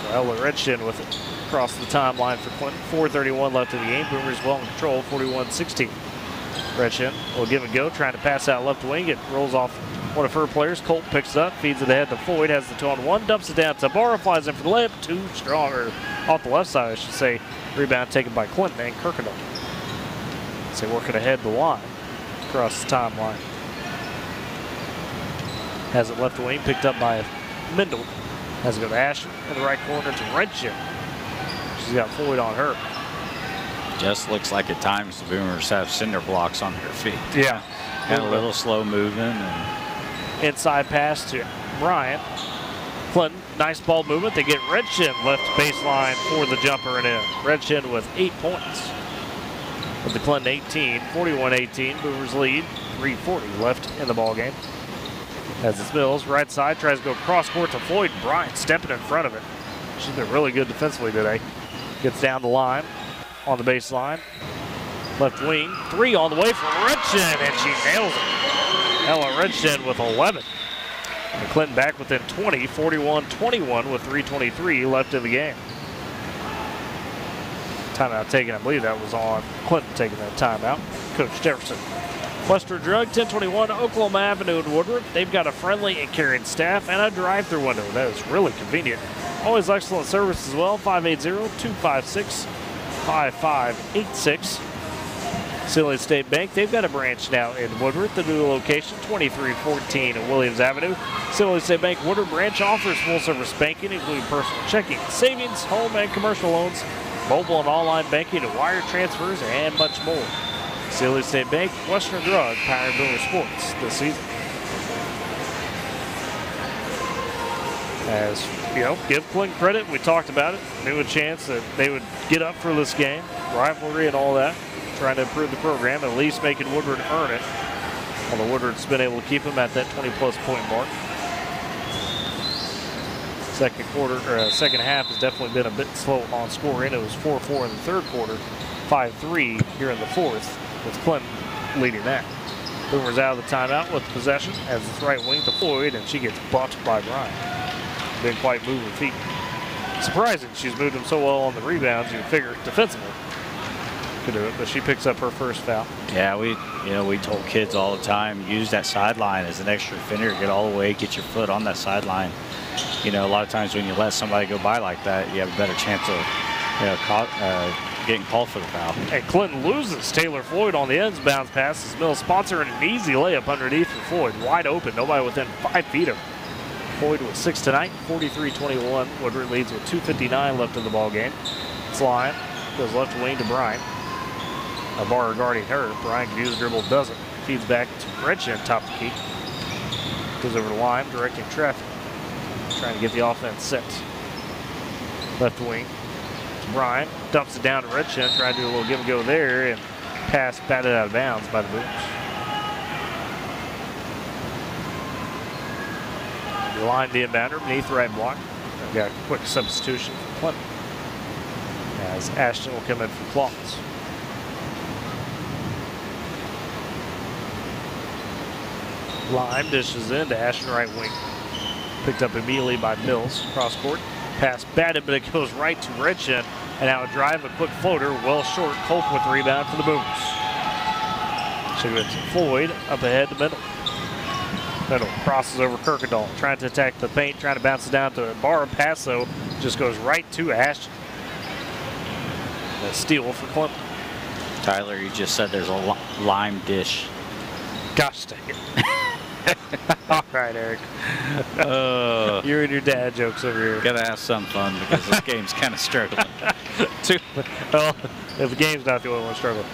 So Ella Redshin with it across the timeline for Clinton. 4:31 left in the game. Boomers well in control, 41-16. Gretchen will give and go, trying to pass out left wing. It rolls off one of her players. Colt picks it up, feeds it ahead to Floyd, has the 2-on-1, dumps it down to Barra, flies in for the layup. Too strong, or off the left side, I should say. Rebound taken by Clinton and Kirkendall. So working ahead the line, across the timeline. Has it left wing, picked up by Mendel. Has it go to Ashton in the right corner to Redchin. She's got Floyd on her. Just looks like at times the Boomers have cinder blocks on their feet. Yeah. And a little slow moving. And inside pass to Bryant. Clinton, nice ball movement. They get Redchin left baseline for the jumper and in. Redchin with 8 points. With the Clinton 18, 41-18. Boomers lead. 3:40 left in the ball game. As it's Mills, right side, tries to go cross court to Floyd. Bryant stepping in front of it. She's been really good defensively today. Gets down the line on the baseline. Left wing, 3 on the way for Redchin, and she nails it. Ella Redchin with 11. And Clinton back within 20, 41-21 with 3:23 left in the game. Timeout taken, I believe that was on Clinton taking that timeout. Coach Jefferson. Western Drug, 1021 Oklahoma Avenue in Woodward. They've got a friendly and caring staff and a drive-through window. That is really convenient. Always excellent service as well. 580-256-5586. Silly State Bank, they've got a branch now in Woodward. The new location, 2314 Williams Avenue. Silly State Bank Woodward branch offers full-service banking, including personal checking, savings, home and commercial loans, mobile and online banking, and wire transfers, and much more. Silly State Bank, Western Drug, powering Boomer Sports this season. As you know, give Clinton credit. We talked about it. Knew a chance that they would get up for this game, rivalry and all that. Trying to improve the program, at least making Woodward earn it. Although Woodward's been able to keep him at that 20-plus point mark. Second half has definitely been a bit slow on scoring. It was 4-4 in the third quarter, 5-3 here in the fourth, with Clinton leading that. Boomer's out of the timeout with possession as it's right wing to Floyd, and she gets bumped by Bryant. Didn't quite move her feet. Surprising, she's moved him so well on the rebounds. You figure defensively could do it, but she picks up her first foul. yeah, we told kids all the time, use that sideline as an extra defender. Get all the way, get your foot on that sideline. A lot of times when you let somebody go by like that, you have a better chance of getting called for the foul. And Clinton loses Taylor Floyd on the ends bounce pass as Mills spots her in an easy layup underneath for Floyd. Wide open, nobody within 5 feet of her. Floyd with 6 tonight, 43-21. Woodward leads with 2:59 left in the ball game. Slime goes left wing to Bryant. A bar guarding her. Bryant can use the dribble, doesn't. Feeds back to Redchin, top of the key. Goes over the line, directing traffic. Trying to get the offense set. Left wing to Bryant. Dumps it down to Redchin. Trying to do a little give and go there, and pass batted out of bounds by the Boomers. The line the inbounder beneath the right block. They've got a quick substitution for Clinton, as Ashton will come in for Claus. Lime dishes in to Ashton right wing. Picked up immediately by Mills. Cross court. Pass batted, but it goes right to Redchin. And now a drive, a quick floater, well short. Colt with the rebound for the Boomers. So it's Floyd up ahead to Mendel. Mendel crosses over Kirkendall, trying to attack the paint, trying to bounce it down to Barra. Pass, though, just goes right to Ashton. A steal for Clinton. Tyler, you just said there's a lime dish. Gosh dang it. All right, Eric. You and your dad jokes over here. Gotta have some fun because this game's kind of struggling. Well, if the game's not the only one struggling.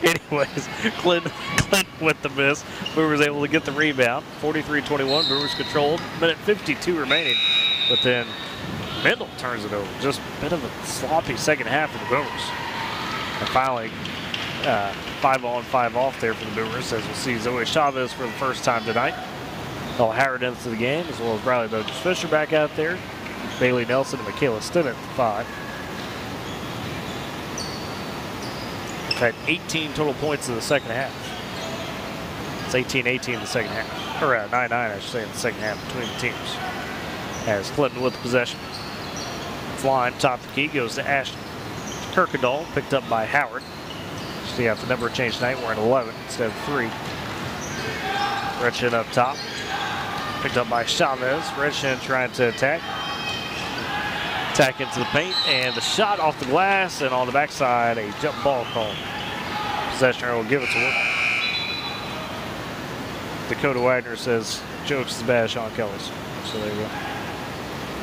Anyways, Clinton with the miss. Boomers able to get the rebound. 43-21. Boomers controlled. Minute 52 remaining. But then Mendel turns it over. Just a bit of a sloppy second half for the Boomers. And finally, 5 on, 5 off there for the Boomers, as we'll see Zoe Chavez for the first time tonight. Ella Howard into the game, as well as Riley Burgess-Fisher back out there. Bailey Nelson and Michaela Stinnett at 5. We've had 18 total points in the second half. It's 18-18 in the second half. Or 9-9, I should say, in the second half between the teams. As Clinton with the possession. Line, top of the key, goes to Ashton. Kirkendall, picked up by Howard. She got the number change tonight, wearing 11 instead of 3. Retchen up top. Picked up by Chavez. Retchen trying to attack. Attack into the paint, and the shot off the glass, and on the backside, a jump ball call. Possession will give it to Woodward. Dakota Wagner says, jokes as bad as Sean Kelly's. So there you go.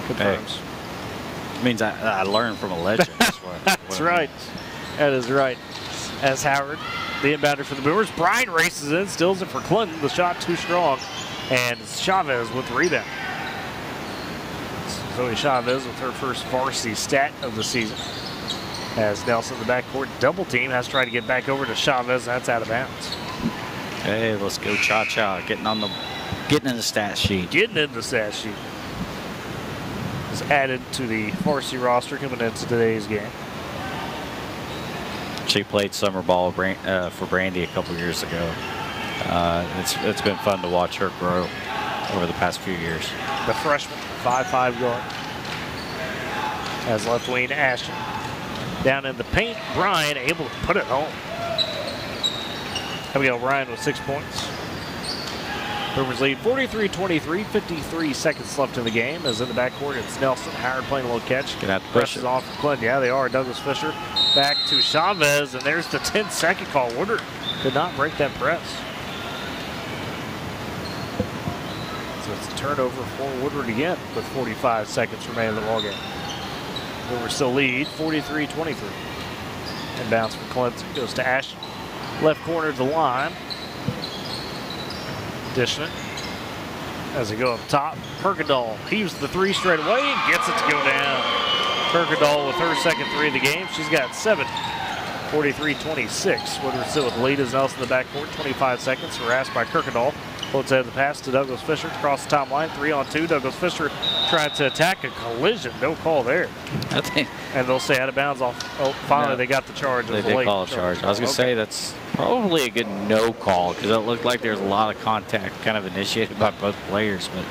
Confirms. Hey, means I learned from a legend. That's right. That is right. As Howard, the inbounder for the Boomers. Bryan races in, steals it for Clinton. The shot too strong, and Chavez with the rebound. Zoe Chavez with her first varsity stat of the season. As Nelson in the backcourt double team has tried to get back over to Chavez. That's out of bounds. Hey, let's go Cha-Cha. Getting in the stat sheet. Getting in the stat sheet. Is added to the varsity roster coming into today's game. She played summer ball for Brandy a couple years ago. It's been fun to watch her grow over the past few years. The freshman, 5'5" guard. As left wing Ashton. Down in the paint, Bryan able to put it home. Abigail Bryan with 6 points. Boomers lead 43-23, 53 seconds left in the game. As in the backcourt, it's Nelson. Howard playing a little catch. Gonna have to push it. Off for Clinton. Yeah, they are. Douglas Fisher back to Chavez, and there's the 10-second call. Woodward could not break that press. So it's a turnover for Woodward again with 45 seconds remaining in the ballgame. Boomers still lead 43-23. And bounce for Clinton goes to Ashton. Left corner to the line. Dishing it as they go up top. Kirkendall heaves the 3 straight away and gets it to go down. Kirkendall with her second 3 of the game. She's got 7. 43-26. Woodward still with the lead as Nelson in the backcourt. 25 seconds. Harassed by Kirkendall. Floats out of the pass to Douglas Fisher across the timeline. 3-on-2. Douglas Fisher trying to attack a collision. No call there. And they'll stay out of bounds off. Oh, finally they got the charge. They did call a charge. I was going to say that's probably a good no call because it looked like there's a lot of contact kind of initiated by both players, but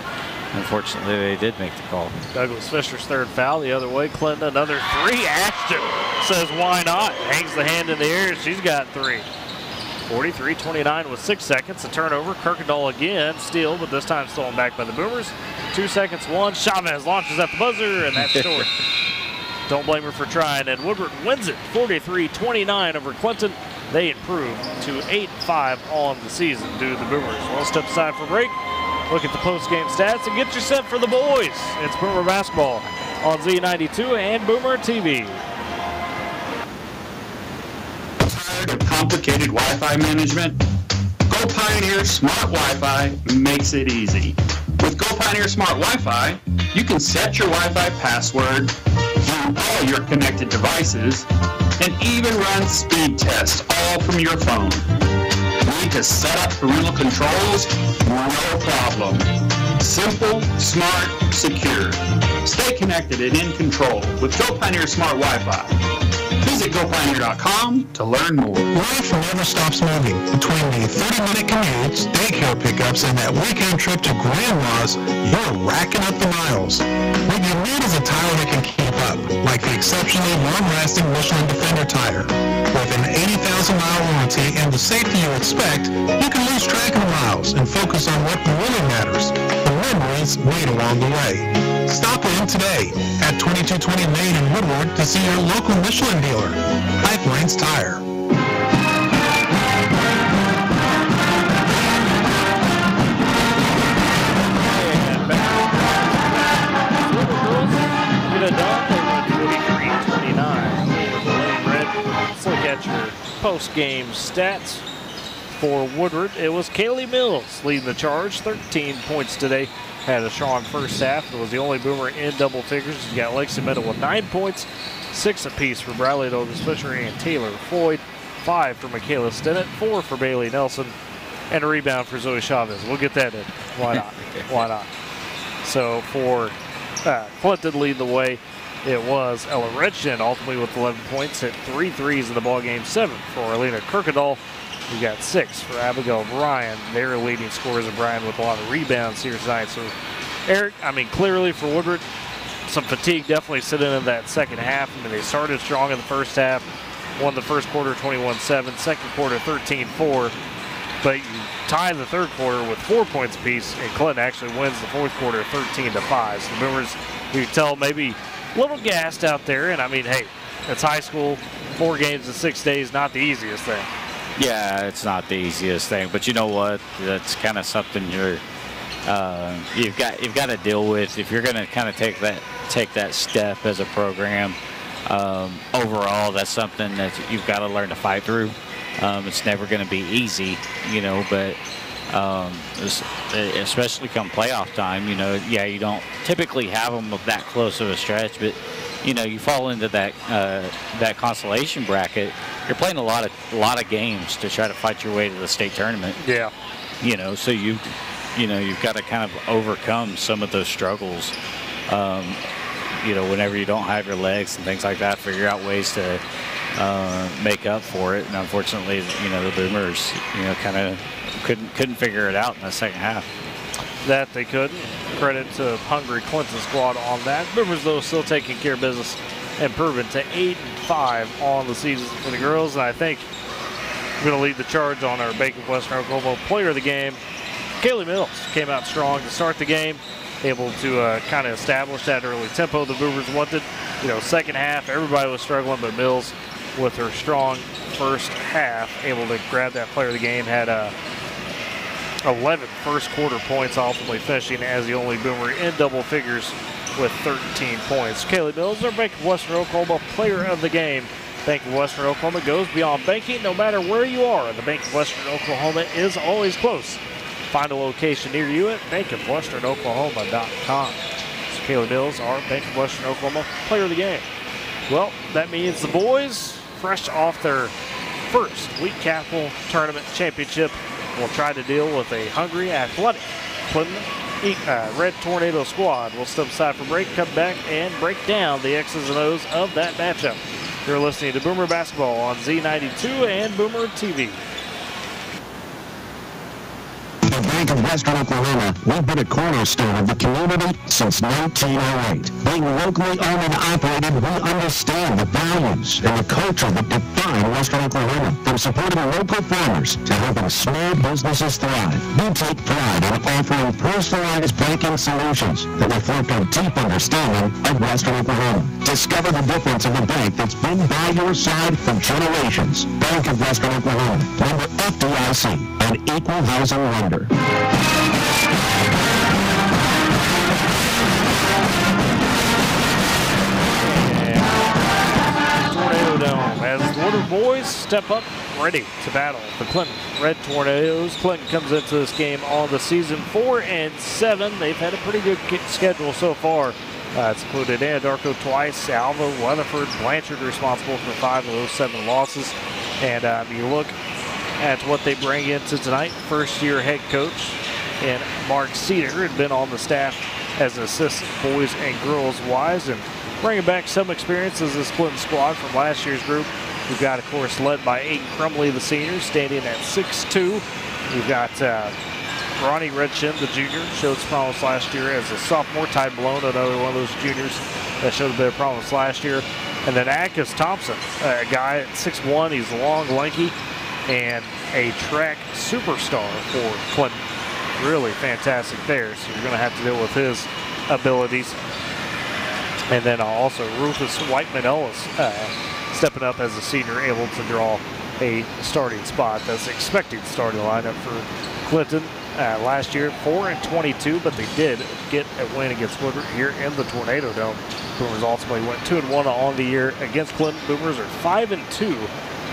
unfortunately they did make the call. Douglas Fisher's third foul the other way. Clinton another 3. Ashton says why not? Hangs the hand in the air. She's got 3. 43-29 with 6 seconds. A turnover. Kirkendall again. Steal, but this time stolen back by the Boomers. 2 seconds. 1. Chavez launches at the buzzer, and that's short. Don't blame her for trying. And Woodward wins it 43-29 over Clinton. They improve to 8-5 on the season due to the Boomers. We'll step aside for break. Look at the post-game stats and get you set for the boys. It's Boomer Basketball on Z92 and Boomer TV. Tired of complicated Wi-Fi management? Go Pioneer Smart Wi-Fi makes it easy. With Go Pioneer Smart Wi-Fi, you can set your Wi-Fi password, view all your connected devices, and even run speed tests all from your phone. Need to set up parental controls? No problem. Simple, smart, secure. Stay connected and in control with Go Pioneer Smart Wi-Fi. Visit GoPioneer.com to learn more. Life never stops moving. Between the 30-minute commutes, daycare pickups, and that weekend trip to Grandma's, you're racking up the miles. What you need is a tire that can keep up, like the exceptionally long-lasting Michelin Defender tire. With an 80,000-mile warranty and the safety you expect, you can lose track of the miles and focus on what really matters, the memories made along the way. Stop in today at 2220 Main in Woodward to see your local Michelin dealer, Pipelines Tire. And back. Get it done. They won 43-29 over the Lane Red. Let's look at your post-game stats for Woodward. It was Kaylee Mills leading the charge. 13 points today. Had a strong first half. It was the only Boomer in double figures. You got Lexi Meadow with 9 points, 6 apiece for Bradley Douglas Fisher and Taylor Floyd, 5 for Michaela Stinnett, 4 for Bailey Nelson, and a rebound for Zoe Chavez. We'll get that in. Why not? Why not? So for Clinton leading the way, it was Ella Retchen ultimately with 11 points, hit 3 threes in the ballgame, 7 for Arlena Kirkendall. We got 6 for Abigail Bryan. Their leading scorers of Bryan with a lot of rebounds here tonight. So, Eric, I mean, clearly for Woodward, some fatigue definitely sitting in that second half. I mean, they started strong in the first half, won the first quarter 21-7, second quarter 13-4. But you tie the third quarter with 4 points apiece, and Clinton actually wins the fourth quarter 13-5. So the Boomers, you can tell, maybe a little gassed out there. And I mean, hey, it's high school, 4 games in 6 days, not the easiest thing. Yeah, it's not the easiest thing, but you know what? That's kind of something you've got to deal with if you're going to kind of take that step as a program. Overall, that's something that you've got to learn to fight through. It's never going to be easy, but especially come playoff time, yeah, you don't typically have them that close of a stretch, but you fall into that consolation bracket. You're playing a lot of games to try to fight your way to the state tournament. Yeah. So you've got to kind of overcome some of those struggles. Whenever you don't have your legs and things like that, figure out ways to make up for it. And unfortunately, the Boomers, kind of couldn't figure it out in the second half. That they couldn't. Credit to hungry Clinton squad on that. Boomers, though, still taking care of business, improving to 8-5 on the season for the girls. And I think I'm going to lead the charge on our Bank of Western Oklahoma player of the game. Kaylee Mills came out strong to start the game, able to kind of establish that early tempo the Boomers wanted. Second half, everybody was struggling, but Mills, with her strong first half, able to grab that player of the game, had 11 first quarter points, ultimately finishing as the only Boomer in double figures with 13 points. Kaylee Mills, our Bank of Western Oklahoma player of the game. Bank of Western Oklahoma goes beyond banking no matter where you are. The Bank of Western Oklahoma is always close. Find a location near you at bankofwesternoklahoma.com. So Kaylee Mills, our Bank of Western Oklahoma player of the game. Well, that means the boys, fresh off their first Week Capital Tournament Championship, will try to deal with a hungry, athletic Clinton Red Tornado squad. We'll step aside for break, come back, and break down the X's and O's of that matchup. You're listening to Boomer Basketball on Z92 and Boomer TV. The Bank of Western Oklahoma, we've been a cornerstone of the community since 1908. Being locally owned and operated, we understand the values and the culture that define Western Oklahoma. From supporting local farmers to helping small businesses thrive, we take pride in offering personalized banking solutions that reflect our deep understanding of Western Oklahoma. Discover the difference of a bank that's been by your side for generations. Bank of Western Oklahoma, member FDIC, an equal housing lender. Tornado Dome as the Woodward boys step up ready to battle the Clinton Red Tornadoes. Clinton comes into this game on the season 4-7. They've had a pretty good schedule so far. It's included Anadarko twice, Alva, Weatherford, Blanchard responsible for 5 of those 7 losses. And you look at what they bring into tonight. First-year head coach and Mark Cedar had been on the staff as an assistant boys and girls wise, and bringing back some experience as this Clinton squad from last year's group. We've got, of course, led by Aiden Crumley, the senior, standing at 6'2". We've got Ronnie Redshin, the junior, showed some promise last year as a sophomore. Ty Malone, another one of those juniors that showed a bit of promise last year. And then Akis Thompson, a guy at 6'1". He's long, lanky, and a track superstar for Clinton. Really fantastic there, so you're going to have to deal with his abilities. And then also Rufus Whiteman-Ellis stepping up as a senior, able to draw a starting spot. That's the expected starting lineup for Clinton. Last year, 4-22, but they did get a win against Woodward here in the Tornado Dome. Boomers ultimately went 2-1 on the year against Clinton. Boomers are 5-2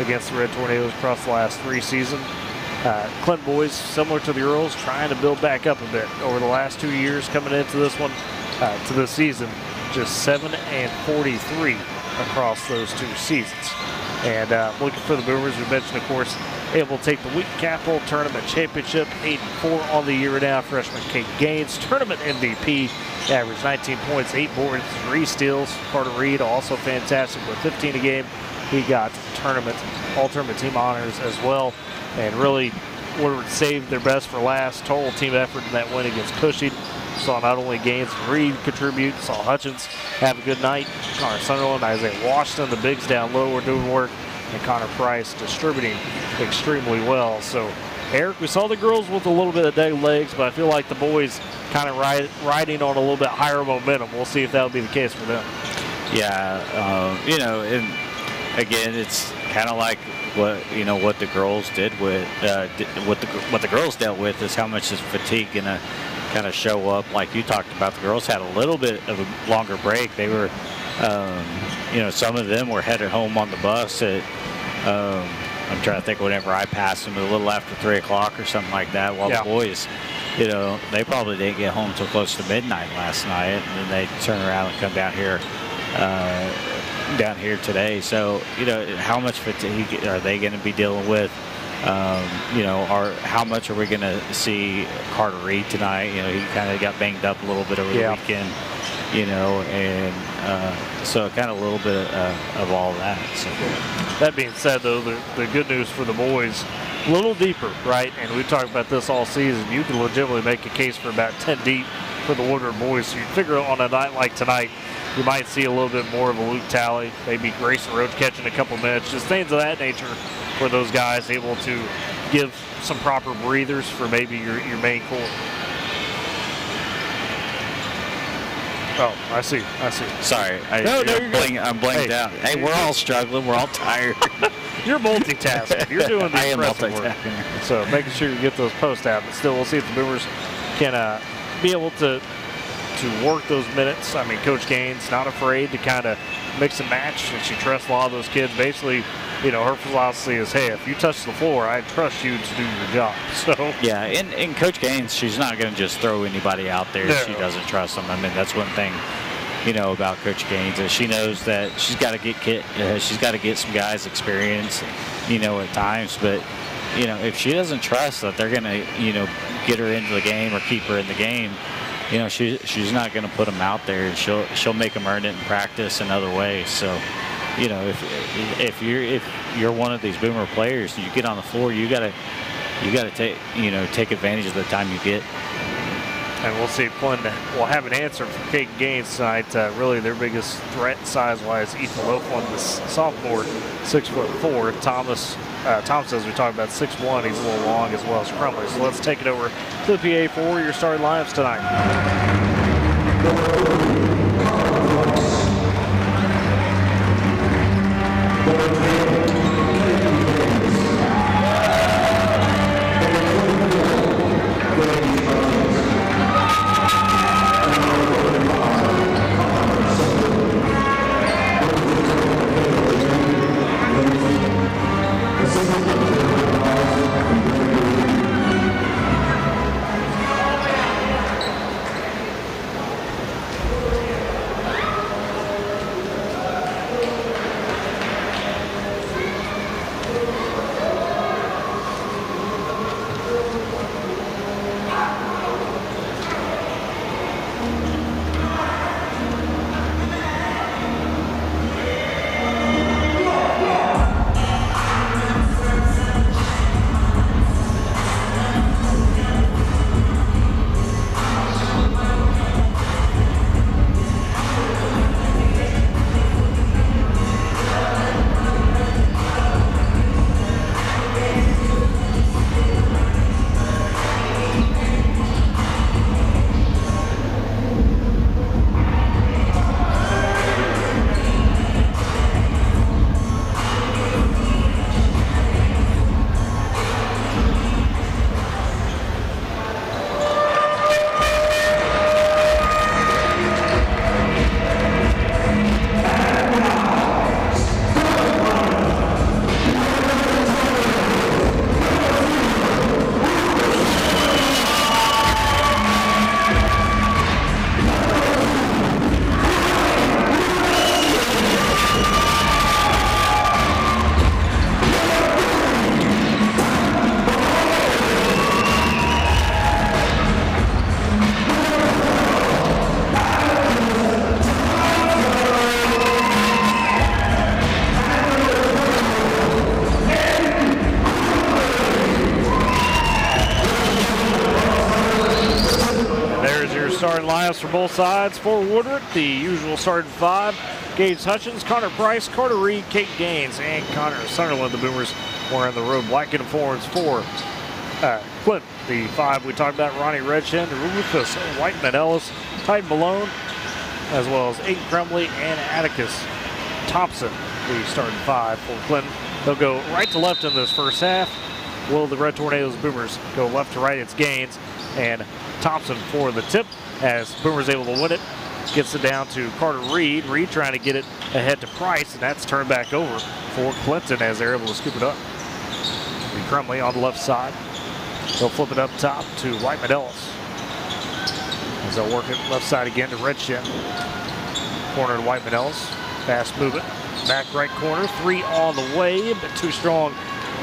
against the Red Tornadoes across the last 3 seasons. Clinton boys, similar to the girls, trying to build back up a bit over the last 2 years, coming into this one, to this season, just 7-43 across those 2 seasons. And looking for the Boomers, we mentioned, of course, able to take the Week Capital Tournament Championship, 8-4 on the year now. Freshman Kate Gaines, tournament MVP, averaged 19 points, 8 boards, 3 steals. Carter Reed, also fantastic with 15 a game. He got tournament all-tournament team honors as well. And really, Woodward saved their best for last. Total team effort in that win against Cushing. Saw not only Gaines and Reed contribute, saw Hutchins have a good night. Connor Sunderland, Isaiah Washington, the bigs down low were doing work. and Connor Price distributing extremely well. So, Eric, we saw the girls with a little bit of dead legs, but I feel like the boys kind of riding on a little bit higher momentum. We'll see if that'll be the case for them. Yeah, you know, and again, it's kind of like what the girls did with what the girls dealt with is how much is fatigue gonna kind of show up. Like you talked about, the girls had a little bit of a longer break. They were, you know, some of them were headed home on the bus at. I'm trying to think, whenever I passed them, a little after 3 o'clock or something like that. While the boys, you know, they probably didn't get home till close to midnight last night, and then they turn around and come down here today. So, you know, how much fatigue are they going to be dealing with? You know, how much are we going to see Carter Reed tonight? You know, he kind of got banged up a little bit over the weekend. You know, and so kind of a little bit of all that. So. That being said, though, the good news for the boys, a little deeper, right? And we've talked about this all season. You can legitimately make a case for about 10 deep for the Woodward boys. So you figure on a night like tonight, you might see a little bit more of a Luke Talley, maybe Grayson Roach catching a couple minutes, just things of that nature for those guys, able to give some proper breathers for maybe your main core. Oh, I see. Sorry, I'm blanked out. Hey, we're all struggling. We're all tired. You're multitasking. You're doing the impressive work. So making sure you get those posts out. But still, we'll see if the Boomers can be able to work those minutes. I mean, Coach Gaines not afraid to kind of mix and match, and she trusts a lot of those kids. Basically, you know, her philosophy is, hey, if you touch the floor, I trust you to do your job. So yeah, and Coach Gaines, she's not going to just throw anybody out there if she doesn't trust them. I mean, that's one thing, you know, about Coach Gaines, is she knows that she's got to get some guys experience, you know, at times. But you know, if she doesn't trust that they're going to, you know, get her into the game or keep her in the game, you know, she's not going to put them out there, and she'll make them earn it in practice and other ways. So, you know, if you're one of these Boomer players, you get on the floor, you gotta take advantage of the time you get. And we'll see if Clinton will have an answer for Kate Gaines tonight. Really, their biggest threat size-wise, Ethan Loafland, the sophomore, 6'4". Thomas, as we talked about, 6'1". He's a little long as well as Crumley. So let's take it over to the PA for your starting lineups tonight. Starting lineups for both sides. For Woodward, the usual starting five. Gage Hutchins, Connor Price, Carter Reed, Kate Gaines, and Connor Sunderland. The Boomers wearing the road black uniforms for Clinton. The 5 we talked about, Ronnie Redshin, Rufus Whiteman Ellis, Titan Malone, as well as Aiden Crumley and Atticus Thompson. The starting 5 for Clinton. They'll go right to left in this first half. Will the Red Tornadoes Boomers go left to right? It's Gaines and Thompson for the tip, as Boomers able to win it. Gets it down to Carter Reed. Reed trying to get it ahead to Price, and that's turned back over for Clinton as they're able to scoop it up. Crumley on the left side. They'll flip it up top to Whiteman Ellis, as they'll work it left side again to Redshin. Corner to Whiteman Ellis. Fast movement. Back right corner. 3 on the way, but too strong.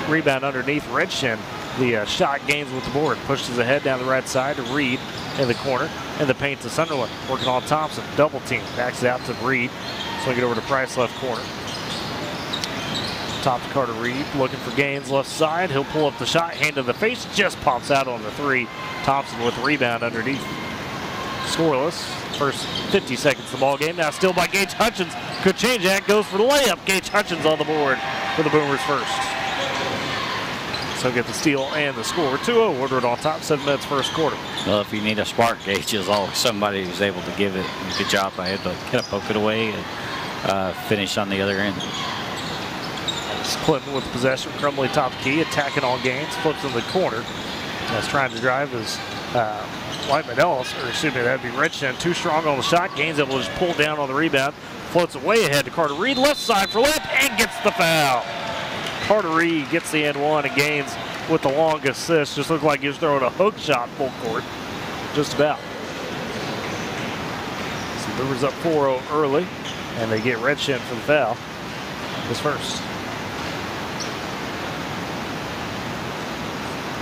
Rebound underneath. Redshin, the shot gains with the board. Pushes ahead down the right side to Reed in the corner. And the paint to Sunderland. Working on Thompson. Double team. Backs it out to Reed. Swing it over to Price left corner. Top to Carter Reed. Looking for Gaines left side. He'll pull up the shot. Hand to the face. Just pops out on the 3. Thompson with the rebound underneath. Scoreless. First 50 seconds of the ball game. Now still by Gage Hutchins. Could change that. Goes for the layup. Gage Hutchins on the board for the Boomers first. So get the steal and the score. 2-0. Woodward on top. 7 minutes first quarter. Well, if you need a spark, Gage is always somebody who's able to give it. Good job by him to kind of poke it away and finish on the other end. It's Clinton with possession. Crumley top key. Attacking on Gaines. Flips in the corner. That's trying to drive is Whiteman Ellis, or excuse me, that'd be Redshin. Too strong on the shot. Gaines able to just pull down on the rebound. Floats it way ahead to Carter Reed. Left side for layup and gets the foul. Carter Reed gets the and 1, and Gaines with the long assist. Just looked like he was throwing a hook shot full court. Just about. So Boomers up 4-0 early, and they get Redshin for the foul. This first.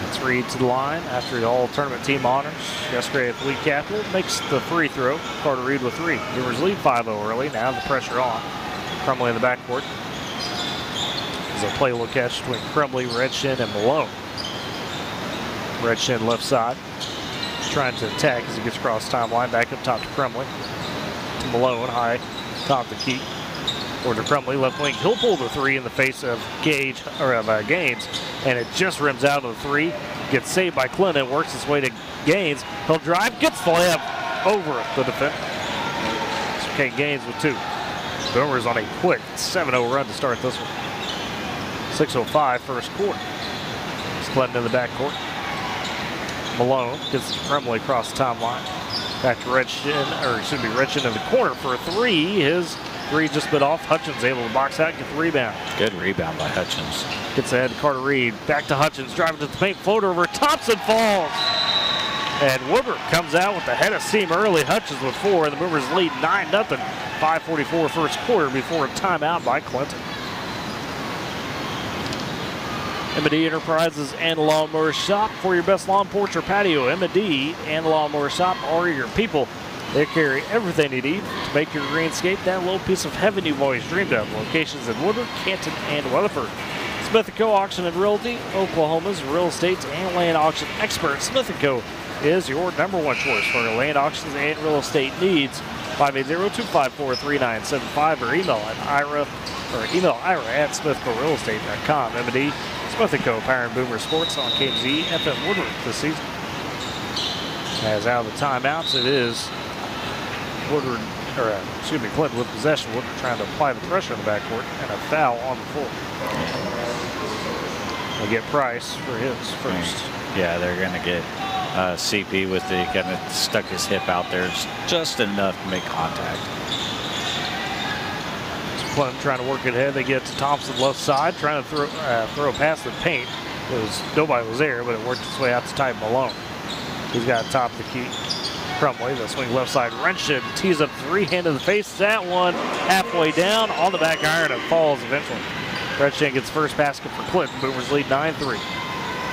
It's Reed to the line after the all-tournament team honors. Yesterday at the league capital makes the free throw. Carter Reed with 3. Boomers lead 5-0 early. Now the pressure on. Crumley in the backcourt. There's a play look catch between Crumley, Redshin, and Malone. Redshin left side. Trying to attack as he gets across the timeline. Back up top to Crumley. To Malone, high top the key. Or to Crumley, left wing. He'll pull the 3 in the face of Gaines, and it just rims out of the 3. Gets saved by Clinton. Works his way to Gaines. He'll drive. Gets the layup over the defender. So Kate Gaines with 2. Boomers on a quick 7-0 run to start this one. 6:05 first quarter. It's Clinton in the backcourt. Malone gets Crumley across the timeline. Back to Redshin in the corner for a 3. His 3 just bit off. Hutchins able to box out and get the rebound. Good rebound by Hutchins. Gets ahead to Carter Reed. Back to Hutchins. Driving to the paint. Floater over. Thompson falls. And Woodward comes out with the head of steam early. Hutchins with 4. And the Boomers lead 9-0. 5:44 first quarter before a timeout by Clinton. M&D Enterprises and Lawnmower Shop. For your best lawn, porch, or patio, M&D and Lawnmower Shop are your people. They carry everything you need to make your greenscape that little piece of heaven you've always dreamed of. Locations in Woodward, Canton, and Weatherford. Smith & Co. Auction and Realty, Oklahoma's real estate and land auction expert. Smith & Co. is your #1 choice for your land auctions and real estate needs. 580-254-3975 or email Ira at smithcorealestate.com. M&D Smith & Co. powering Boomer Sports on KMZ FM Woodward this season. As out of the timeouts, it is Woodward, Clinton with possession. Woodward trying to apply the pressure in the backcourt and a foul on the floor. We'll get Price for his first. Yeah, they're going to get CP with the kind of stuck his hip out there just enough to make contact. Clinton trying to work it ahead. They get to Thompson left side, trying to throw past the paint. Nobody was there, but it worked its way out to Titan Malone. He's got top of the key. Crumley, the swing left side. Redshin tees up 3, hand to the face. That one halfway down on the back iron. It falls eventually. Redshin gets first basket for Clinton. Boomers lead 9-3.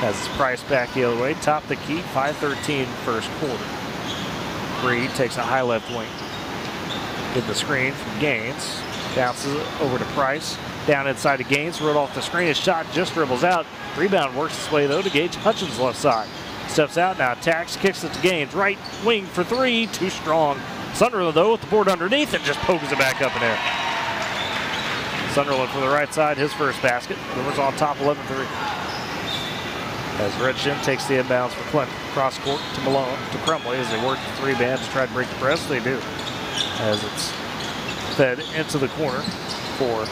Has his Price back the other way. Top of the key. 5:13 first quarter. Reed takes a high left wing. Get the screen from Gaines. Bounces it over to Price. Down inside to Gaines. Rode off the screen. His shot just dribbles out. Rebound works its way though to Gage Hutchins left side. Steps out now, attacks, kicks it to Gaines. Right wing for 3, too strong. Sunderland though with the board underneath and just pokes it back up in there. Sunderland from the right side, his first basket. Boomers on top 11-3. As Redshin takes the inbounds for Clinton. Cross court to Malone, to Crumley as they work the 3-man to try to break the press. They do. As it's fed into the corner for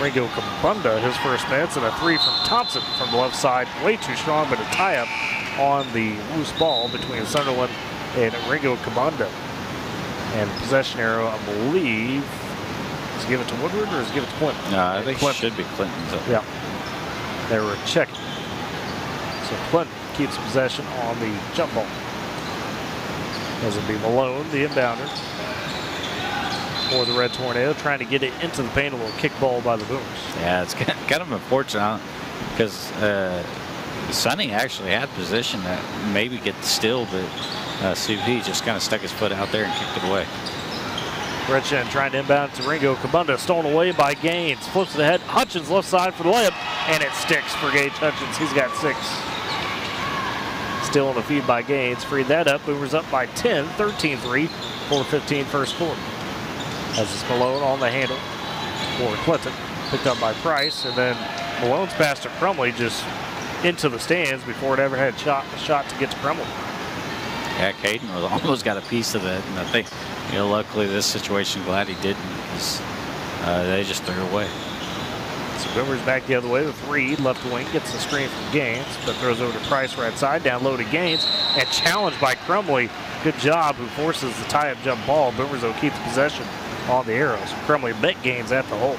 Ringo Kabunda, his first minutes, and a 3 from Thompson from the left side. Way too strong, but a tie-up on the loose ball between Sunderland and Ringo Kabunda. And possession arrow, I believe, is give it to Woodward or is give it to Clinton? No, I think Clinton. it should be Clinton's. Yeah. They were checking. So Clinton keeps possession on the jump ball. As it be Malone, the inbounder for the Red Tornado, trying to get it into the paint. A little kick ball by the Boomers. Yeah, it's kind of unfortunate because Sonny actually had position that maybe get the steal, but CP just kind of stuck his foot out there and kicked it away. Redshin trying to inbound to Ringo. Kabunda stolen away by Gaines. Flips it ahead. Hutchins left side for the layup, and it sticks for Gage Hutchins. He's got 6. Still on the feed by Gaines. Freed that up. Boomers up by 10, 13-3, 4:15 first quarter. As it's Malone on the handle for Clinton. Picked up by Price, and then Malone's pass to Crumley just into the stands before it ever had a shot to get to Crumley. Yeah, Caden was almost got a piece of it, and I think, luckily this situation, glad he didn't, because they just threw it away. So Boomers back the other way with Reed, left wing, gets the screen from Gaines, but throws over to Price right side, down low to Gaines, and challenged by Crumley. Good job, who forces the tie-up jump ball. Boomers, though, keep the possession on the arrows. Crumley met Gaines at the hole.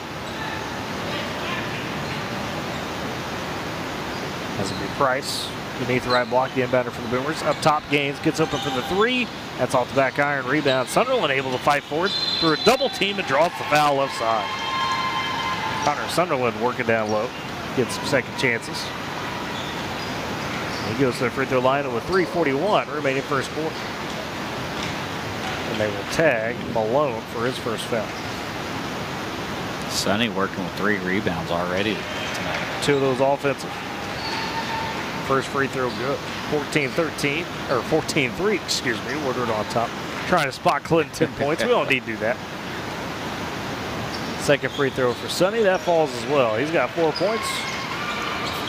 As it be Price, beneath the right block, the inbounder for the Boomers. Up top, Gaines gets open for the 3. That's off the back iron rebound. Sunderland able to fight forward through a double team and draws the foul left side. Connor Sunderland working down low, gets some second chances. He goes to the free throw line with 3:41 remaining first quarter. And they will tag Malone for his first foul. Sonny working with 3 rebounds already tonight. 2 of those offensive. First free throw good. 14-13, or 14-3, excuse me. Woodward on top. Trying to spot Clinton 10 points. We don't need to do that. Second free throw for Sonny. That falls as well. He's got 4 points.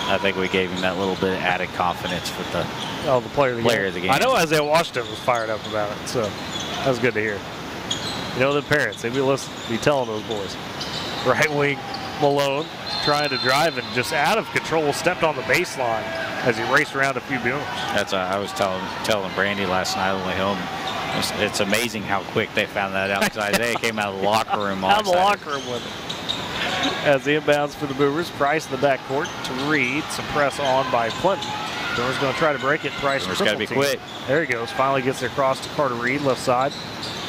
I think we gave him that little bit of added confidence with the player of the game. I know Isaiah Washington was fired up about it, so that was good to hear. The parents, they'd be telling those boys. Right wing, Malone trying to drive and just out of control, stepped on the baseline as he raced around a few Boomers. That's I was telling Brandy last night on the way home. It's amazing how quick they found that out, because Isaiah came out of the locker room all out of the locker room with it. As the inbounds for the Boomers, Price in the backcourt to Reed. Some press on by Clinton. Boomers going to try to break it. Price got to be quick. There he goes. Finally gets it across to Carter Reed, left side.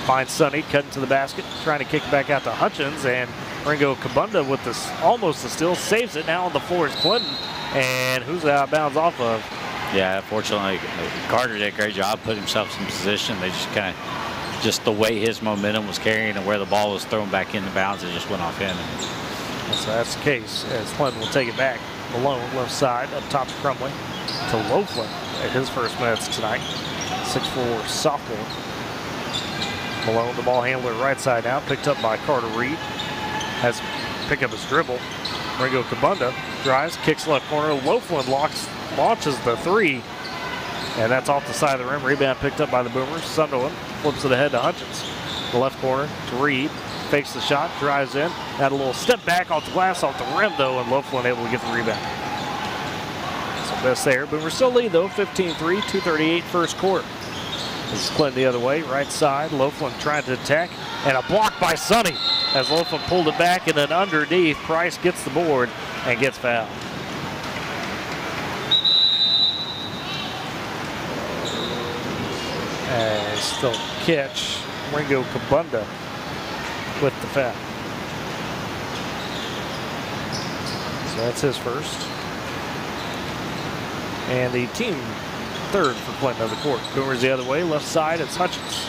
Finds Sonny, cutting to the basket, trying to kick it back out to Hutchins, and Ringo Kabunda with this almost a steal, saves it. Now on the floor is Clinton, and who's out of bounds off of? Yeah, fortunately, Carter did a great job, put himself in position. They just kind of, just the way his momentum was carrying and where the ball was thrown back into bounds, it just went off him. So that's the case, as Clinton will take it back. Malone, left side, up top to Crumley, to Loaflin at his first minutes tonight. 6'4" sophomore. Malone, the ball handler, right side out, picked up by Carter Reed. Has picked up his dribble. Ringo Kabunda drives, kicks left corner. Loaflin launches the 3, and that's off the side of the rim. Rebound picked up by the Boomers. Sunderland flips it ahead to Hutchins. The left corner to Reed. Fakes the shot, drives in. Had a little step back off the glass, off the rim, though, and Loaflin able to get the rebound. So best there. Boomers still lead, though, 15-3, 2:38 first quarter. This is Clinton the other way, right side. Loaflin trying to attack, and a block by Sonny as Loaflin pulled it back, and then underneath, Price gets the board and gets fouled. As still catch Ringo Kabunda with the foul. So that's his first. And the team third for Clinton of the court. Boomers the other way, left side, it's Hutchins.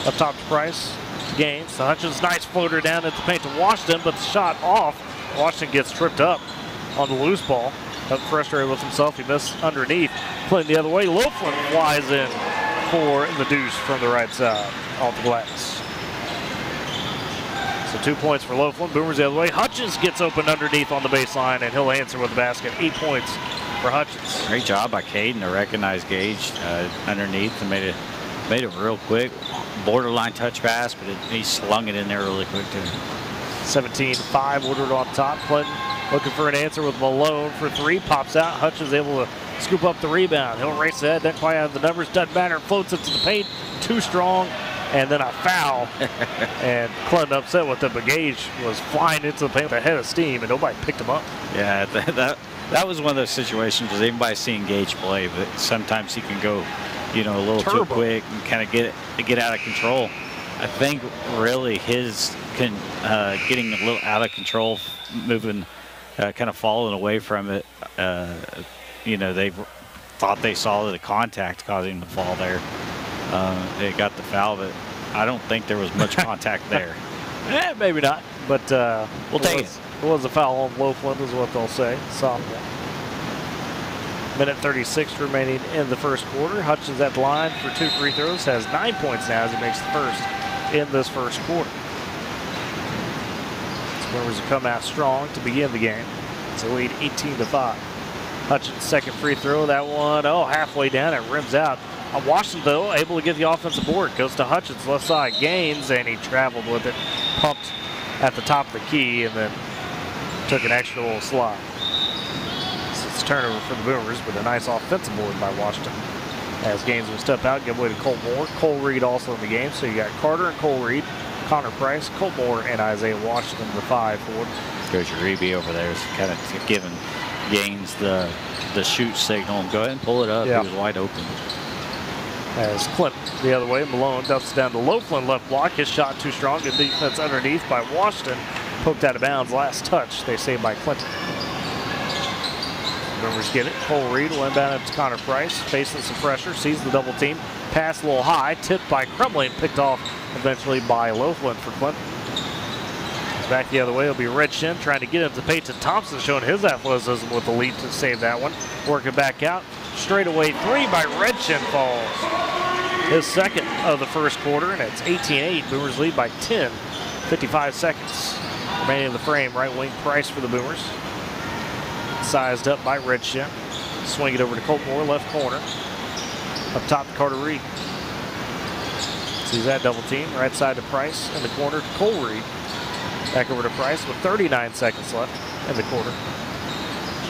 Up top to Price, Gaines. So Hutchins, nice floater down at the paint to Washington, but the shot off. Washington gets tripped up on the loose ball. Up frustrated with himself, he missed underneath. Clinton the other way, Loaflin flies in for the deuce from the right side, off the glass. So So 2 points for Loveland. Boomers the other way. Hutchins gets open underneath on the baseline, and he'll answer with the basket. 8 points for Hutchins. Great job by Caden to recognize Gage underneath and made it real quick. Borderline touch pass, but he slung it in there really quick too. 17-5, Woodward on top. Clinton looking for an answer with Malone for three. Pops out. Hutchins able to scoop up the rebound. He'll race ahead. Doesn't quite have the numbers. Doesn't matter. Floats it to the paint. Too strong. And then a foul. And Clinton upset with it, but Gage was flying into the paint with a head of steam, and nobody picked him up. Yeah, that was one of those situations, because even by seeing Gage play, but sometimes he can go, a little too quick and kind of get out of control. I think really his getting a little out of control, moving, kind of falling away from it. They thought they saw the contact causing him to fall there. They got the foul, but I don't think there was much contact there. Maybe not, but we'll take it. It was a foul on Loveland, is what they'll say. Sophomore. Minute 36 remaining in the first quarter. Hutchins at the line for 2 free throws. Has 9 points now as he makes the first in this first quarter. Boomers have come out strong to begin the game. It's a lead 18-5. Hutchins' second free throw. That one, halfway down. It rims out. Washington, though, able to get the offensive board. Goes to Hutchins, left side, gains, and he traveled with it. Pumped at the top of the key, and then took an extra little slide. So it's a turnover for the Boomers, but a nice offensive board by Washington. As Gaines will step out, give way to Colt Moore. Cole Reed also in the game, so you got Carter and Cole Reed, Connor Price, Colt Moore, and Isaiah Washington, the 5 forward. Coach Uribe over there is kind of giving Gaines the shoot signal. Go ahead and pull it up. Yeah. He was wide open. As Clinton the other way, Malone dumps down to Loveland left block. His shot too strong. Good defense underneath by Washington. Poked out of bounds. Last touch, they say, by Clinton. Boomers get it. Cole Reed will inbound it to Connor Price. Facing some pressure. Sees the double team. Pass a little high. Tipped by Crumley and picked off eventually by Loveland for Clinton. He's back the other way. It'll be Redshin trying to get him to Peyton Thompson, showing his athleticism with the lead to save that one. Working back out. Straightaway three by Redshin falls. His second of the first quarter, and it's 18-8. Boomers lead by 10. 55 seconds remaining in the frame. Right wing Price for the Boomers. Sized up by Redshin. Swing it over to Colt Moore, left corner. Up top to Carter Reed. Sees that double team. Right side to Price. In the corner to Cole Reed. Back over to Price with 39 seconds left in the quarter.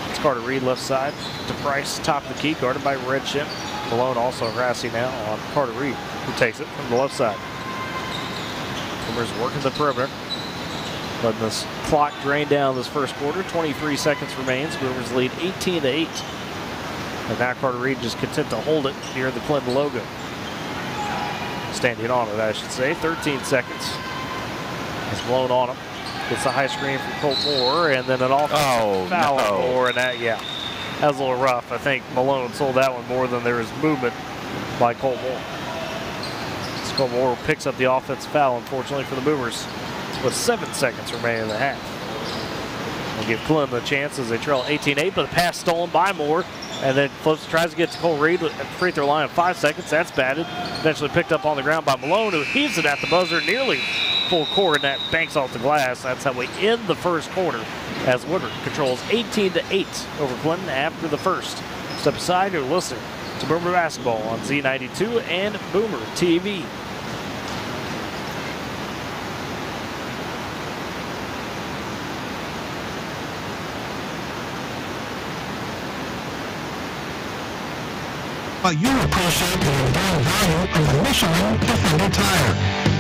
It's Carter Reed left side to Price. Top of the key, guarded by Redshin. Malone also harassing now on Carter Reed, who takes it from the left side. Boomers working the perimeter. Letting this clock drain down this first quarter. 23 seconds remains. Boomers lead 18-8. And now Carter Reed just content to hold it near the Clinton logo. Standing on it, I should say. 13 seconds. It's blown on him. Gets a high screen from Colt Moore, and then an offensive foul on Moore, and that was a little rough. I think Malone sold that one more than there was movement by Colt Moore. So Colt Moore picks up the offensive foul, unfortunately, for the Boomers, with 7 seconds remaining in the half. We'll give Clinton the chance as they trail 18-8, but the pass stolen by Moore, and then flips, tries to get to Cole Reed at the free throw line in 5 seconds. That's batted. Eventually picked up on the ground by Malone, who heaves it at the buzzer nearly full court, and that banks off the glass. That's how we end the first quarter as Woodward controls 18-8 over Clinton after the first. Step aside, you're listening to Boomer Basketball on Z92 and Boomer TV. You appreciate the enduring value of the Michelin Defender tire.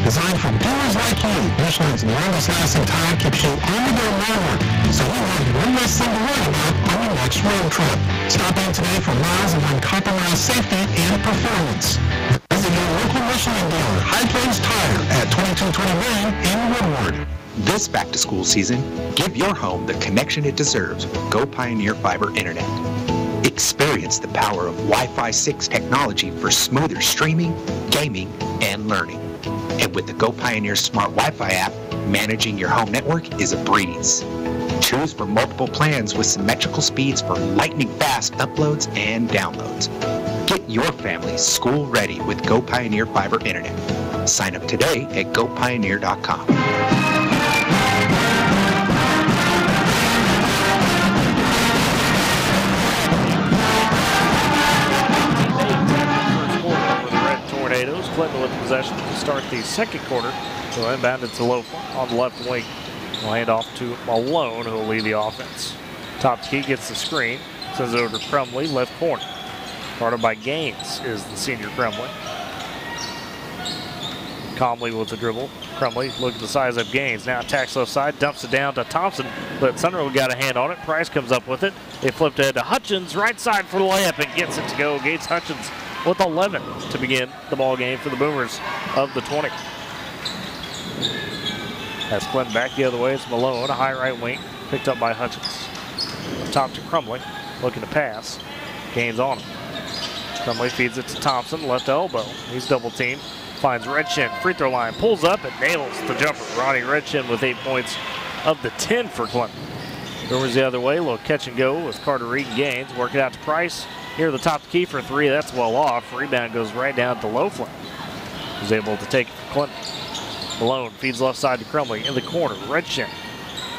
Designed for doers like you, Michelin's longest lasting tire keeps you on the go forward, so you have one less thing to worry about on your next road trip. Stop in today for miles of uncompromised safety and performance. Visit your local Michelin dealer, High Plains Tire, at 2229 in Woodward. This back-to-school season, give your home the connection it deserves with Go Pioneer Fiber Internet. Experience the power of Wi-Fi 6 technology for smoother streaming, gaming, and learning. And with the Go Pioneer Smart Wi-Fi app, managing your home network is a breeze. Choose from multiple plans with symmetrical speeds for lightning-fast uploads and downloads. Get your family school ready with Go Pioneer Fiber Internet. Sign up today at gopioneer.com. possession to start the second quarter. So inbound it to Loafler on the left wing. We'll hand off to Malone, who will lead the offense. Top key gets the screen. Sends it over to Crumley, left corner. Guarded by Gaines is the senior Crumley. Calmly with the dribble. Crumley, look at the size of Gaines. Now attacks left side, dumps it down to Thompson, but Sunderland got a hand on it. Price comes up with it. They flipped ahead to Hutchins, right side for the layup, and gets it to go. Gates Hutchins with 11 to begin the ball game for the Boomers of the 20. That's Clinton back the other way. It's Malone, a high right wing, picked up by Hutchins. Top to Crumley, looking to pass. Gaines on him. Crumley feeds it to Thompson, left elbow. He's double teamed. Finds Redchin, free throw line, pulls up and nails the jumper. Ronnie Redchin with 8 points of the 10 for Clinton. Boomers the other way, a little catch and go with Carter Reed and Gaines. Work it out to Price. Here the top key for 3, that's well off. Rebound goes right down to Loaflin, who's able to take it for Clinton. Malone feeds left side to Crumley in the corner. Redchin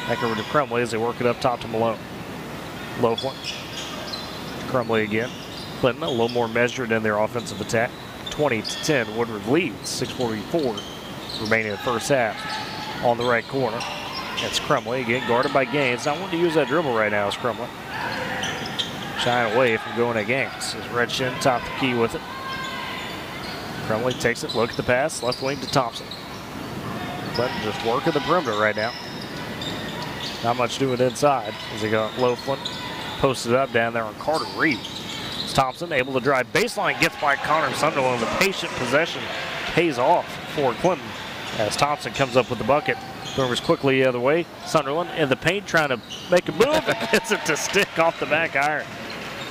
back over to Crumley as they work it up top to Malone. Loaflin, Crumley again. Clinton a little more measured in their offensive attack. 20-10, Woodward leads. 6:44 remaining in the first half. On the right corner, it's Crumley again, guarded by Gaines. Not wanting to use that dribble right now is Crumley. Shying away from going at Gaines. Is Redshin top the key with it. Crumley takes it, look at the pass, left wing to Thompson. Clinton just working the perimeter right now. Not much doing inside as they got Loaflin posted up down there on Carter Reed. Thompson able to drive baseline, gets by Connor Sunderland. The patient possession pays off for Clinton as Thompson comes up with the bucket. Boomers quickly the other way. Sunderland in the paint trying to make a move and gets it to stick off the back iron.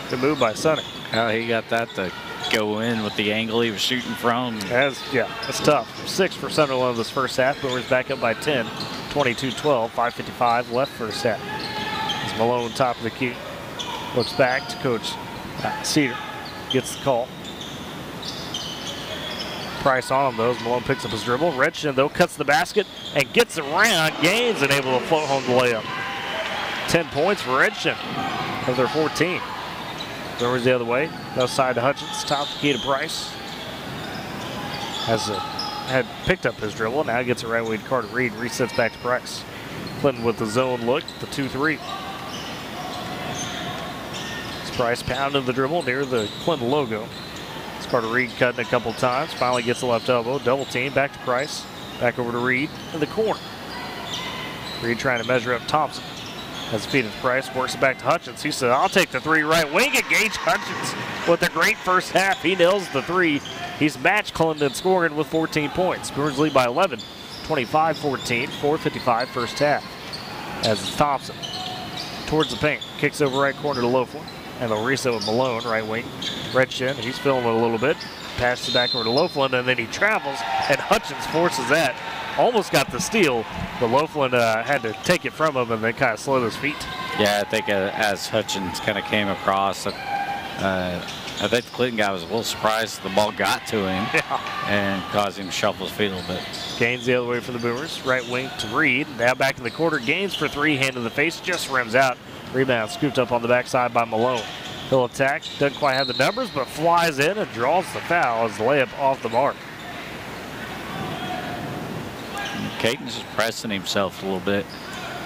Good move by Sonny. He got that to go in with the angle he was shooting from. That's tough. 6 for Sunderland this first half. Boomers back up by 10. 22-12, 5:55 left first half. As Malone top of the key. Looks back to Coach Cedar, gets the call. Price on him though as Malone picks up his dribble. Redshin though cuts the basket and gets around Gaines and able to float home the layup. 10 points for Redshin of their 14. Boomers the other way. Left side to Hutchins. Top the key to Price. Had picked up his dribble. Now gets it right way to Carter Reed. Resets back to Price. Clinton with the zone look. The 2-3. Price pounded the dribble near the Clinton logo. It's Carter Reed cutting a couple times. Finally gets the left elbow. Double team. Back to Price. Back over to Reed in the corner. Reed trying to measure up Thompson. Has defeated Price. Works it back to Hutchins. He said, I'll take the 3 right wing. Engage Hutchins with a great first half. He nails the 3. He's matched Clinton scoring with 14 points. Boomers lead by 11. 25-14. 4:55 first half. As it's Thompson towards the paint. Kicks over right corner to Loafler. And they'll reset with Malone, right wing. Redshin, he's feeling it a little bit. Passes it back over to Loafland, and then he travels, and Hutchins forces that. Almost got the steal, but Loafland had to take it from him and then kind of slowed his feet. Yeah, I think as Hutchins kind of came across, I think the Clinton guy was a little surprised the ball got to him and caused him to shuffle his feet a little bit. Gaines the other way for the Boomers. Right wing to Reed. Now back in the quarter. Gaines for 3, hand in the face, just rims out. Rebound scooped up on the backside by Malone. He'll attack, doesn't quite have the numbers, but flies in and draws the foul as the layup off the mark. Caton's just pressing himself a little bit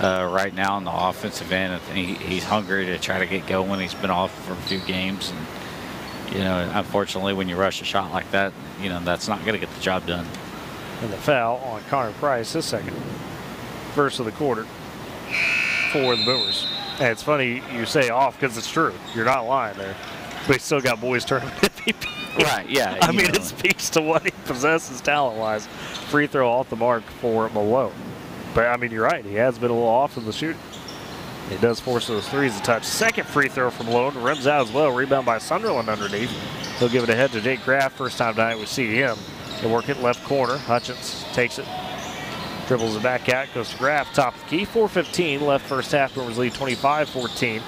right now on the offensive end. I think he's hungry to try to get going. He's been off for a few games, and unfortunately, when you rush a shot like that, that's not going to get the job done. And the foul on Connor Price, his second. First of the quarter for the Boomers. And it's funny you say off because it's true. You're not lying there. But he's still got boys tournament MVP. Right, yeah. I mean, it speaks to what he possesses talent-wise. Free throw off the mark for Malone. But, I mean, you're right. He has been a little off in the shooting. He does force those threes to touch. Second free throw from Malone. Rims out as well. Rebound by Sunderland underneath. He'll give it ahead to Jake Graff. First time tonight we see him. He'll work it left corner. Hutchins takes it. Dribbles it back out, goes to Graff, top of the key. 4:15 left first half. Boomers lead 25-14.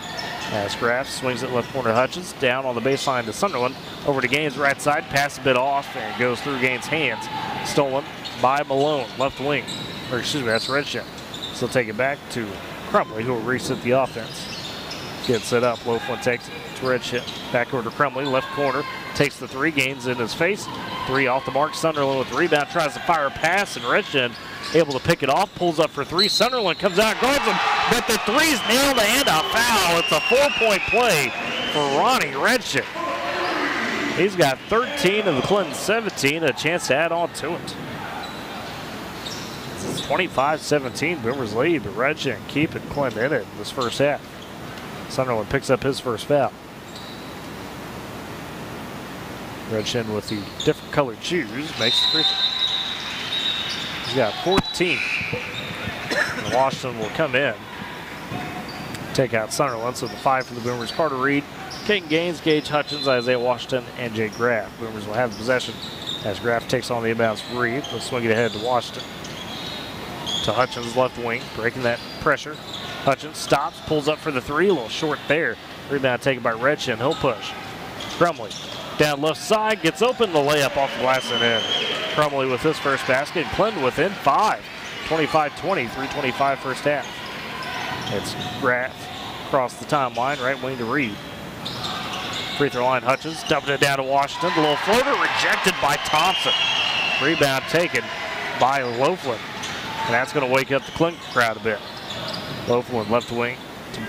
As Graff swings it left corner to Hutchins. Down on the baseline to Sunderland. Over to Gaines right side. Pass a bit off and goes through Gaines' hands. Stolen by Malone, left wing. Or excuse me, that's Redshin. So take it back to Crumley, who will reset the offense. Gets it up. Loafland takes it to Redshin. Back over to Crumley, left corner. Takes the 3. Gaines in his face. Three off the mark. Sunderland with the rebound, tries to fire a pass, and Redchin able to pick it off, pulls up for three. Sunderland comes out, guards him, but the three's nailed and a foul. It's a 4-point play for Ronnie Redchin. He's got 13 of the Clinton 17, a chance to add on to it. This is 25-17, Boomers lead, but Redchin keeping Clinton in it in this first half. Sunderland picks up his first foul. Redchin with the different colored shoes makes the free throw. He's got 14. And Washington will come in, take out Sunderland. So the 5 for the Boomers: Carter Reed, Caden Gaines, Gage Hutchins, Isaiah Washington, and Jay Graff. Boomers will have the possession as Graff takes on the inbounds for Reed. They'll swing it ahead to Washington. To Hutchins, left wing, breaking that pressure. Hutchins stops, pulls up for the three, a little short there. Rebound taken by Redchin. He'll push. Crumley down left side, gets open, the layup off the glass and in. Crumley with his first basket. Clinton within 5. 25-20, 3:25 first half. It's Graff across the timeline, right wing to Reed. Free throw line, Hutchins dumping it down to Washington. The little floater rejected by Thompson. Rebound taken by Loafland. And that's going to wake up the Clinton crowd a bit. Loafland left wing to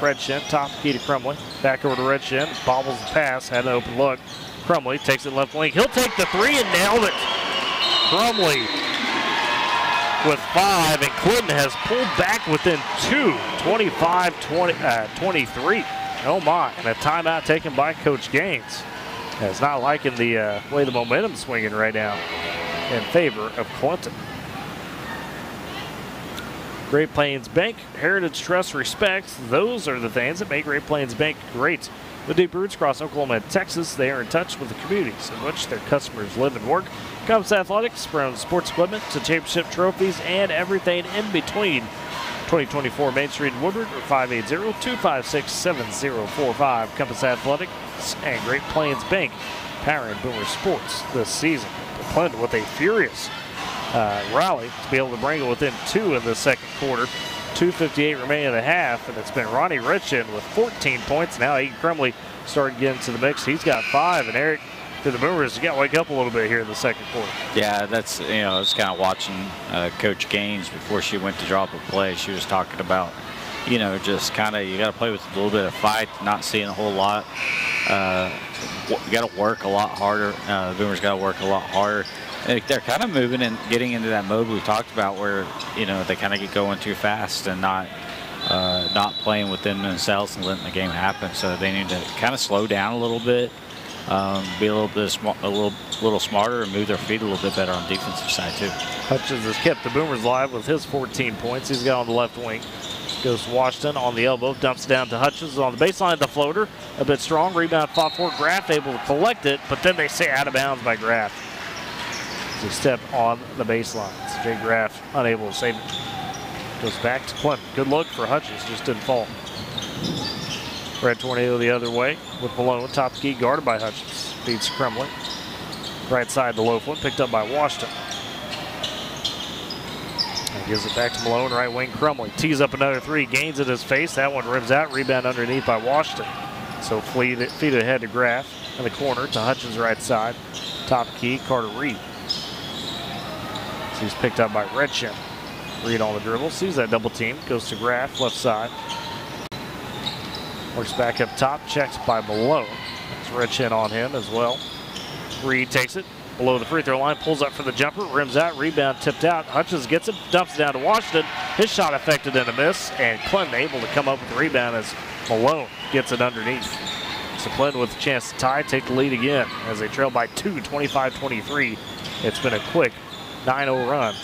Redchin, top key to Crumley. Back over to Redchin, bobbles the pass, had an open look. Crumley takes it left wing. He'll take the three and nailed it. Crumley with 5, and Clinton has pulled back within 2, 25-23. Oh my, and a timeout taken by Coach Gaines. It's not liking the way the momentum's swinging right now in favor of Clinton. Great Plains Bank, Heritage Trust respects. Those are the things that make Great Plains Bank great. With deep roots across Oklahoma and Texas, they are in touch with the communities in which their customers live and work. Compass Athletics, from sports equipment to championship trophies and everything in between. 2024 Main Street in Woodward, or 580-256-7045. Compass Athletics and Great Plains Bank powering Boomer Sports this season. Clinton with a furious rally to be able to bring it within 2 in the second quarter. 2:58 remaining in the half, and it's been Ronnie Redchin with 14 points. Now Aiden Crumley starting to get into the mix. He's got 5, and Eric, to the Boomers, you got to wake up a little bit here in the second quarter. Yeah, that's, it's kind of watching Coach Gaines before she went to drop a play. She was talking about, just kind of, you got to play with a little bit of fight, not seeing a whole lot. You got to work a lot harder. The Boomers got to work a lot harder. They're kind of moving and getting into that mode we talked about where, they kind of get going too fast and not playing within themselves and letting the game happen. So they need to kind of slow down a little bit, be a little smarter, and move their feet a little bit better on the defensive side too. Hutchins has kept the Boomers live with his 14 points. He's got on the left wing. Goes to Washington on the elbow, dumps down to Hutchins on the baseline. The floater, a bit strong. Rebound fought for Graff, able to collect it, but then they say out of bounds by Graff. He stepped on the baseline. So Jay Graff unable to save it. Goes back to Clinton. Good look for Hutchins, just didn't fall. Red Tornado the other way with Malone, top key, guarded by Hutchins. Beats Crumley. Right side to Loafland, picked up by Washington. And gives it back to Malone, right wing. Crumley tees up another three, gains at his face. That one rims out, rebound underneath by Washington. So feed it ahead to Graff in the corner to Hutchins' right side. Top key, Carter Reed. So he's picked up by Redchin. Reed on the dribble, sees that double team, goes to Graff, left side. Works back up top, checks by Malone. That's Redchin on him as well. Reed takes it below the free throw line, pulls up for the jumper, rims out, rebound tipped out. Hutchins gets it, dumps it down to Washington. His shot affected in a miss, and Clinton able to come up with the rebound as Malone gets it underneath. So Clinton with a chance to tie, take the lead again as they trail by 2, 25-23. It's been a quick 9-0 run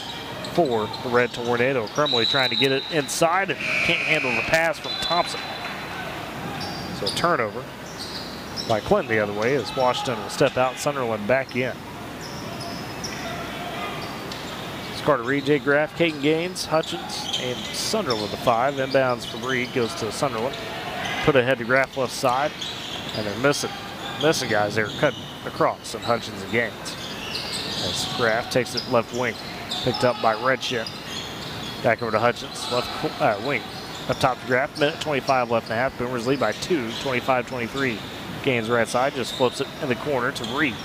for the Red Tornado. Crumley trying to get it inside and can't handle the pass from Thompson. So a turnover by Clinton the other way as Washington will step out, Sunderland back in. It's Carter Reed, Jay Graff, Caden Gaines, Hutchins, and Sunderland the 5. Inbounds for Reed, goes to Sunderland. Put ahead to Graff left side, and they're missing guys there cutting across, and Hutchins and Gaines. As Graff takes it left wing, picked up by Redchin. Back over to Hutchins, left wing. Up top to Graff, minute 25 left and a half. Boomers lead by 2, 25-23. Gaines right side, just flips it in the corner to Reed.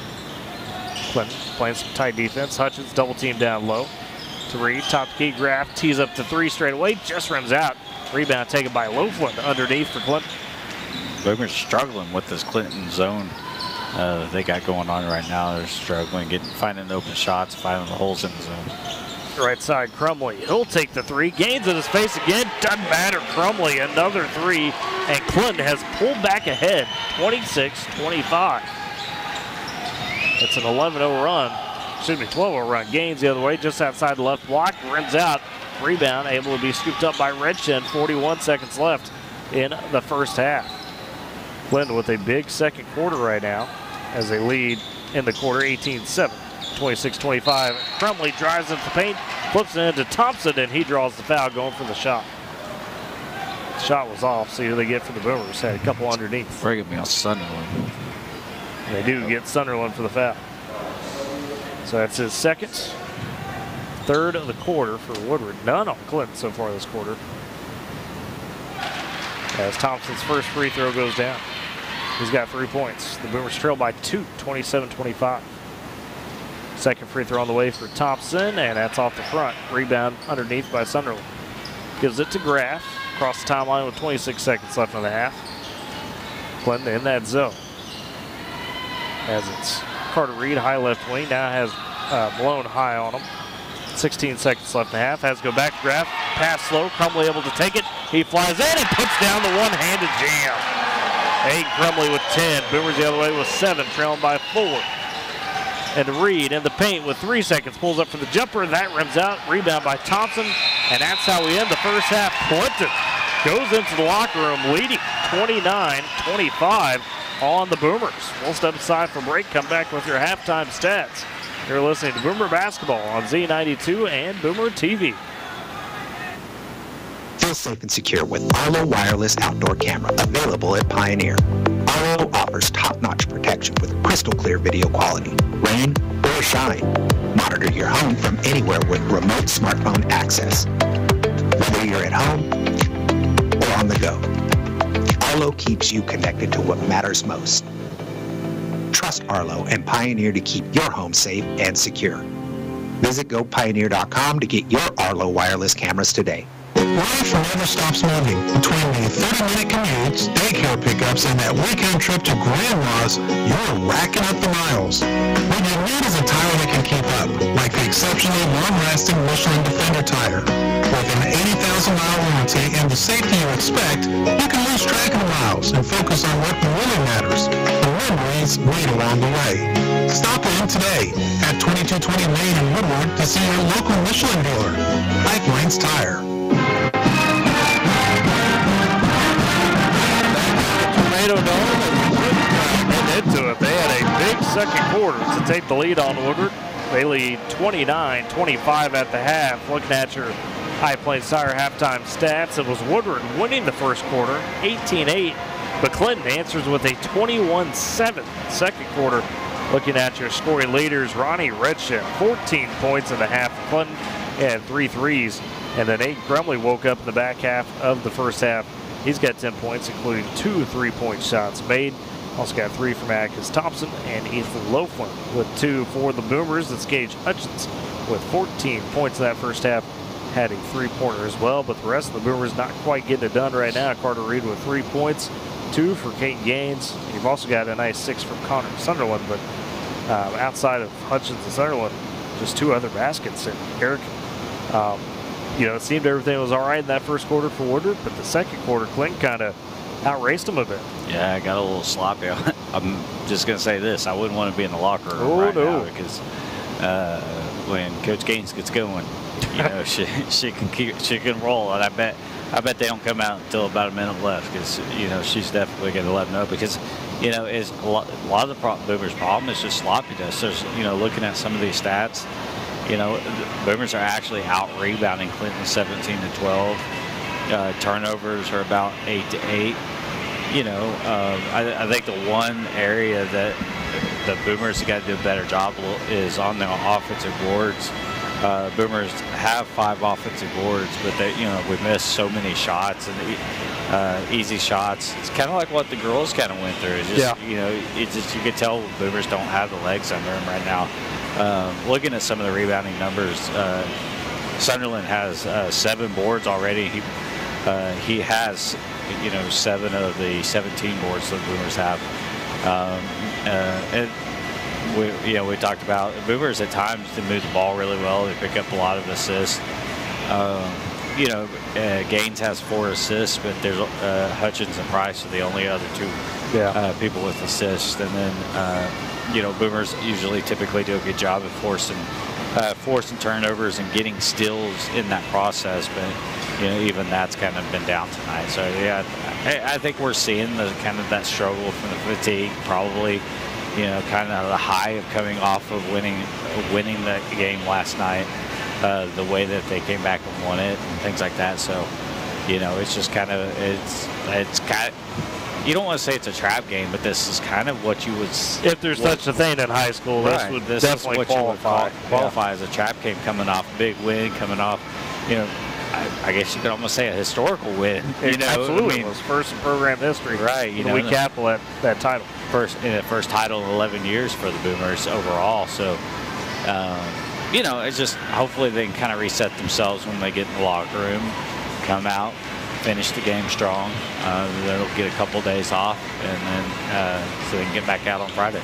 Clinton playing some tight defense. Hutchins double team down low to Reed. Top key, Graff tees up to 3 straight away. Just rims out. Rebound taken by Loveland underneath for Clinton. Boomers struggling with this Clinton zone they got going on right now. They're struggling, finding open shots, finding the holes in the zone. Right side, Crumley. He'll take the 3. Gains in his face again. Doesn't matter. Crumley, another 3. And Clinton has pulled back ahead, 26-25. It's an 11-0 run. Excuse me, 12-0 run. Gains the other way, just outside the left block. Rims out. Rebound able to be scooped up by Redshin. 41 seconds left in the first half. Clinton with a big second quarter right now as they lead in the quarter 18-7. 26-25. Crumley drives into the paint, flips it into Thompson, and he draws the foul going for the shot. The shot was off. See who they get for the Boomers. Had a couple underneath. Breaking me on Sunderland. They do get Sunderland for the foul. So that's his second. Third of the quarter for Woodward. None on Clinton so far this quarter. As Thompson's first free throw goes down. He's got 3 points. The Boomers trail by 2, 27-25. Second free throw on the way for Thompson, and that's off the front. Rebound underneath by Sunderland. Gives it to Graff. Across the timeline with 26 seconds left in the half. Clinton in that zone. As it's Carter Reed, high left wing, now has Malone high on him. 16 seconds left in the half. Has to go back to Graff. Pass slow. Crumley able to take it. He flies in and puts down the one-handed jam. Aiden Crumley with 10. Boomers the other way with 7, trailing by 4. And Reed in the paint with 3 seconds. Pulls up for the jumper. That rims out. Rebound by Thompson. And that's how we end the first half. Clinton goes into the locker room leading 29-25 on the Boomers. We'll step aside for break. Come back with your halftime stats. You're listening to Boomer Basketball on Z92 and Boomer TV. Feel safe and secure with Arlo Wireless Outdoor Camera, available at Pioneer. Arlo offers top-notch protection with crystal clear video quality, rain or shine. Monitor your home from anywhere with remote smartphone access. Whether you're at home or on the go, Arlo keeps you connected to what matters most. Trust Arlo and Pioneer to keep your home safe and secure. Visit GoPioneer.com to get your Arlo wireless cameras today. Life never stops moving. Between the 30-minute commutes, daycare pickups, and that weekend trip to Grandma's, you're racking up the miles. What you need is a tire that can keep up, like the exceptionally long-lasting Michelin Defender tire. With an 80,000-mile warranty and the safety you expect, you can lose track of the miles and focus on what really matters. The memories made along the way. Stop in today at 2220 Main in Woodward to see your local Michelin dealer, Five Lanes Tire. Tornado Dome and into it. They had a big second quarter to take the lead on Woodward. They lead 29-25 at the half. Looking at your High Plains Tire halftime stats, it was Woodward winning the first quarter, 18-8, but Clinton answers with a 21-7 second quarter. Looking at your scoring leaders, Ronnie Redshin, 14 points in the half. Clinton had 3 threes, and then Aiden Crumley woke up in the back half of the first half. He's got 10 points, including 2 3-point shots made. Also got 3 from Atticus Thompson and Ethan Loveland with 2 for the Boomers. That's Gage Hutchins with 14 points in that first half. Had a 3-pointer as well, but the rest of the Boomers not quite getting it done right now. Carter Reed with 3 points, 2 for Kate Gaines. You've also got a nice 6 from Connor Sunderland, but outside of Hutchins and Sunderland, just 2 other baskets. And Eric, it seemed everything was all right in that first quarter for Woodward, but the second quarter, Clinton kind of outraced him a bit. Yeah, I got a little sloppy. I'm just going to say this. I wouldn't want to be in the locker room now because when Coach Gaines gets going, she can roll, and I bet they don't come out until about a minute left because she's definitely going to let them know because is a lot of the Boomers' problem is just sloppiness. There's looking at some of these stats, the Boomers are actually out rebounding Clinton 17-12. Turnovers are about 8-8. I think the one area that the Boomers have got to do a better job is on the offensive boards. Boomers have 5 offensive boards, but they, we missed so many shots and easy shots. It's kind of like what the girls kind of went through. It's just, it's just, you could tell Boomers don't have the legs under them right now. Looking at some of the rebounding numbers, Sunderland has 7 boards already. He has, 7 of the 17 boards that Boomers have. And we talked about Boomers at times to move the ball really well. They pick up a lot of assists. Gaines has 4 assists, but there's Hutchins and Price are the only other 2 people with assists. And then, Boomers typically do a good job of forcing turnovers and getting steals in that process. But, even that's kind of been down tonight. So, I think we're seeing the kind of that struggle from the fatigue, probably. Kind of the high of coming off of winning the game last night, the way that they came back and won it and things like that. So, it's just kind of, it's kind of, you don't want to say it's a trap game, but this is kind of what you would, if there's such a thing in high school, right, this would this definitely is what qualify as a trap game, coming off a big win, coming off, I guess you could almost say a historical win. Absolutely, it was first in program history. Right, we capped that title. First title in 11 years for the Boomers overall. So, it's just hopefully they can kind of reset themselves when they get in the locker room, come out, finish the game strong. They'll get a couple days off, and then so they can get back out on Friday.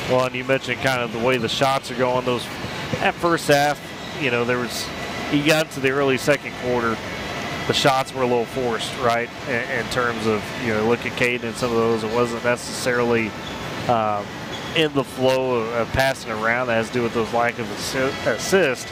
Well, and you mentioned kind of the way the shots are going. That first half, you got to the early second quarter, the shots were a little forced, right? In terms of, look at Caden and some of those, it wasn't necessarily in the flow of passing around. That has to do with those lack of assist.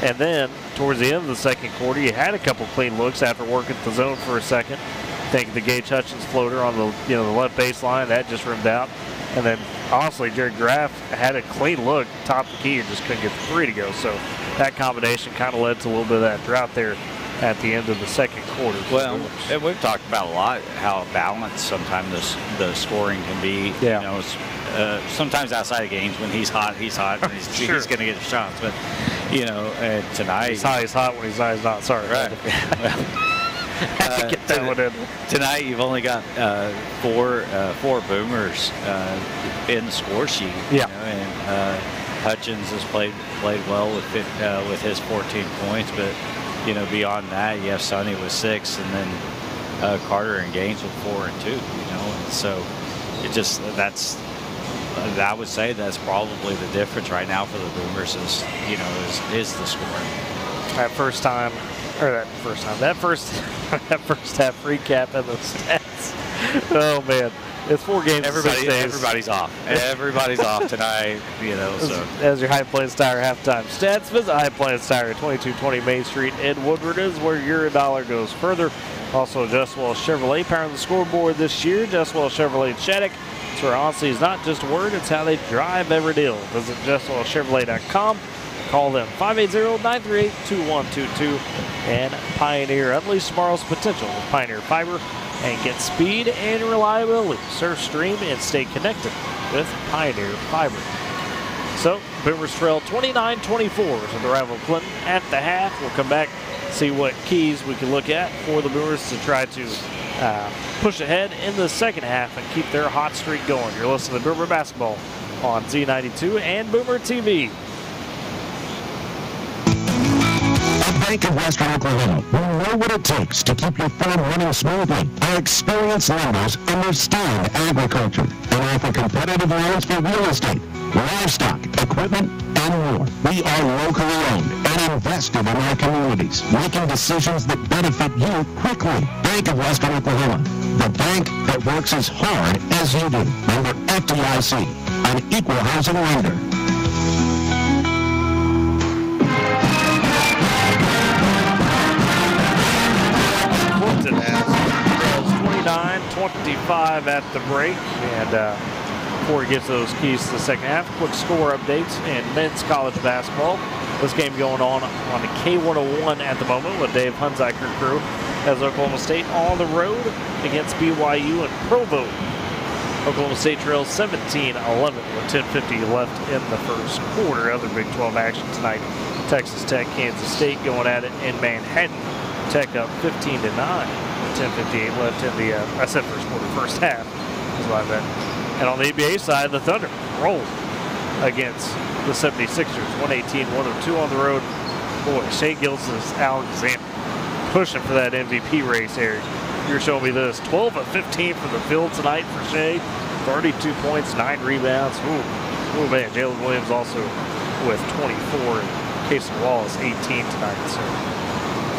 And then towards the end of the second quarter, you had a couple clean looks after working the zone for a second. I think the Gage Hutchins floater on the the left baseline, that just rimmed out. And then honestly, Jared Graff had a clean look, top the key, and just couldn't get the 3 to go. So that combination kind of led to a little bit of that drought there at the end of the second quarter. Well, and we've talked about a lot how balanced sometimes the scoring can be. Yeah. Sometimes outside of games when he's hot, and he's Sure. he's going to get the shots. But tonight he's hot when he's not. Sorry. Right. Get that one in. Tonight you've only got 4 Boomers in the score sheet. Yeah. And Hutchins has played well with his 14 points, but beyond that, you have Sonny with 6, and then Carter and Gaines with 4 and 2. And so it just I would say that's probably the difference right now for the Boomers is the scoring. That first half recap and the stats. Oh man, it's 4 games. Everybody's off. Everybody's off tonight. So as your High Plains Tire halftime stats, visit High Plains Tire, 2220 Main Street in Woodward is where your dollar goes further. Also, Just Wells Chevrolet powering the scoreboard this year. Just Wells Chevrolet in Shattuck. It's where honesty is not just a word; it's how they drive every deal. Visit JustWellChevrolet.com. Call them 580-938-2122 and Pioneer. Unleash tomorrow's potential with Pioneer Fiber and get speed and reliability. Surf, stream, and stay connected with Pioneer Fiber. So, Boomers trail 29-24 to the rival Clinton at the half. We'll come back, see what keys we can look at for the Boomers to try to push ahead in the second half and keep their hot streak going. You're listening to Boomer Basketball on Z92 and Boomer TV. Bank of Western Oklahoma, we know what it takes to keep your farm running smoothly. Our experienced lenders understand agriculture and offer competitive loans for real estate, livestock, equipment, and more. We are locally owned and invested in our communities, making decisions that benefit you quickly. Bank of Western Oklahoma, the bank that works as hard as you do. Member FDIC, an equal housing lender. Trails 29-25 at the break. And before he gets those keys to the second half, quick score updates in men's college basketball. This game going on the K101 at the moment with Dave Hunziker crew as Oklahoma State on the road against BYU and Provo. Oklahoma State trails 17-11 with 10:50 left in the first quarter. Other Big 12 action tonight. Texas Tech, Kansas State going at it in Manhattan. Tech up 15-9. 10:58 left in the, I said first quarter, first half is what I meant. And on the NBA side, the Thunder rolled against the 76ers. 118-102 on the road. Boy, Shea Gilgeous-Alexander pushing for that MVP race here. You're showing me this. 12 of 15 from the field tonight for Shea. 32 points, 9 rebounds. Ooh, man. Jalen Williams also with 24. And Casey Wallace, 18 tonight. So,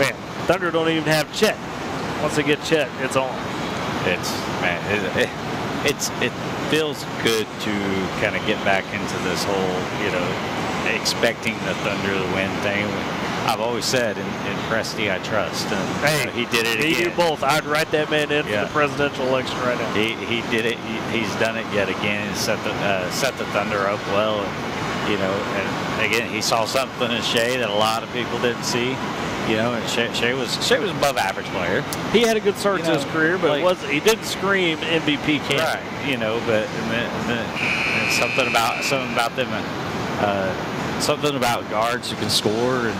man, Thunder don't even have Chet. Once they get Chet, it's on. It feels good to kind of get back into this whole, expecting the Thunder to win thing. I've always said, in Presti, I trust. And hey, he did it again. He do both. I'd write that man in for the presidential election right now. He did it. He's done it yet again. Set the Thunder up well. And again, he saw something in Shea that a lot of people didn't see. And Shea was above average player. He had a good start to his career, but he didn't scream MVP candidate. Right. But and something about them, something about guards who can score, and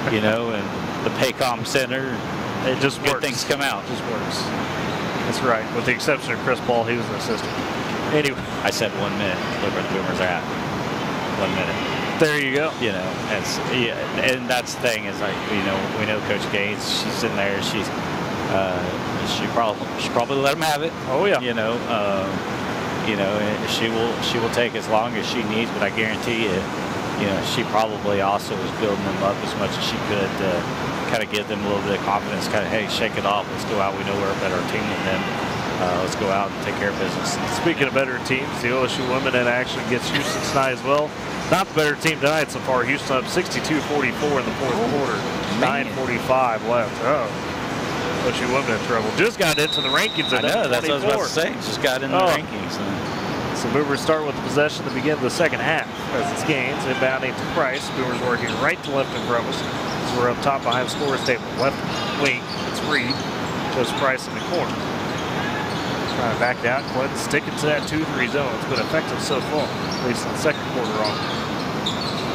and the Paycom Center. It just good works. Things come out. It just works. That's right. With the exception of Chris Paul, he was an assistant. Anyway, I said 1 minute. Look where the Boomers are at. 1 minute. There you go. And that's the thing is we know Coach Gaines. She's in there. She probably let him have it. Oh yeah. She will take as long as she needs, but I guarantee you, she probably also was building them up as much as she could to kind of give them a little bit of confidence. Kind of, hey, shake it off. Let's go out. We know we're a better team than them. Let's go out and take care of business. Speaking of better teams, the OSU women in action gets Houston tonight as well. Not the better team tonight so far. Houston up 62-44 in the fourth quarter. 9:45 left. Oh, OSU women in trouble. Just got into the rankings. I know, that's what I was about to say. Just got in the rankings. So Boomers start with the possession to begin the second half. As it's Gaines inbounding to Price. Boomers working right to left in front of us. So we're up top behind the scorer's table. Left wing, it's Reed. Shows Price in the corner. Trying to back it out. Clinton sticking to that 2-3 zone. It's been effective so far, at least in the second quarter on.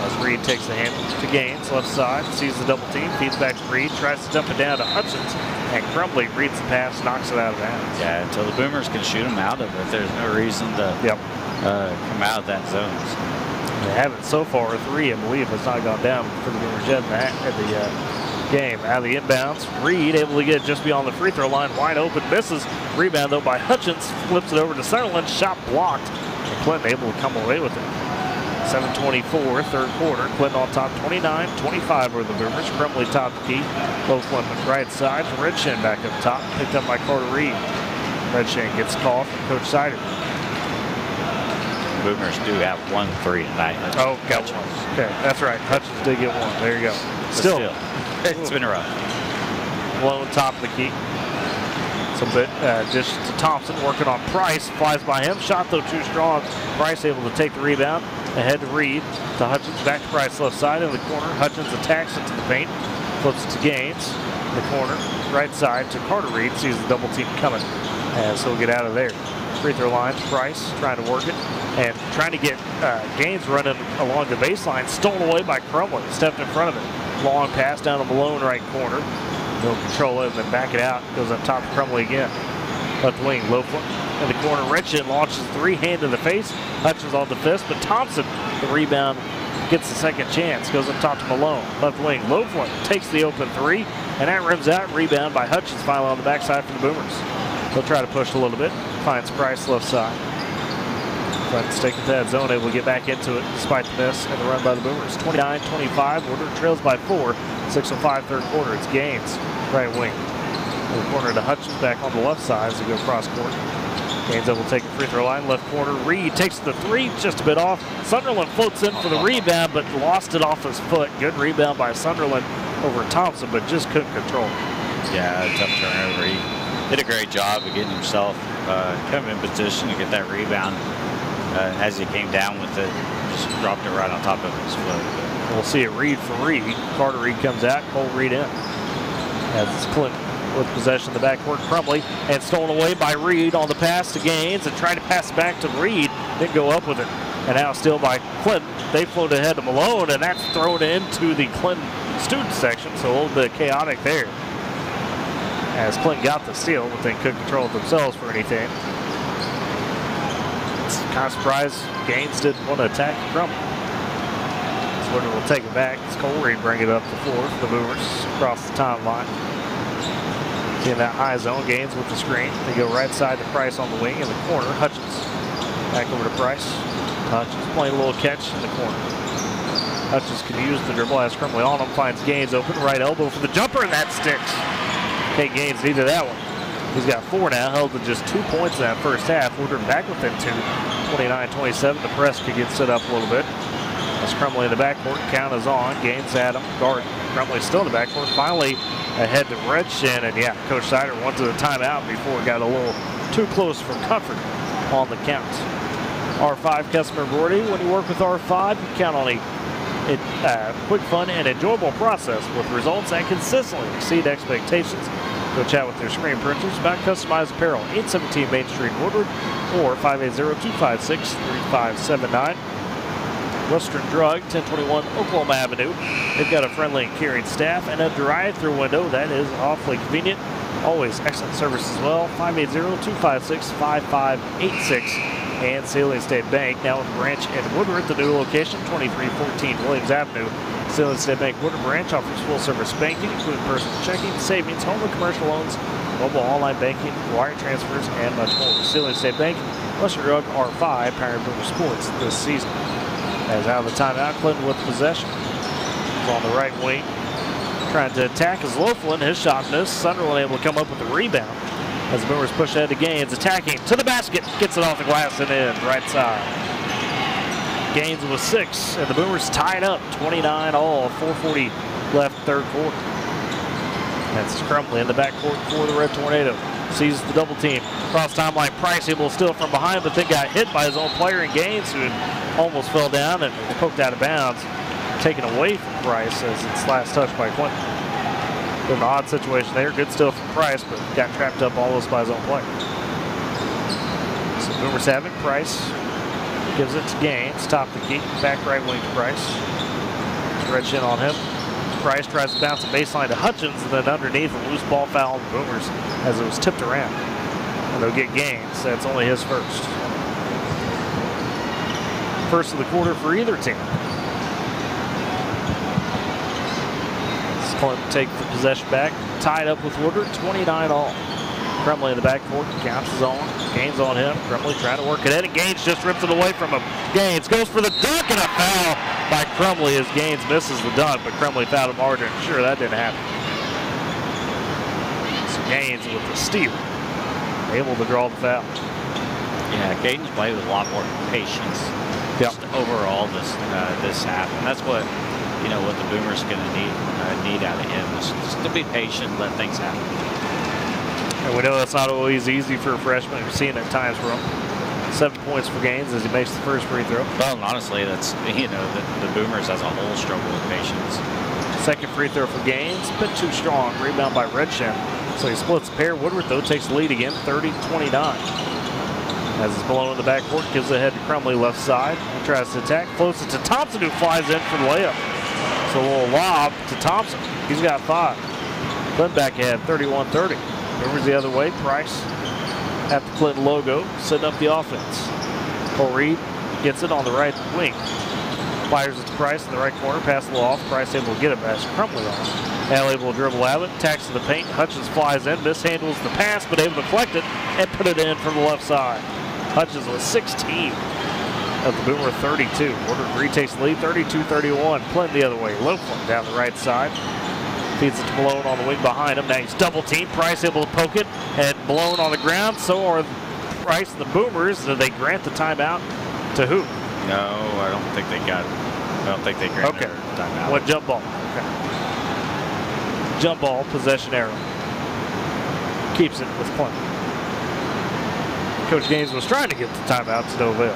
As Reed takes the hand to Gaines, left side, sees the double team, feeds back to Reed, tries to dump it down to Hutchins, and Crumbly reads the pass, knocks it out of bounds. Yeah, until the Boomers can shoot them out of it, there's no reason to come out of that zone. They haven't so far. 3, I believe, has not gone down for the Boomers yet at the game. Out of the inbounds, Reed able to get just beyond the free throw line, wide open, misses. Rebound though by Hutchins, flips it over to Sunderland, shot blocked, and Clinton able to come away with it. 7:24, third quarter. Clinton on top, 29-25 over the Boomers. Crumbly top the key. Loveland right side. Redshin back up top, picked up by Carter Reed. Redshin gets called from Coach Sider. Boomers do have 1 3 tonight. Oh, got one. Okay, that's right. Hutchins did get one. There you go. Still. It's been rough. Low top of the key. Some bit dish to Thompson, working on Price. Flies by him. Shot though too strong. Price able to take the rebound. Ahead to Reed. To Hutchins. Back to Price left side in the corner. Hutchins attacks into the paint. Flips it to Gaines. In the corner. Right side to Carter Reed. Sees the double team coming. So he'll get out of there. Free throw line. Price trying to work it. And trying to get Gaines running along the baseline. Stolen away by Crumley. Stepped in front of it. Long pass down to Malone right corner. He'll control it and then back it out. Goes up top to Crumley again. Left wing, Loveland in the corner. Redshin launches 3-hand to the face. Hutchins on the fist, but Thompson, the rebound, gets the second chance. Goes up top to Malone. Left wing, Loveland takes the open 3, and that rims out. Rebound by Hutchins finally on the backside for the Boomers. They'll try to push a little bit. Finds Price left side. But sticking to that zone, able to get back into it despite the miss and the run by the Boomers. 29-25, Woodward trails by 4. 6:05 third quarter. It's Gaines, right wing. In the corner to Hutchins, back on the left side as they go cross court. Gaines able to take the free throw line, left corner. Reed takes the 3, just a bit off. Sunderland floats in for the rebound, but lost it off his foot. Good rebound by Sunderland over Thompson, but just couldn't control it. Yeah, tough turnover. He did a great job of getting himself kind of in position to get that rebound. As he came down with it, just dropped it right on top of his foot. We'll see a Reed for Reed. Carter Reed comes out, Cole Reed in. As it's Clinton with possession of the backcourt. Crumbly, and stolen away by Reed on the pass to Gaines, and tried to pass it back to Reed. Didn't go up with it. And now steal by Clinton. They float ahead to Malone, and that's thrown into the Clinton student section, so a little bit chaotic there. As Clinton got the steal, but they couldn't control it themselves for anything. It's kind of surprised Gaines didn't want to attack Crumble. Woodward will take it back. It's Coley bring it up the floor for the Boomers across the timeline. In that high zone, Gaines with the screen. They go right side to Price on the wing in the corner. Hutchins back over to Price. Hutchins playing a little catch in the corner. Hutchins can use the dribble as Crumley on him. Finds Gaines open. Right elbow for the jumper, and that sticks. Kate Gaines needed that one. He's got 4 now. Held to just 2 points in that first half. Woodward back within 2. 29-27. The press could get stood up a little bit. That's Crumley in the backcourt. Count is on. Gaines at him. Guard. Crumley still in the backcourt. Finally ahead to Redshin. And yeah, Coach Sider went to the timeout before it got a little too close for comfort on the count. R5 customer Gordy. When you work with R5, you count on a quick, fun, and enjoyable process with results that consistently exceed expectations. Go chat with their screen printers about customized apparel. 817 Main Street, Woodward, or 580-256-3579. Western Drug, 1021 Oklahoma Avenue. They've got a friendly and caring staff and a drive-through window that is awfully convenient. Always excellent service as well. 580-256-5586. And Salient State Bank now with a branch in Woodward, the new location, 2314 Williams Avenue. Salient State Bank Woodward branch offers full-service banking, including personal checking, savings, home and commercial loans, mobile online banking, wire transfers, and much more. Salient State Bank, Western Drug R5, powering Boomer Sports this season. As out of the timeout, Clinton with possession. He's on the right wing, trying to attack his Loeflin. His shot missed. Sunderland able to come up with the rebound. As the Boomers push ahead to Gaines, attacking to the basket, gets it off the glass and in, right side. Gaines with 6, and the Boomers tied up 29 all, 4:40 left third quarter. That's Crumley in the backcourt for the Red Tornado. Sees the double team. Cross timeline, Price able to steal from behind, but then got hit by his own player in Gaines, who almost fell down and was poked out of bounds. Taken away from Price as it's last touched by Clinton. Bit of an odd situation there. Good steal from Price, but got trapped up almost by his own player. So Boomers have it. Price gives it to Gaines. Top the key. Back right wing to Price. Redshin on him. Price tries to bounce the baseline to Hutchins, and then underneath a loose ball foul on the Boomers as it was tipped around. And they'll get Gaines. That's only his first. First of the quarter for either team. Clinton take the possession back. Tied up with Woodward, 29 all. Crumley in the backcourt. Counts is on. Gaines on him. Crumley trying to work it in, and Gaines just rips it away from him. Gaines goes for the dunk, and a foul by Crumley as Gaines misses the dunk, but Crumley fouled him harder. Sure, that didn't happen. So Gaines with the steal, able to draw the foul. Yeah, Gaines played with a lot more patience overall this half, and that's what what the Boomers going to need out of him is just to be patient, let things happen. And we know that's not always easy for a freshman. We've seen it at times for him. 7 points for Gaines as he makes the first free throw. Well, and honestly, that's the Boomers as a whole struggle with patience. Second free throw for Gaines, a bit too strong. Rebound by Redshin. So he splits the pair. Woodward though takes the lead again, 30-29. As it's below in the backcourt, gives it ahead to Crumley left side. He tries to attack, floats it to Thompson, who flies in for the layup. So a little lob to Thompson. He's got 5. Clinton back ahead, 31-30. Boomers the other way. Price at the Clinton logo, setting up the offense. Cole Reed gets it on the right wing. Fires it to Price in the right corner. Pass a little off. Price able to get it back. Crumley on. Now able to dribble out of it. Attacks to the paint. Hutchins flies in. Mishandles the pass, but able to collect it and put it in from the left side. Hutchins with 16. Of the Boomer 32. Woodward retakes the lead, 32-31. Clinton the other way. Loeflin down the right side. Feeds it to Malone on the wing behind him. Now he's double teamed. Price able to poke it, and Malone on the ground. So are Price and the Boomers. Do they grant the timeout to who? No, I don't think they granted the timeout. What jump ball? Okay. Jump ball, possession arrow. Keeps it with Clinton. Coach Gaines was trying to get the timeout to no avail.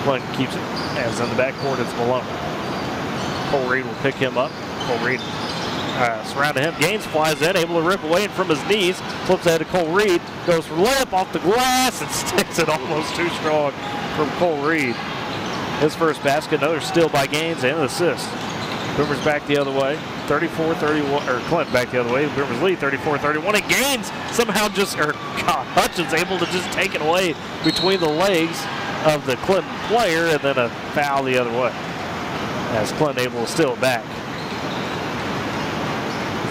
Clinton keeps it. As in the backcourt, it's Malone. Cole Reed will pick him up. Cole Reed surrounding him. Gaines flies in, able to rip away from his knees. Flips ahead to Cole Reed. Goes for layup off the glass and sticks it almost too strong from Cole Reed. His first basket, another steal by Gaines and an assist. Boomers back the other way, 34-31, or Clinton back the other way. Boomers lead 34-31, and Gaines somehow Hutchins able to just take it away between the legs of the Clinton player, and then a foul the other way. As Clinton able to steal it back.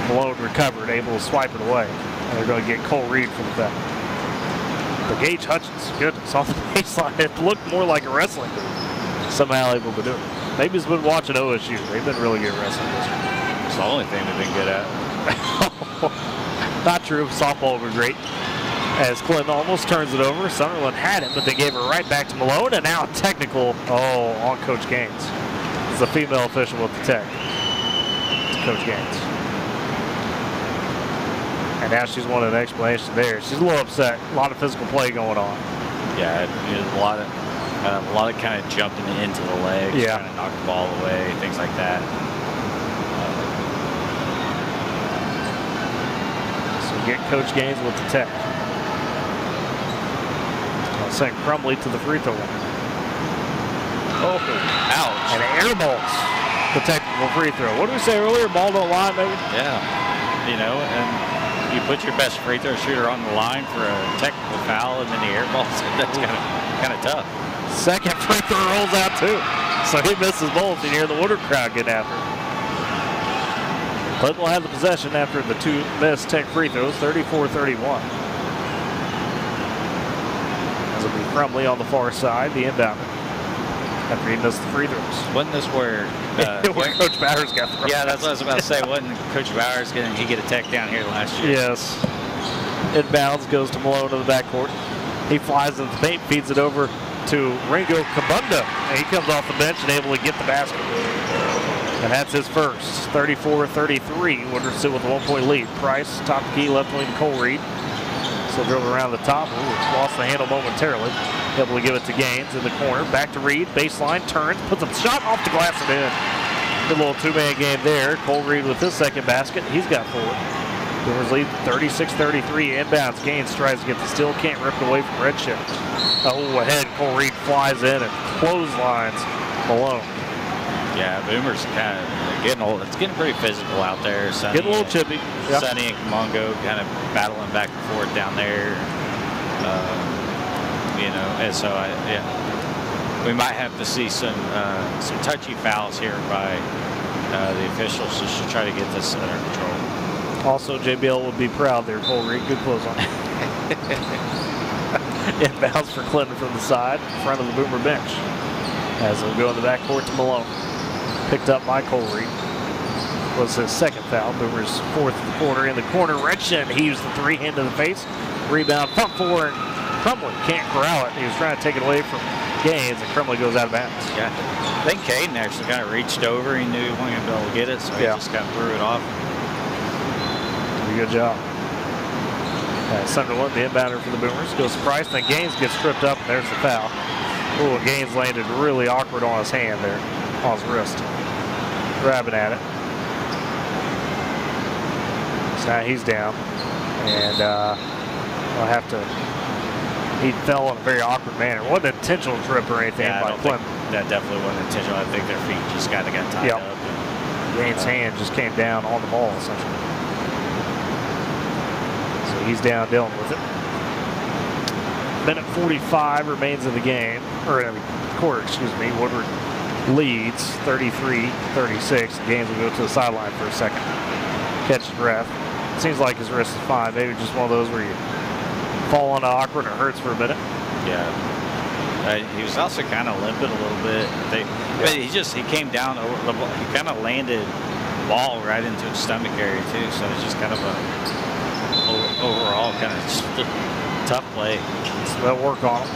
Malone recovered, able to swipe it away. And they're going to get Cole Reed for the foul. But Gage Hutchins, goodness, off the baseline, it looked more like a wrestling move. Somehow able to do it. Maybe he's been watching OSU. They've been really good at wrestling this year. It's the only thing they've been good at. Not true. Softball was great. As Clinton almost turns it over. Sunderland had it, but they gave it right back to Malone. And now a technical, on Coach Gaines. It's a female official with the tech. It's Coach Gaines. And now she's wanted an explanation there. She's a little upset. A lot of physical play going on. Yeah, a lot of kind of jumping into the legs, trying to knock the ball away, things like that. So get Coach Gaines with the tech. I'll send Crumley to the free throw line. Oh, ouch. And air balls the technical free throw. What did we say earlier? Ball don't line, maybe? Yeah. And you put your best free throw shooter on the line for a technical foul and then the air balls. That's kind of tough. Second free throw rolls out too. So he misses both, and you hear the Woodward crowd getting after him. Clinton will have the possession after the two missed tech free throws, 34-31. As it'll be Crumley on the far side, the inbounder, after he missed the free throws. Wasn't this where Coach Bowers got the Yeah, that's what I was about to say. Wasn't Coach Bowers he get a tech down here last year? Yes. Inbounds, goes to Malone in the backcourt. He flies in the paint, feeds it over to Ringo Kabunda. And he comes off the bench and able to get the basket. And that's his first. 34-33. Woodward still with a 1-point lead. Price, top key, left wing to Cole Reed. Still dribbled around the top. Ooh, lost the handle momentarily. Able to give it to Gaines in the corner. Back to Reed. Baseline, turns, puts a shot off the glass and in. Good little two-man game there. Cole Reed with his second basket. He's got 4. Boomers lead 36-33. Inbounds. Gaines tries to get the steal. Can't rip it away from Redshift. Oh, ahead. Cole Reed flies in and clotheslines Malone. Yeah, Boomers kind of getting old. It's getting pretty physical out there. Sonny, getting a little chippy. Yep. Sonny and Mongo kind of battling back and forth down there. And so we might have to see some touchy fouls here by the officials just to try to get this under control. Also, JBL would be proud there. Cole Reed, good close on. Inbounds for Clinton from the side, in front of the Boomer bench. As they'll go in the backcourt to Malone. Picked up by Cole Reed. Was his second foul. Boomers fourth of the quarter. In the corner, Redshift heaves the three into the face. Rebound, pump forward. Crumley can't corral it. He was trying to take it away from Gaines, and Crumley goes out of bounds. Yeah, I think Caden actually kind of reached over. He knew he wasn't going to be able to get it, so he just kind of threw it off. Pretty good job. Sunderland, the inbounder for the Boomers, goes to Price, then Gaines gets tripped up, and there's the foul. Ooh, Gaines landed really awkward on his hand there, on his wrist. Grabbing at it. So now he's down, and I'll have to. He fell in a very awkward manner. It wasn't an intentional trip or anything by Clinton. That definitely wasn't intentional. I think their feet just kind of got tied up. Gaines' hand just came down on the ball, essentially. So he's down dealing with it. Minute 45 remains in the game, or in the quarter, excuse me. Woodward leads 33-36. Gaines will go to the sideline for a second. Catch his breath. Seems like his wrist is fine. Maybe just one of those where you fall on awkward and it hurts for a minute. Yeah. He was also kind of limping a little bit. But he came down over the ball. He kind of landed the ball right into his stomach area too. So it's just kind of a overall kind of just a tough play. So they'll work on him.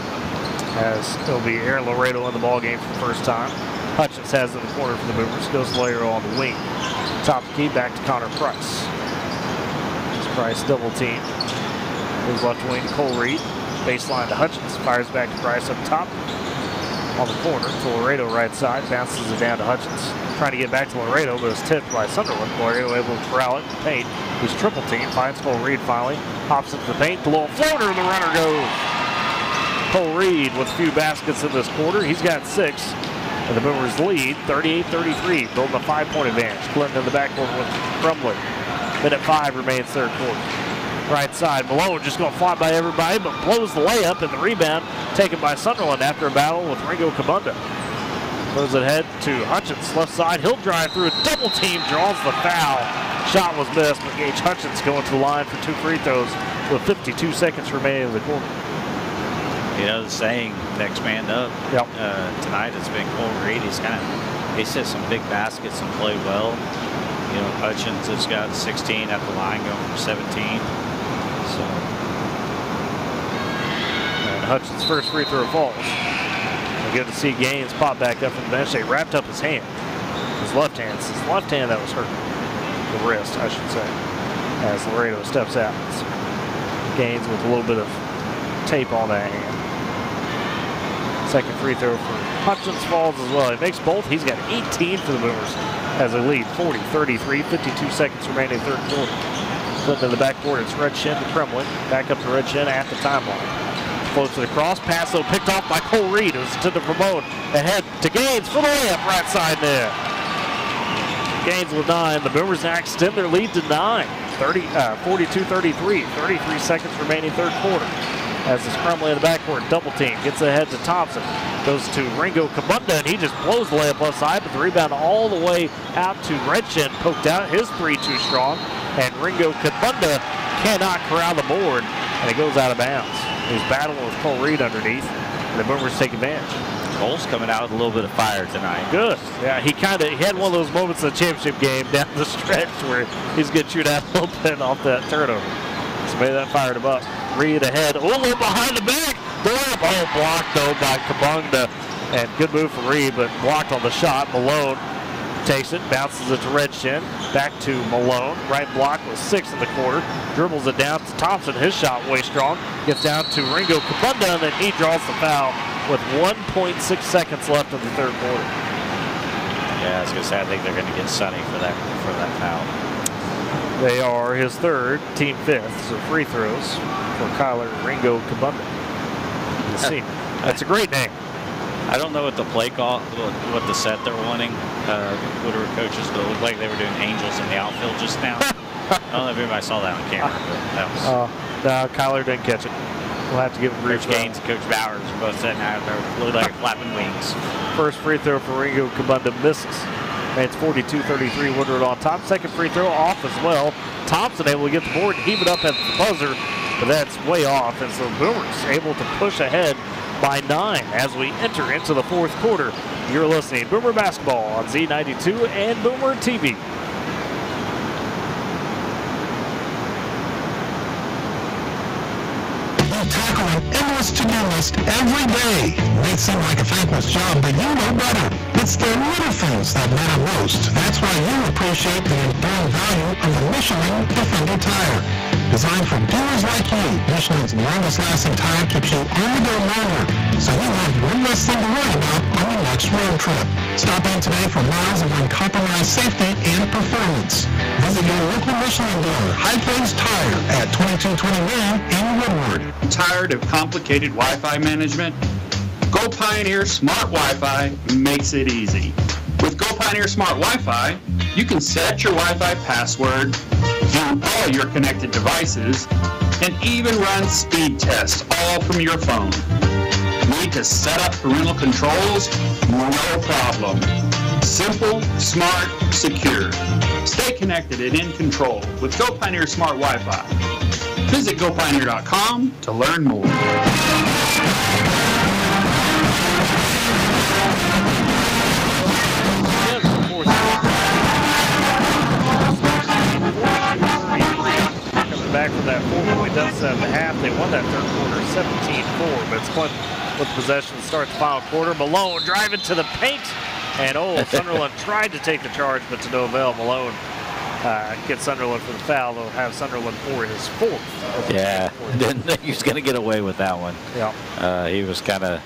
As it'll be Aaron Laredo in the ball game for the first time. Hutchins has it in the corner for the Boomers. Goes to Laredo on the wing. Top key back to Connor Price. Price double team. His left wing to Cole Reed. Baseline to Hutchins. Fires back to Price up top. On the corner to Laredo right side. Bounces it down to Hutchins. Trying to get back to Laredo, but it's tipped by Sunderland. Laredo able to corral it in the paint. He's triple team. Finds Cole Reed finally. Hops into the paint. The little floater. The runner goes. Cole Reed with a few baskets in this quarter. He's got 6. And the Boomers lead 38-33, building a 5-point advantage. Clinton in the backcourt with Crumley. Minute 5 remains third quarter. Right side, Malone just going to fly by everybody, but blows the layup, and the rebound taken by Sunderland after a battle with Ringo Kabunda. Throws it ahead to Hutchins, left side. He'll drive through a double team, draws the foul. Shot was missed, but Gage Hutchins going to the line for 2 free throws with 52 seconds remaining in the quarter. You know the saying, next man up. Yep. Tonight it's been Cole Reed. He's hit some big baskets and played well. You know, Hutchins has got 16 at the line, going for 17. So, and Hutchins' first free throw falls. Good to see Gaines pop back up from the bench. They wrapped up his hand, his left hand. It's his left hand that was hurt, the wrist, I should say, as Laredo steps out. So Gaines with a little bit of tape on that hand. Second free throw for Hutchins falls as well. He makes both. He's got 18 for the Boomers as they lead 40-33, 52 seconds remaining third quarter. Flipping to the backboard, it's Red Shin to Kremlin. Back up to Red Shin at the timeline. Floats to the cross, pass though picked off by Cole Reed. It was intended for Bone. Ahead to Gaines for the layup, right side there. Gaines with 9. The Boomers now extend their lead to 9. 42-33, 33 seconds remaining third quarter. As it's Crumley in the backcourt, double team, gets ahead to Thompson. Goes to Ringo Kabunda, and he just blows the layup left side, but the rebound all the way out to Redshin, poked out. His three too strong, and Ringo Kabunda cannot corral the board, and it goes out of bounds. He's battling with Cole Reed underneath, and the Boomers take advantage. Cole's coming out with a little bit of fire tonight. Good. Yeah, he had one of those moments in the championship game down the stretch where he's going to shoot out a little bit off that turnover. So maybe that fired him up. Reed ahead. Oh, behind the back. Oh, blocked though by Kabunda. And good move for Reed, but blocked on the shot. Malone takes it, bounces it to Redshin. Back to Malone. Right block with 6 in the quarter. Dribbles it down to Thompson. His shot way strong. Gets down to Ringo Kabunda, and then he draws the foul with 1.6 seconds left in the third quarter. Yeah, I was going to say, I think they're going to get Sonny for that foul. They are his third, team 5th, so free throws for Kyler Ringo Kabunda. That's a great name. I don't know what the play call, what the set they're wanting. Woodward coaches, but it looked like they were doing angels in the outfield just now. I don't know if anybody saw that on camera, but that was. No, Kyler didn't catch it. We'll have to give him brief. Coach Gaines and Coach Bowers are both sitting out there, look like flapping wings. First free throw for Ringo Kabunda misses. And it's 42-33, Woodward on top. Second free throw off as well. Thompson able to get the board and heave it up at the buzzer, but that's way off. And so Boomers able to push ahead by 9 as we enter into the fourth quarter. You're listening to Boomer Basketball on Z92 and Boomer TV. Tackling endless to-do list every day. May seem like a thankless job, but you know better. It's the little things that matter most. That's why you appreciate the enduring value of the Michelin Defender tire. Designed for doers like you, Michelin's longest-lasting tire keeps you on the go longer, so you have one less thing to worry about on your next road trip. Stop in today for miles of uncompromised safety and performance. Visit your local Michelin dealer, High Plains Tire, at 2229 in Woodward. Tired of complicated Wi-Fi management? Go Pioneer Smart Wi-Fi makes it easy. With Go Pioneer Smart Wi-Fi, you can set your Wi-Fi password, view all your connected devices, and even run speed tests all from your phone. Need to set up parental controls? No problem. Simple, smart, secure. Stay connected and in control with Go Pioneer Smart Wi-Fi. Visit GoPioneer.com to learn more. Coming back from that 4-point deficit at the half, they won that third quarter 17-4, but it's Clinton with possession to start the final quarter. Malone driving to the paint, and Sunderland tried to take the charge, but to no avail. Malone gets Sunderland for the foul. They'll have Sunderland for his 4th. Yeah, didn't think he was going to get away with that one. Yeah. He was kind of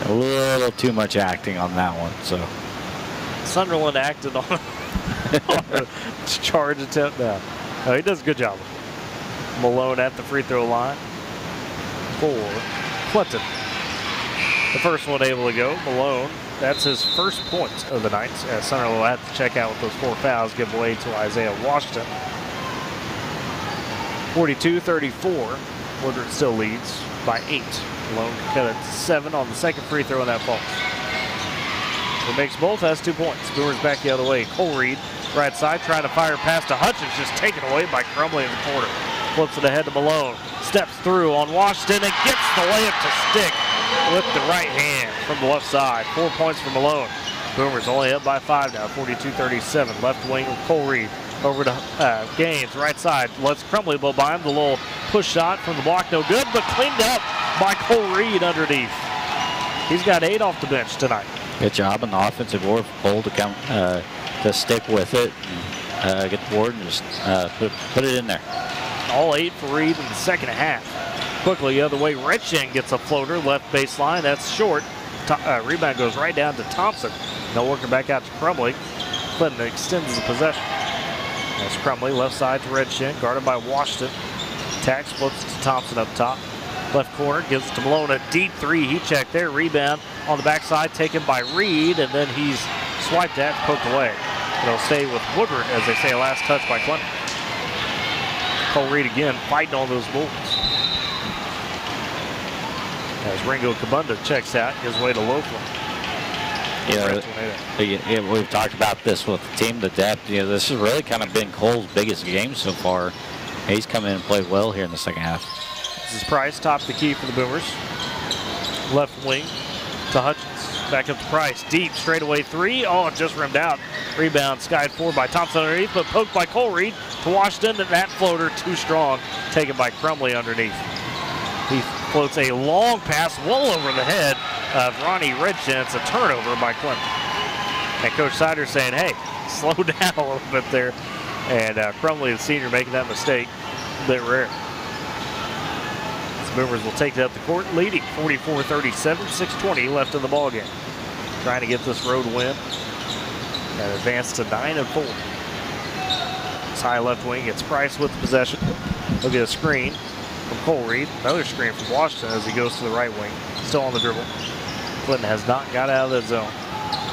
a little too much acting on that one. So Sunderland acted on a charge attempt now. No, he does a good job. Malone at the free throw line for Clinton. The first one able to go. Malone, that's his first point of the night. Sunderland will have to check out with those 4 fouls, give way to Isaiah Washington. 42-34. Woodward still leads by 8. Malone cut it to 7 on the second free throw, and that falls. It makes both, has 2 points. Boomers back the other way. Cole Reed, right side, trying to fire pass to Hutchins, just taken away by Crumley in the corner. Flips it ahead to Malone. Steps through on Washington and gets the layup to stick with the right hand from the left side. 4 points for Malone. Boomers only up by 5 now, 42-37. Left wing with Cole Reed. Over to Gaines, right side. Lets Crumley go by him. The little push shot from the block, no good, but cleaned up by Cole Reed underneath. He's got 8 off the bench tonight. Good job on the offensive board for Cole to come to stick with it, and, get the board and just put it in there. All 8 for Reed in the second half. Quickly the other way, Richin gets a floater, left baseline, that's short. Rebound goes right down to Thompson. They'll work it back out to Crumley. Clinton extends the possession. That's Crumley, left side to Redshin, guarded by Washington. Tax flips to Thompson up top. Left corner, gives it to Malone, a deep 3. He checked there, rebound on the backside, taken by Reed, and then he's swiped at, poked away. They'll stay with Woodward, as they say, last touch by Clinton. Cole Reed again, fighting on those bulls. As Ringo Kabunda checks out, his way to Loveland. Yeah, we've talked about this with the team, the depth. This has really kind of been Cole's biggest game so far. He's come in and played well here in the second half. This is Price, top the key for the Boomers. Left wing to Hutchins. Back up to Price. Deep, straightaway 3. Oh, just rimmed out. Rebound skied forward by Thompson underneath, but poked by Cole Reed to Washington. And that floater too strong, taken by Crumley underneath. He floats a long pass well over the head of Ronnie Redshin. It's a turnover by Clinton. And Coach Sider saying, hey, slow down a little bit there. And Crumley, the senior, making that mistake. A bit rare. The Boomers will take it up the court, leading 44-37, 6:20 left in the ballgame. Trying to get this road win and advance to 9-4. This high left wing gets Price with the possession. He'll get a screen from Cole Reed. Another screen from Washington as he goes to the right wing. Still on the dribble. Clinton has not got out of that zone.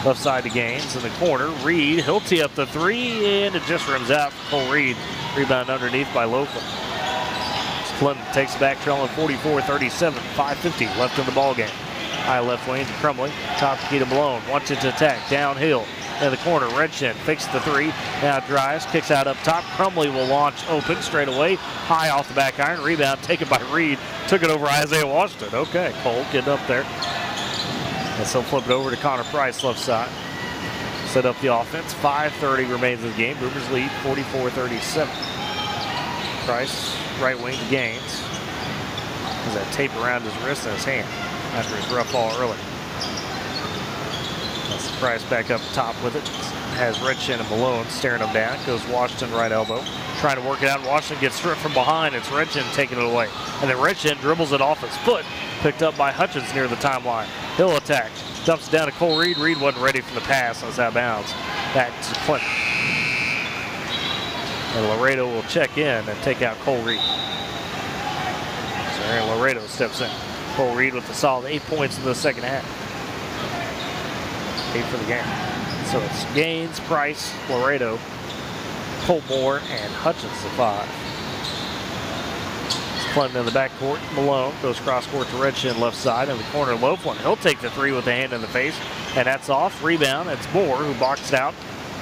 Left side to Gaines in the corner. Reed, he'll tee up the 3, and it just rims out for Cole Reed. Rebound underneath by Loveland. Clinton takes it back, trailing 44-37, 5:50 left in the ballgame. High left wing to Crumley. Top key to Malone. Wants it to attack. Downhill in the corner. Redshin fakes the 3. Now drives. Kicks out up top. Crumley will launch open straight away. High off the back iron. Rebound taken by Reed. Took it over Isaiah Washington. Okay, Cole getting up there. And so flip it over to Connor Price, left side. Set up the offense. 5:30 remains in the game. Boomers lead 44-37. Price, right wing to Gaines. Has that tape around his wrist and his hand after his rough ball early. That's Price back up top with it. Has Redshin and Malone staring him down. Goes Washington right elbow. Trying to work it out. Washington gets stripped from behind. It's Redshin taking it away. And then Redshin dribbles it off his foot. Picked up by Hutchins near the timeline. He'll attack. Dumps it down to Cole Reed. Reed wasn't ready for the pass. That's out of bounds. Back to Clinton. And Laredo will check in and take out Cole Reed. So Aaron Laredo steps in. Cole Reed with a solid 8 points in the second half. 8 for the game. So it's Gaines, Price, Laredo, Colmore, and Hutchins the 5. It's Clinton in the backcourt. Malone goes cross court to Redshin left side in the corner. Loveland. He'll take the 3 with a hand in the face, and that's off. Rebound. It's Moore who boxed out.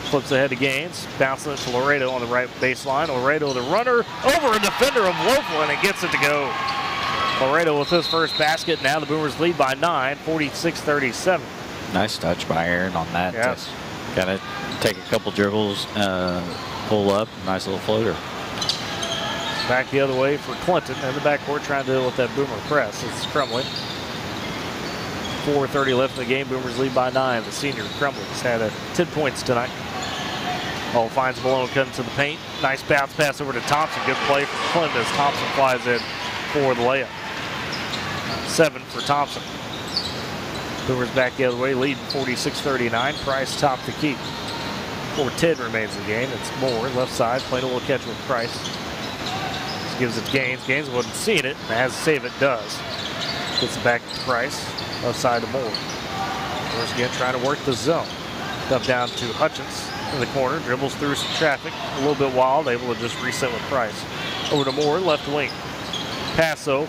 Flips ahead to Gaines, bouncing it to Laredo on the right baseline. Laredo, the runner, over a defender of Loveland, and gets it to go. Laredo with his first basket. Now the Boomers lead by 9, 46-37. Nice touch by Aaron on that. Yes. Got to take a couple dribbles, pull up, nice little floater. Back the other way for Clinton in the backcourt, trying to deal with that Boomer press. It's Crumley. 4:30 left in the game. Boomers lead by 9. The senior Crumley has had 10 points tonight. Ball finds Malone cutting to the paint. Nice bounce pass over to Thompson. Good play from Clinton as Thompson flies in for the layup. 7 for Thompson. Boomers back the other way, leading 46-39. Price top the key. 4:10 remains in the game. It's Moore, left side, playing a little catch with Price. Just gives it to Gaines. Gaines wasn't seeing it, and has to save it, does. Gets it back to Price. Left side to Moore. Moore's again trying to work the zone. Up down to Hutchins in the corner. Dribbles through some traffic. A little bit wild. Able to just reset with Price. Over to Moore, left wing. Passo.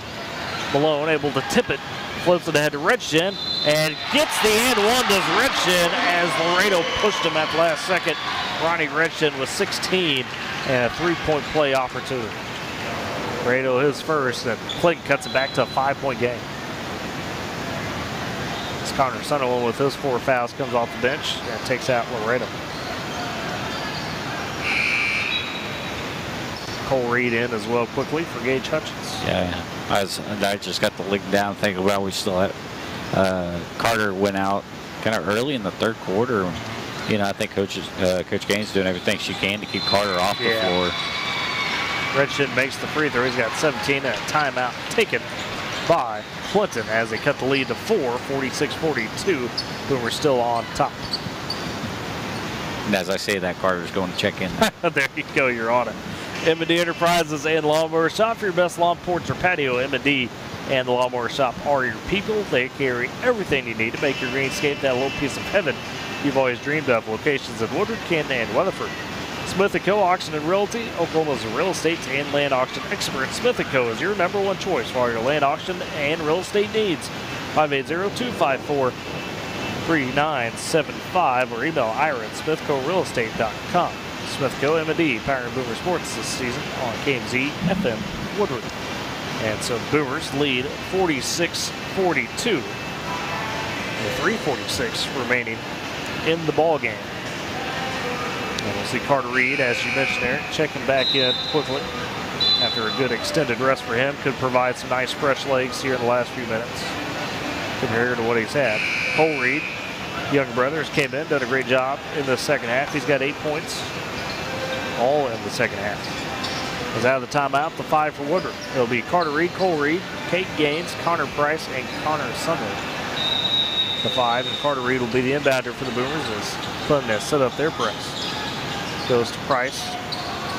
Malone able to tip it. Floats it ahead to Redshin. And gets the and one, does Redshin, as Laredo pushed him at the last second. Ronnie Redshin with 16 and a three-point play opportunity. Laredo his first, and Clinton cuts it back to a 5-point game. As Connor Sunderland with his 4 fouls comes off the bench and takes out Laredo. Cole Reed in as well quickly for Gage Hutchins. Yeah, I just got the link down thinking about we still had Carter went out kind of early in the third quarter. You know, I think Coach Gaines doing everything she can to keep Carter off the floor. Redshin makes the free throw. He's got 17 and a timeout taken by Clinton as they cut the lead to 4, 46-42. Boomers still on top. And as I say that, Carter's going to check in. There you go, you're on it. M&D Enterprises and Lawnmower Shop for your best lawn, porch, or patio. M&D and the Lawnmower Shop are your people. They carry everything you need to make your greenscape that little piece of heaven you've always dreamed of. Locations in Woodward, Canton, and Weatherford. Smith & Co. Auction and Realty, Oklahoma's real estate and land auction expert. Smith & Co. is your #1 choice for all your land auction and real estate needs. 580-254-3975 or email Ira at smithcorealestate.com. Smith & Co. M&D powering Boomer Sports this season on KMZ FM Woodward. And so the Boomers lead 46-42 with 3:46 remaining in the ball game. And we'll see Carter Reed, as you mentioned there, checking back in quickly after a good extended rest for him. Could provide some nice fresh legs here in the last few minutes compared to what he's had. Cole Reed, younger brothers, came in, done a great job in the second half. He's got 8 points, all in the second half. Is out of the timeout, the 5 for Woodward. It'll be Carter Reed, Cole Reed, Kate Gaines, Connor Price, and Connor Sunderland. The 5, and Carter Reed will be the inbounder for the Boomers as Clinton has set up their press. Goes to Price.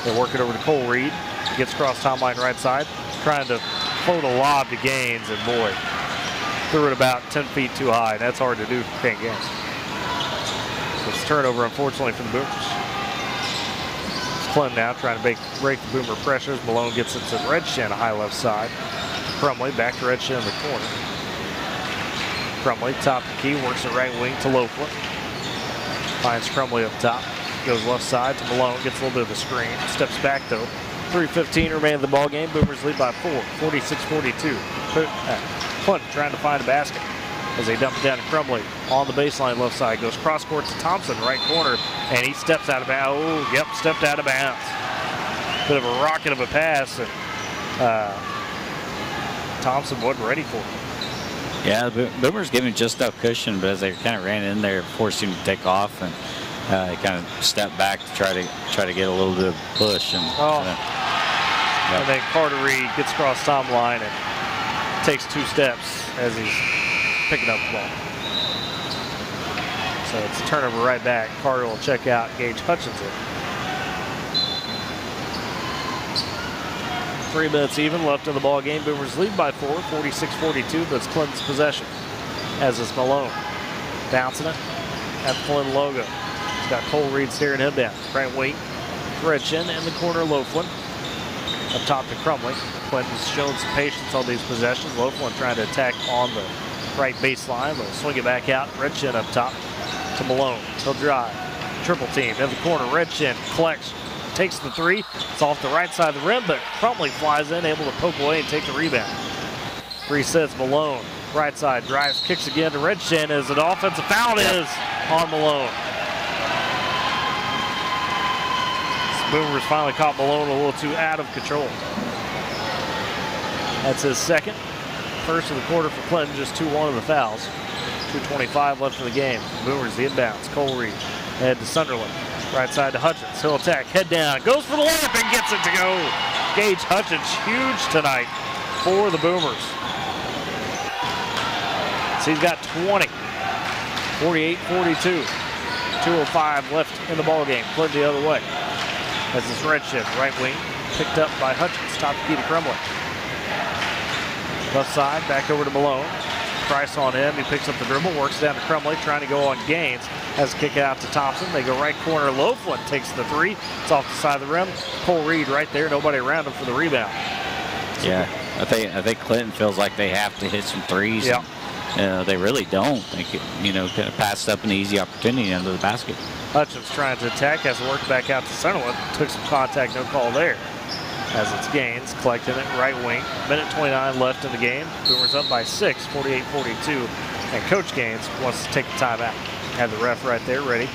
They work it over to Cole Reed. He gets across timeline right side, trying to float a lob to Gaines, and boy, threw it about 10 feet too high. That's hard to do for Kate Gaines. So it's a turnover, unfortunately, for the Boomers. Clinton now trying to break the Boomer pressures. Malone gets it to Redshin, high left side. Crumley back to Redshin in the corner. Crumley, top of the key, works the right wing to Loafler. Finds Crumley up top. Goes left side to Malone, gets a little bit of a screen. Steps back though. 3:15 remain in the ball game. Boomers lead by 4, 46-42. Clinton trying to find a basket as they dump it down to Crumley on the baseline left side. Goes cross court to Thompson, right corner, and he steps out of bounds. Oh, yep, stepped out of bounds. Bit of a rocket of a pass, and Thompson wasn't ready for it. Yeah, the Boomers gave him just enough cushion, but as they kind of ran in there, forced him to take off, and he kind of stepped back to try to get a little bit of push. And, and then Carter Reed gets across timeline and takes 2 steps as he's picking up the ball. So it's a turnover right back. Carter will check out Gage Hutchinson. 3 minutes even left in the ball game. Boomers lead by 4, 46-42, but it's Clinton's possession. As is Malone. Bouncing it at the Flynn logo. He's got Cole Reed staring him down. Right wing, Redshin in the corner, Loaflin. Up top to Crumley. Clinton's shown some patience on these possessions. Loaflin trying to attack on the right baseline. They'll swing it back out. Redshin up top to Malone. He'll drive. Triple team in the corner. Redshin collects, takes the 3. It's off the right side of the rim, but Crumley flies in, able to poke away and take the rebound. Resets Malone. Right side, drives, kicks again to Redshin as an offensive foul is on Malone. Boomers finally caught Malone a little too out of control. That's his second. First of the quarter for Clinton, just 2-1 of the fouls. 2:25 left in the game. Boomers the inbounds. Cole Reed head to Sunderland. Right side to Hutchins. He'll attack, head down, goes for the layup and gets it to go. Gage Hutchins, huge tonight for the Boomers. So he's got 20. 48-42. 2:05 left in the ball game. Clinton the other way. As this Redshin, right wing, picked up by Hutchins. Top key to Crumley. Left side, back over to Malone. Price on him. He picks up the dribble, works down to Crumley, trying to go on Gaines. Has a kick out to Thompson. They go right corner. Loveland takes the three. It's off the side of the rim. Cole Reed right there. Nobody around him for the rebound. Yeah, I think Clinton feels like they have to hit some threes. Yeah. They really don't. They could, kind of passed up an easy opportunity under the basket. Hutchins trying to attack, has to work back out to Sunderland. Took some contact, no call there. As it's Gaines collecting it right wing. Minute 29 left in the game. Boomers up by 6, 48-42. And Coach Gaines wants to take the timeout. Had the ref right there ready.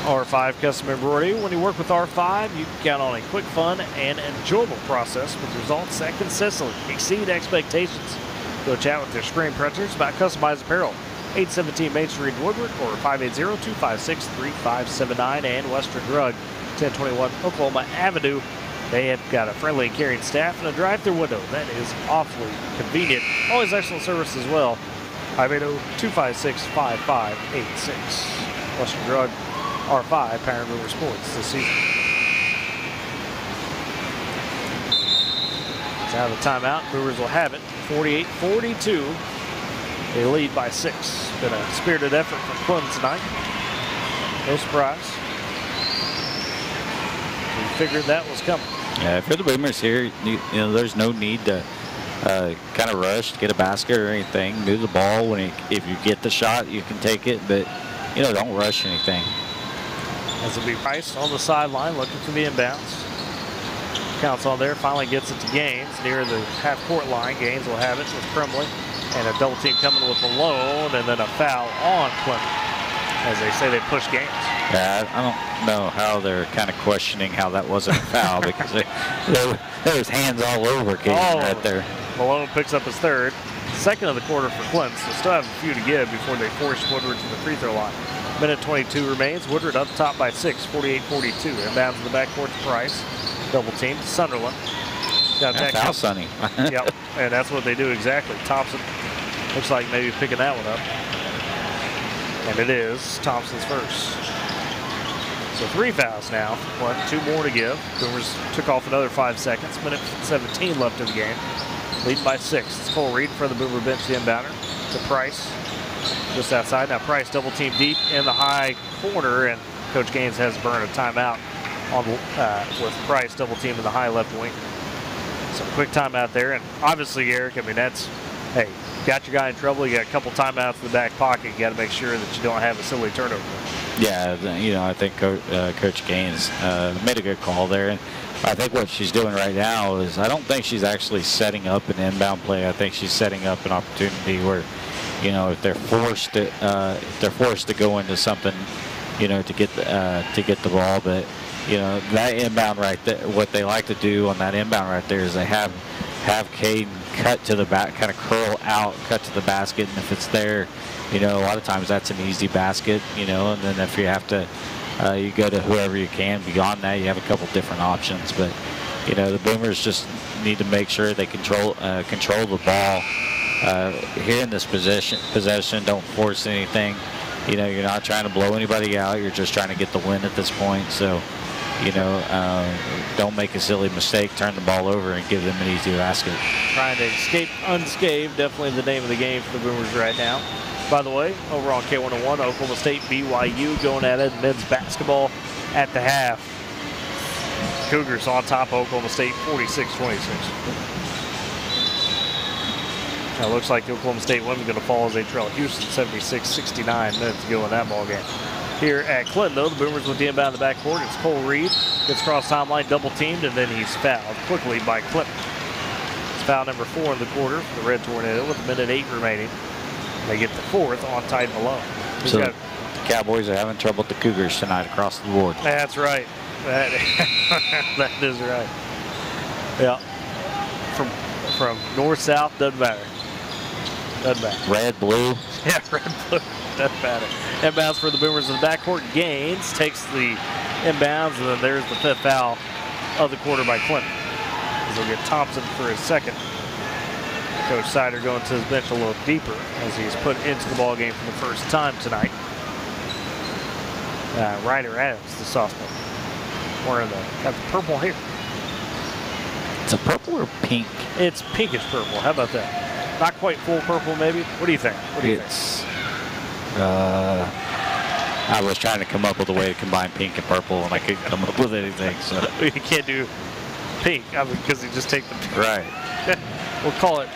R5 Custom Embroidery. When you work with R5, you can count on a quick, fun, and enjoyable process with results that consistently exceed expectations. Go chat with their screen printers about customized apparel. 817 Main Street, Woodward, or 580-256-3579, and Western Drug, 1021 Oklahoma Avenue. They have got a friendly and caring staff and a drive-through window that is awfully convenient. Always excellent service as well. 580-256-5586. Western Drug, R5, Parent Mover Sports this season. It's out of the timeout. Movers will have it. 48-42. They lead by 6. Been a spirited effort from Clinton tonight. No surprise. We figured that was coming. Yeah, for the Boomers here, there's no need to kind of rush to get a basket or anything. Move the ball if you get the shot, you can take it, but don't rush anything. As it'll be Price on the sideline looking for the inbounds. Counts on there, finally gets it to Gaines near the half-court line. Gaines will have it with Crumley. And a double team coming with Malone, and then a foul on Clinton. As they say, they push Gaines. Yeah, I don't know how they're kind of questioning how that wasn't a foul because there was hands all over Gaines right there. Malone picks up his third. Second of the quarter for Clinton, so still have a few to give before they force Woodward to the free throw line. Minute 22 remains. Woodward up top by 6, 48-42. Inbounds in the backcourt to Price. Double team to Sunderland. That's foul, Sonny. Yep, and that's what they do exactly. Thompson looks like maybe picking that one up. And it is Thompson's first. So 3 fouls now. 2 more to give. Boomers took off another 5 seconds. Minute 17 left in the game. Leading by 6. It's Cole Reed for the Boomer bench, the inbounder. To Price. Just outside. Now Price double team deep in the high corner, and Coach Gaines has burned a timeout on with Price double team in the high left wing. So quick timeout there, and obviously, Eric, I mean, hey, got your guy in trouble, you got a couple timeouts in the back pocket, you got to make sure that you don't have a silly turnover. Yeah, I think Coach Gaines made a good call there, and I think what she's doing right now is I don't think she's actually setting up an inbound play. I think she's setting up an opportunity where, if they're forced to go into something, to get the ball, but. That inbound right there, what they like to do on that inbound right there is they have Caden cut to the back, kind of curl out, cut to the basket, and if it's there, a lot of times that's an easy basket, and then if you have to, you go to whoever you can. Beyond that, you have a couple different options, but, the Boomers just need to make sure they control the ball. Here in this possession, don't force anything. You're not trying to blow anybody out. You're just trying to get the win at this point, so. Don't make a silly mistake, turn the ball over, and give them an easy basket. Trying to escape unscathed, definitely the name of the game for the Boomers right now. By the way, over on K101, Oklahoma State, BYU going at it, men's basketball at the half. Cougars on top of Oklahoma State, 46-26. Now it looks like the Oklahoma State women's going to fall as they trail Houston 76-69 minutes to go in that ball game. Here at Clinton, though, the Boomers with the inbound in the backcourt. It's Cole Reed. Gets across timeline, double teamed, and then he's fouled quickly by Clinton. It's foul number 4 in the quarter for the Red Tornado with a minute 8 remaining. They get the 4th on Tide Malone. So the Cowboys are having trouble with the Cougars tonight across the board. That's right. That is right. Yeah. From north, south, doesn't matter. Doesn't matter. Red, blue. Yeah, red, blue. Doesn't matter. Inbounds for the Boomers in the backcourt. Gaines takes the inbounds, and then there's the 5th foul of the quarter by Clinton. They'll get Thompson for his second. Coach Sider going to his bench a little deeper as he's put into the ball game for the first time tonight. Ryder Adams, the sophomore, wearing got the purple hair. It's a purple or pink? It's pinkish purple. How about that? Not quite full purple, maybe. What do you think? What do you think? I was trying to come up with a way to combine pink and purple, and I couldn't come up with anything. So You can't do pink, I mean, because you just take the pink. right. We'll call it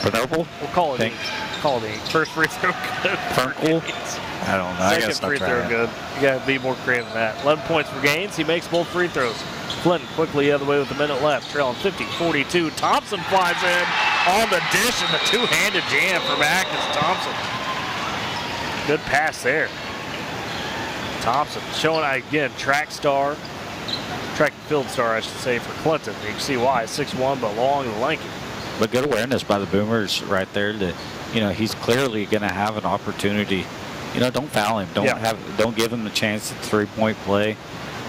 Purple? We'll call it Pink. ink. Call it ink. First free throw good. Purple? I don't know. I Second guess free throw good. You got to be more creative than that. 11 points for Gaines. He makes both free throws. Clinton quickly the other way with a minute left, trailing 50-42. Thompson flies in on the dish and the two-handed jam for Magnus Thompson. Good pass there. Thompson showing, again, track and field star, I should say, for Clinton. You can see why. 6'1", but long and lanky. But good awareness by the Boomers right there. That he's clearly going to have an opportunity. Don't foul him. Don't give him the chance at 3-point play.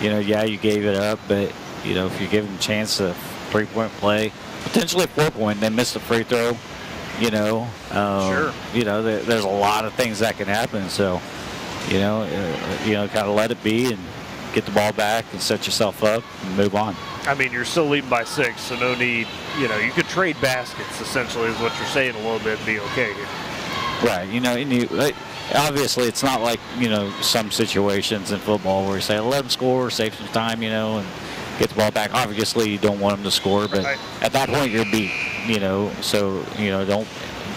Yeah, you gave it up, but if you give him a chance at 3-point play, potentially 4-point, then miss the free throw. Sure. There's a lot of things that can happen. So, kind of let it be and get the ball back and set yourself up and move on. I mean, you're still leading by 6, so no need. You could trade baskets, essentially, is what you're saying a little bit, and be okay here. Right. Obviously, it's not like, some situations in football where you say, let them score, save some time, and get the ball back. Obviously, you don't want them to score, but at that point, you're beat, so,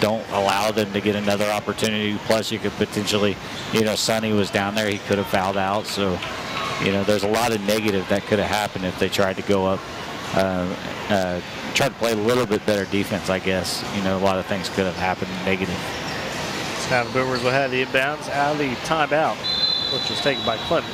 don't allow them to get another opportunity. Plus, you could potentially, Sonny was down there. He could have fouled out, so, there's a lot of negative that could have happened if they tried to go up, try to play a little bit better defense, I guess. A lot of things could have happened negative. Now the Boomers will have the inbounds out of the timeout, which was taken by Clinton.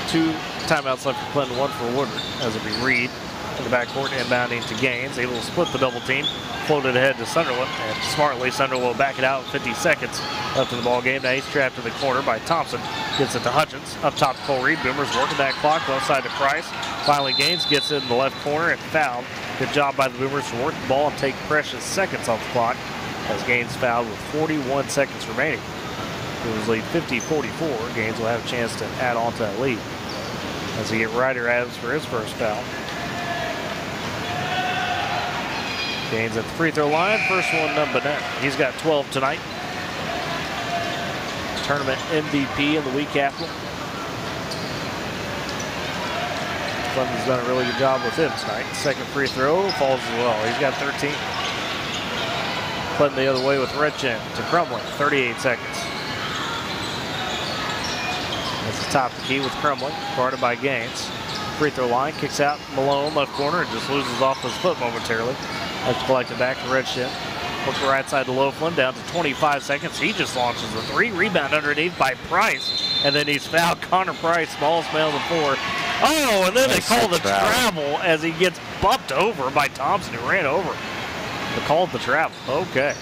2 timeouts left for Clinton, 1 for Woodward, as it'll be Reed in the backcourt inbounding to Gaines, able to split the double team, floated ahead to Sunderland, and smartly Sunderland will back it out with 50 seconds left in the ball game. Now he's trapped in the corner by Thompson, gets it to Hutchins, up top to Cole Reed. Boomers working that clock, left side to Price. Finally Gaines gets it in the left corner and fouled. Good job by the Boomers to work the ball and take precious seconds off the clock, as Gaines fouled with 41 seconds remaining. Boomers lead 50-44. Gaines will have a chance to add on to that lead as he get Ryder Adams for his first foul. Gaines at the free throw line. First one, number 9. He's got 12 tonight. Tournament MVP in the week after. Clemson's done a really good job with him tonight. Second free throw falls as well. He's got 13. Clinton the other way with Redchin to Crumlin, 38 seconds. That's the top of the key with Crumlin, guarded by Gaines. Free throw line, kicks out Malone, left corner, and just loses off his foot momentarily. That's collected back to Redchin. Look the right side to Loeflin, down to 25 seconds. He just launches the 3. Rebound underneath by Price, and then he's fouled. Connor Price, smallest man on the floor. Oh, and then they call the travel as he gets bumped over by Thompson, who ran over. They called the travel. Okay.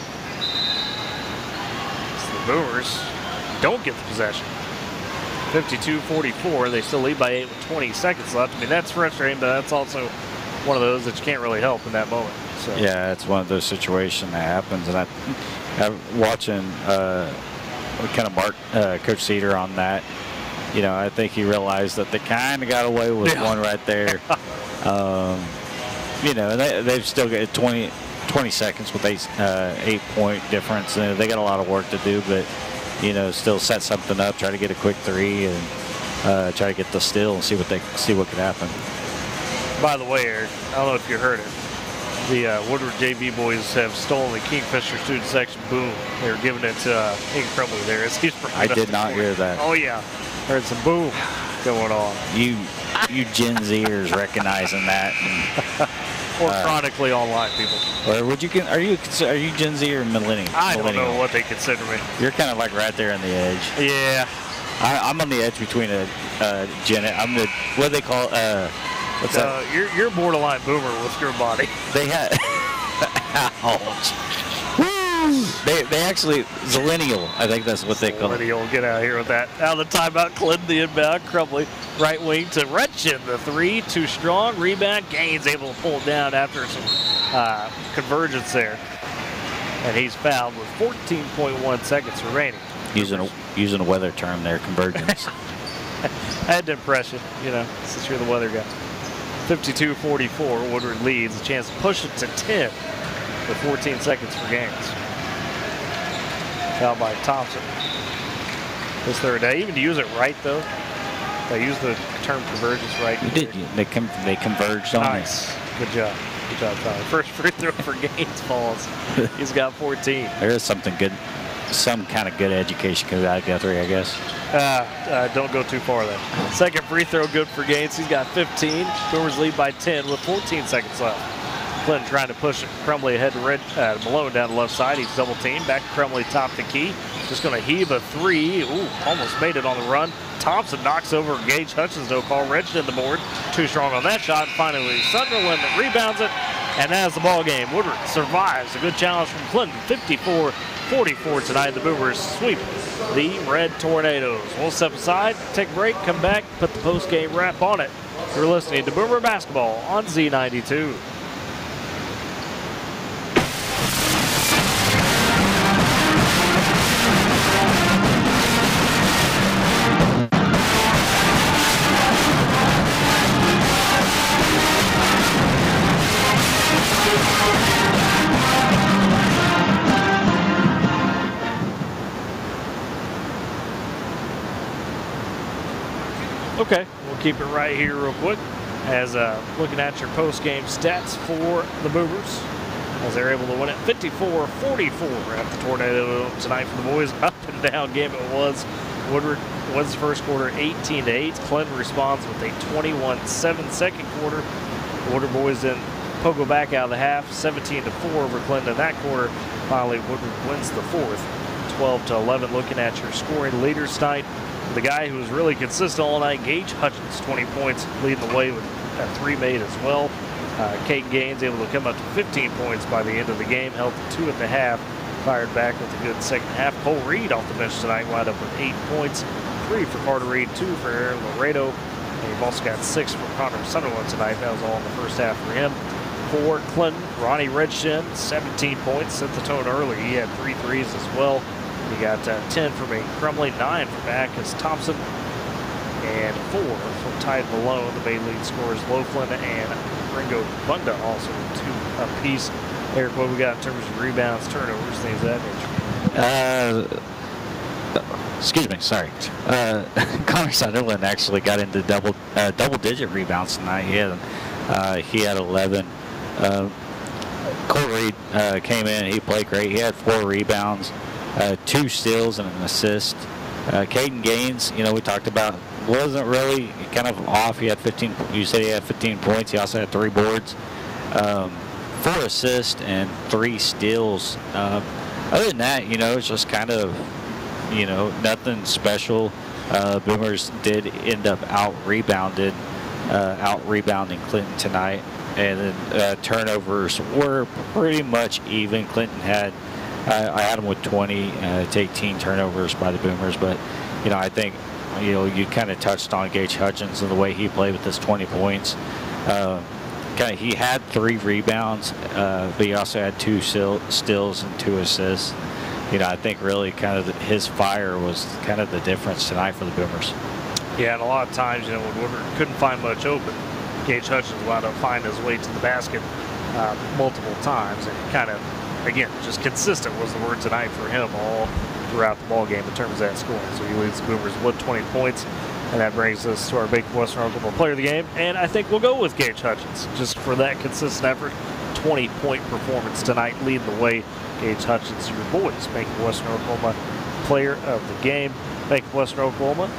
So the Boomers don't get the possession. 52-44. They still lead by 8 with 20 seconds left. I mean, that's frustrating, but that's also one of those that you can't really help in that moment. So. Yeah, it's one of those situations that happens. And I'm watching kind of mark Coach Cedar on that. I think he realized that they kind of got away with one right there. They've still got 20 seconds with 8-point difference. They got a lot of work to do, but still set something up, try to get a quick 3, and try to get the steal and see what could happen. By the way, Eric, I don't know if you heard it. The Woodward JV boys have stolen the Kingfisher student section boom. They were giving it to Hank Crumley there as he's. I did not hear that. Oh yeah, heard some boom going on. You Gen Zers recognizing that. Or chronically online people. Or would you? Are you Gen Z or millennial? I don't know what they consider me. You're kind of like right there on the edge. Yeah. I'm on the edge between a Gen. I'm the what do they call what's that? You're borderline boomer with your body. They had. Ouch. They actually Zillennial. I think that's what they call it. Zillennial. Get out of here with that. Out of the timeout, Clinton the inbound, Crumley right wing to Redchin. The 3 too strong. Rebound. Gaines able to pull it down after some convergence there, and he's fouled with 14.1 seconds remaining. Using a weather term there, convergence. I had to impress you, since you're the weather guy. 52-44, Woodward leads. A chance to push it to 10 with 14 seconds for gains. Foul by Thompson. This third day, even to use it right though. They use the term convergence right. They converged on nice. Good job. Good job, Tyler. First free throw for Gaines falls. He's got 14. There is something good, some kind of good education comes out of Guthrie, I guess. Don't go too far then. Second free throw good for Gaines. He's got 15. Boomers lead by 10 with 14 seconds left. Clinton trying to push it. Crumley ahead to Malone down the left side. He's double teamed. Back to Crumley top the key. Just going to heave a three. Ooh, almost made it on the run. Thompson knocks over Gage Hutchins. No call. Wrenched in the board. Too strong on that shot. Finally, Sunderland rebounds it. And that's the ball game. Woodward survives. A good challenge from Clinton. 54-44 tonight. The Boomers sweep the Red Tornadoes. We'll step aside, take a break, come back, put the post-game wrap on it. You're listening to Boomer Basketball on Z92. Okay, we'll keep it right here real quick as looking at your post-game stats for the Boomers as they're able to win it 54-44 at the Tornado tonight for the boys. Up and down game it was. Woodward wins the first quarter 18-8. Clinton responds with a 21-7 second quarter. The Woodward boys then pogo back out of the half 17-4 over Clinton in that quarter. Finally, Woodward wins the fourth 12-11. Looking at your scoring leaders tonight, the guy who was really consistent all night, Gage Hutchins, 20 points, leading the way with a three made as well. Kate Gaines able to come up to 15 points by the end of the game, held to 2 at the half, fired back with a good second half. Cole Reed off the bench tonight, wound up with 8 points, 3 for Carter Reed, 2 for Aaron Laredo, and you've also got 6 for Connor Sunderland tonight. That was all in the first half for him. For Clinton, Ronnie Redshin, 17 points, set the tone early. He had 3 threes as well. He got 10 from Crumley, 9 from Backus Thompson, and 4 from Tide Malone. The main lead scorers, Loughlin and Ringo Bunda, also 2 apiece. Eric, what we got in terms of rebounds, turnovers, things of that nature? Excuse me, sorry. Connor Sunderland actually got into double-digit rebounds tonight. He had 11. Cole Reed came in. He played great. He had 4 rebounds. 2 steals and an assist. Caden Gaines, we talked about, wasn't really kind of off. He had 15. You said he had 15 points. He also had 3 boards, 4 assists, and 3 steals. Other than that, it's just kind of, nothing special. Boomers did end up out-rebounding Clinton tonight, and then turnovers were pretty much even. Clinton had. I had them with 20 to 18 turnovers by the Boomers, but I think you kind of touched on Gage Hutchins and the way he played with his 20 points. He had 3 rebounds, but he also had 2 steals and 2 assists. I think really kind of his fire was kind of the difference tonight for the Boomers. Yeah, and a lot of times, when Woodward couldn't find much open, Gage Hutchins wound up finding his way to the basket multiple times, and kind of, again, just consistent was the word tonight for him all throughout the ball game in terms of that scoring. So he leads the Boomers with 20 points, and that brings us to our Bank of Western Oklahoma player of the game. And I think we'll go with Gage Hutchins just for that consistent effort. 20-point performance tonight, leading the way. Gage Hutchins, your boys, Bank of Western Oklahoma player of the game. Bank of Western Oklahoma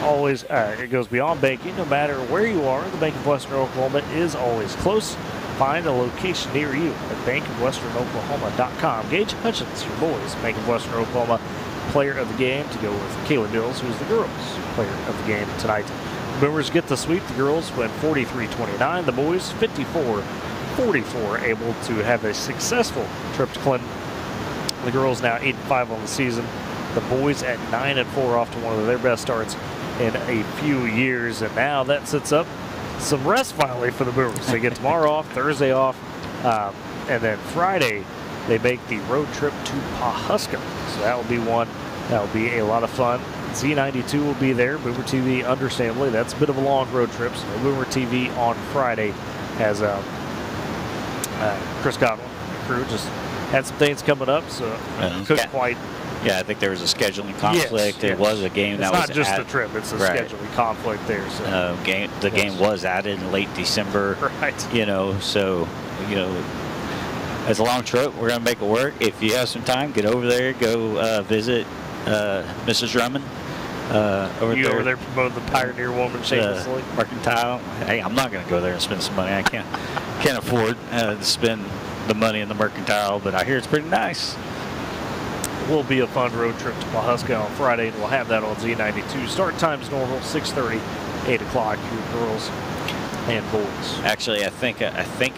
always it goes beyond banking. No matter where you are, the Bank of Western Oklahoma is always close. Find a location near you at bankofwesternoklahoma.com. Gage Hutchins, your boys, Bank of Western Oklahoma player of the game, to go with Kayla Dills, who's the girls player of the game tonight. The Boomers get the sweep. The girls win 43-29. The boys 54-44, able to have a successful trip to Clinton. The girls now 8-5 on the season. The boys at 9-4, off to one of their best starts in a few years, and now that sets up some rest finally for the Boomers. They get tomorrow off, Thursday off, and then Friday they make the road trip to Pawhuska. So that will be one that will be a lot of fun. Z92 will be there. Boomer TV, understandably, that's a bit of a long road trip. So Boomer TV on Friday as Chris Godwin crew just had some things coming up, so couldn't quite. Yeah, I think there was a scheduling conflict. Yes. It was a game that was not just a trip; it's a scheduling conflict there. So the game was added in late December. Right. So it's a long trip. We're gonna make it work. If you have some time, get over there. Go visit Mrs. Drummond. Over there promoting the Pioneer Woman shamelessly. Mercantile. Hey, I'm not gonna go there and spend some money. I can't afford to spend the money in the Mercantile, but I hear it's pretty nice. It will be a fun road trip to Pawhuska on Friday, and we'll have that on Z92. Start time's normal, 6:30, 8 o'clock, your girls and boys. Actually, I think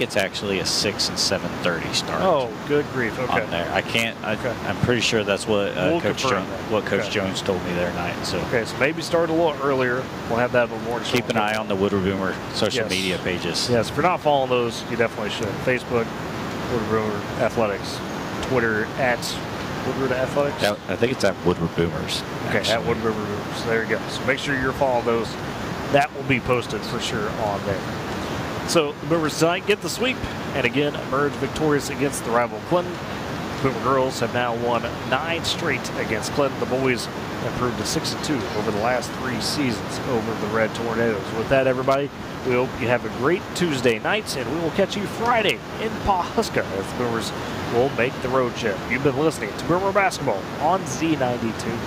it's actually a 6 and 7:30 start. Oh, good grief! Okay. On there, I can't. I'm pretty sure that's what Coach Jones told me there night. So okay, so maybe start a little earlier. We'll have that on morning. Keep an eye on the Woodward Boomer social media pages. Yes, if you're not following those, you definitely should. Facebook, Woodward Boomer Athletics, Twitter at Woodward Athletics. I think it's at Woodward Boomers. Okay, actually. At Woodward Boomers. There you go. So make sure you're following those. That will be posted for sure on there. So the Boomers tonight get the sweep and again emerge victorious against the rival Clinton. Boomer girls have now won 9 straight against Clinton. The boys improved to 6-2 over the last 3 seasons over the Red Tornadoes. With that, everybody, we hope you have a great Tuesday night, and we will catch you Friday in Pawhuska as the Boomers will make the road trip. You've been listening to Boomer Basketball on Z92.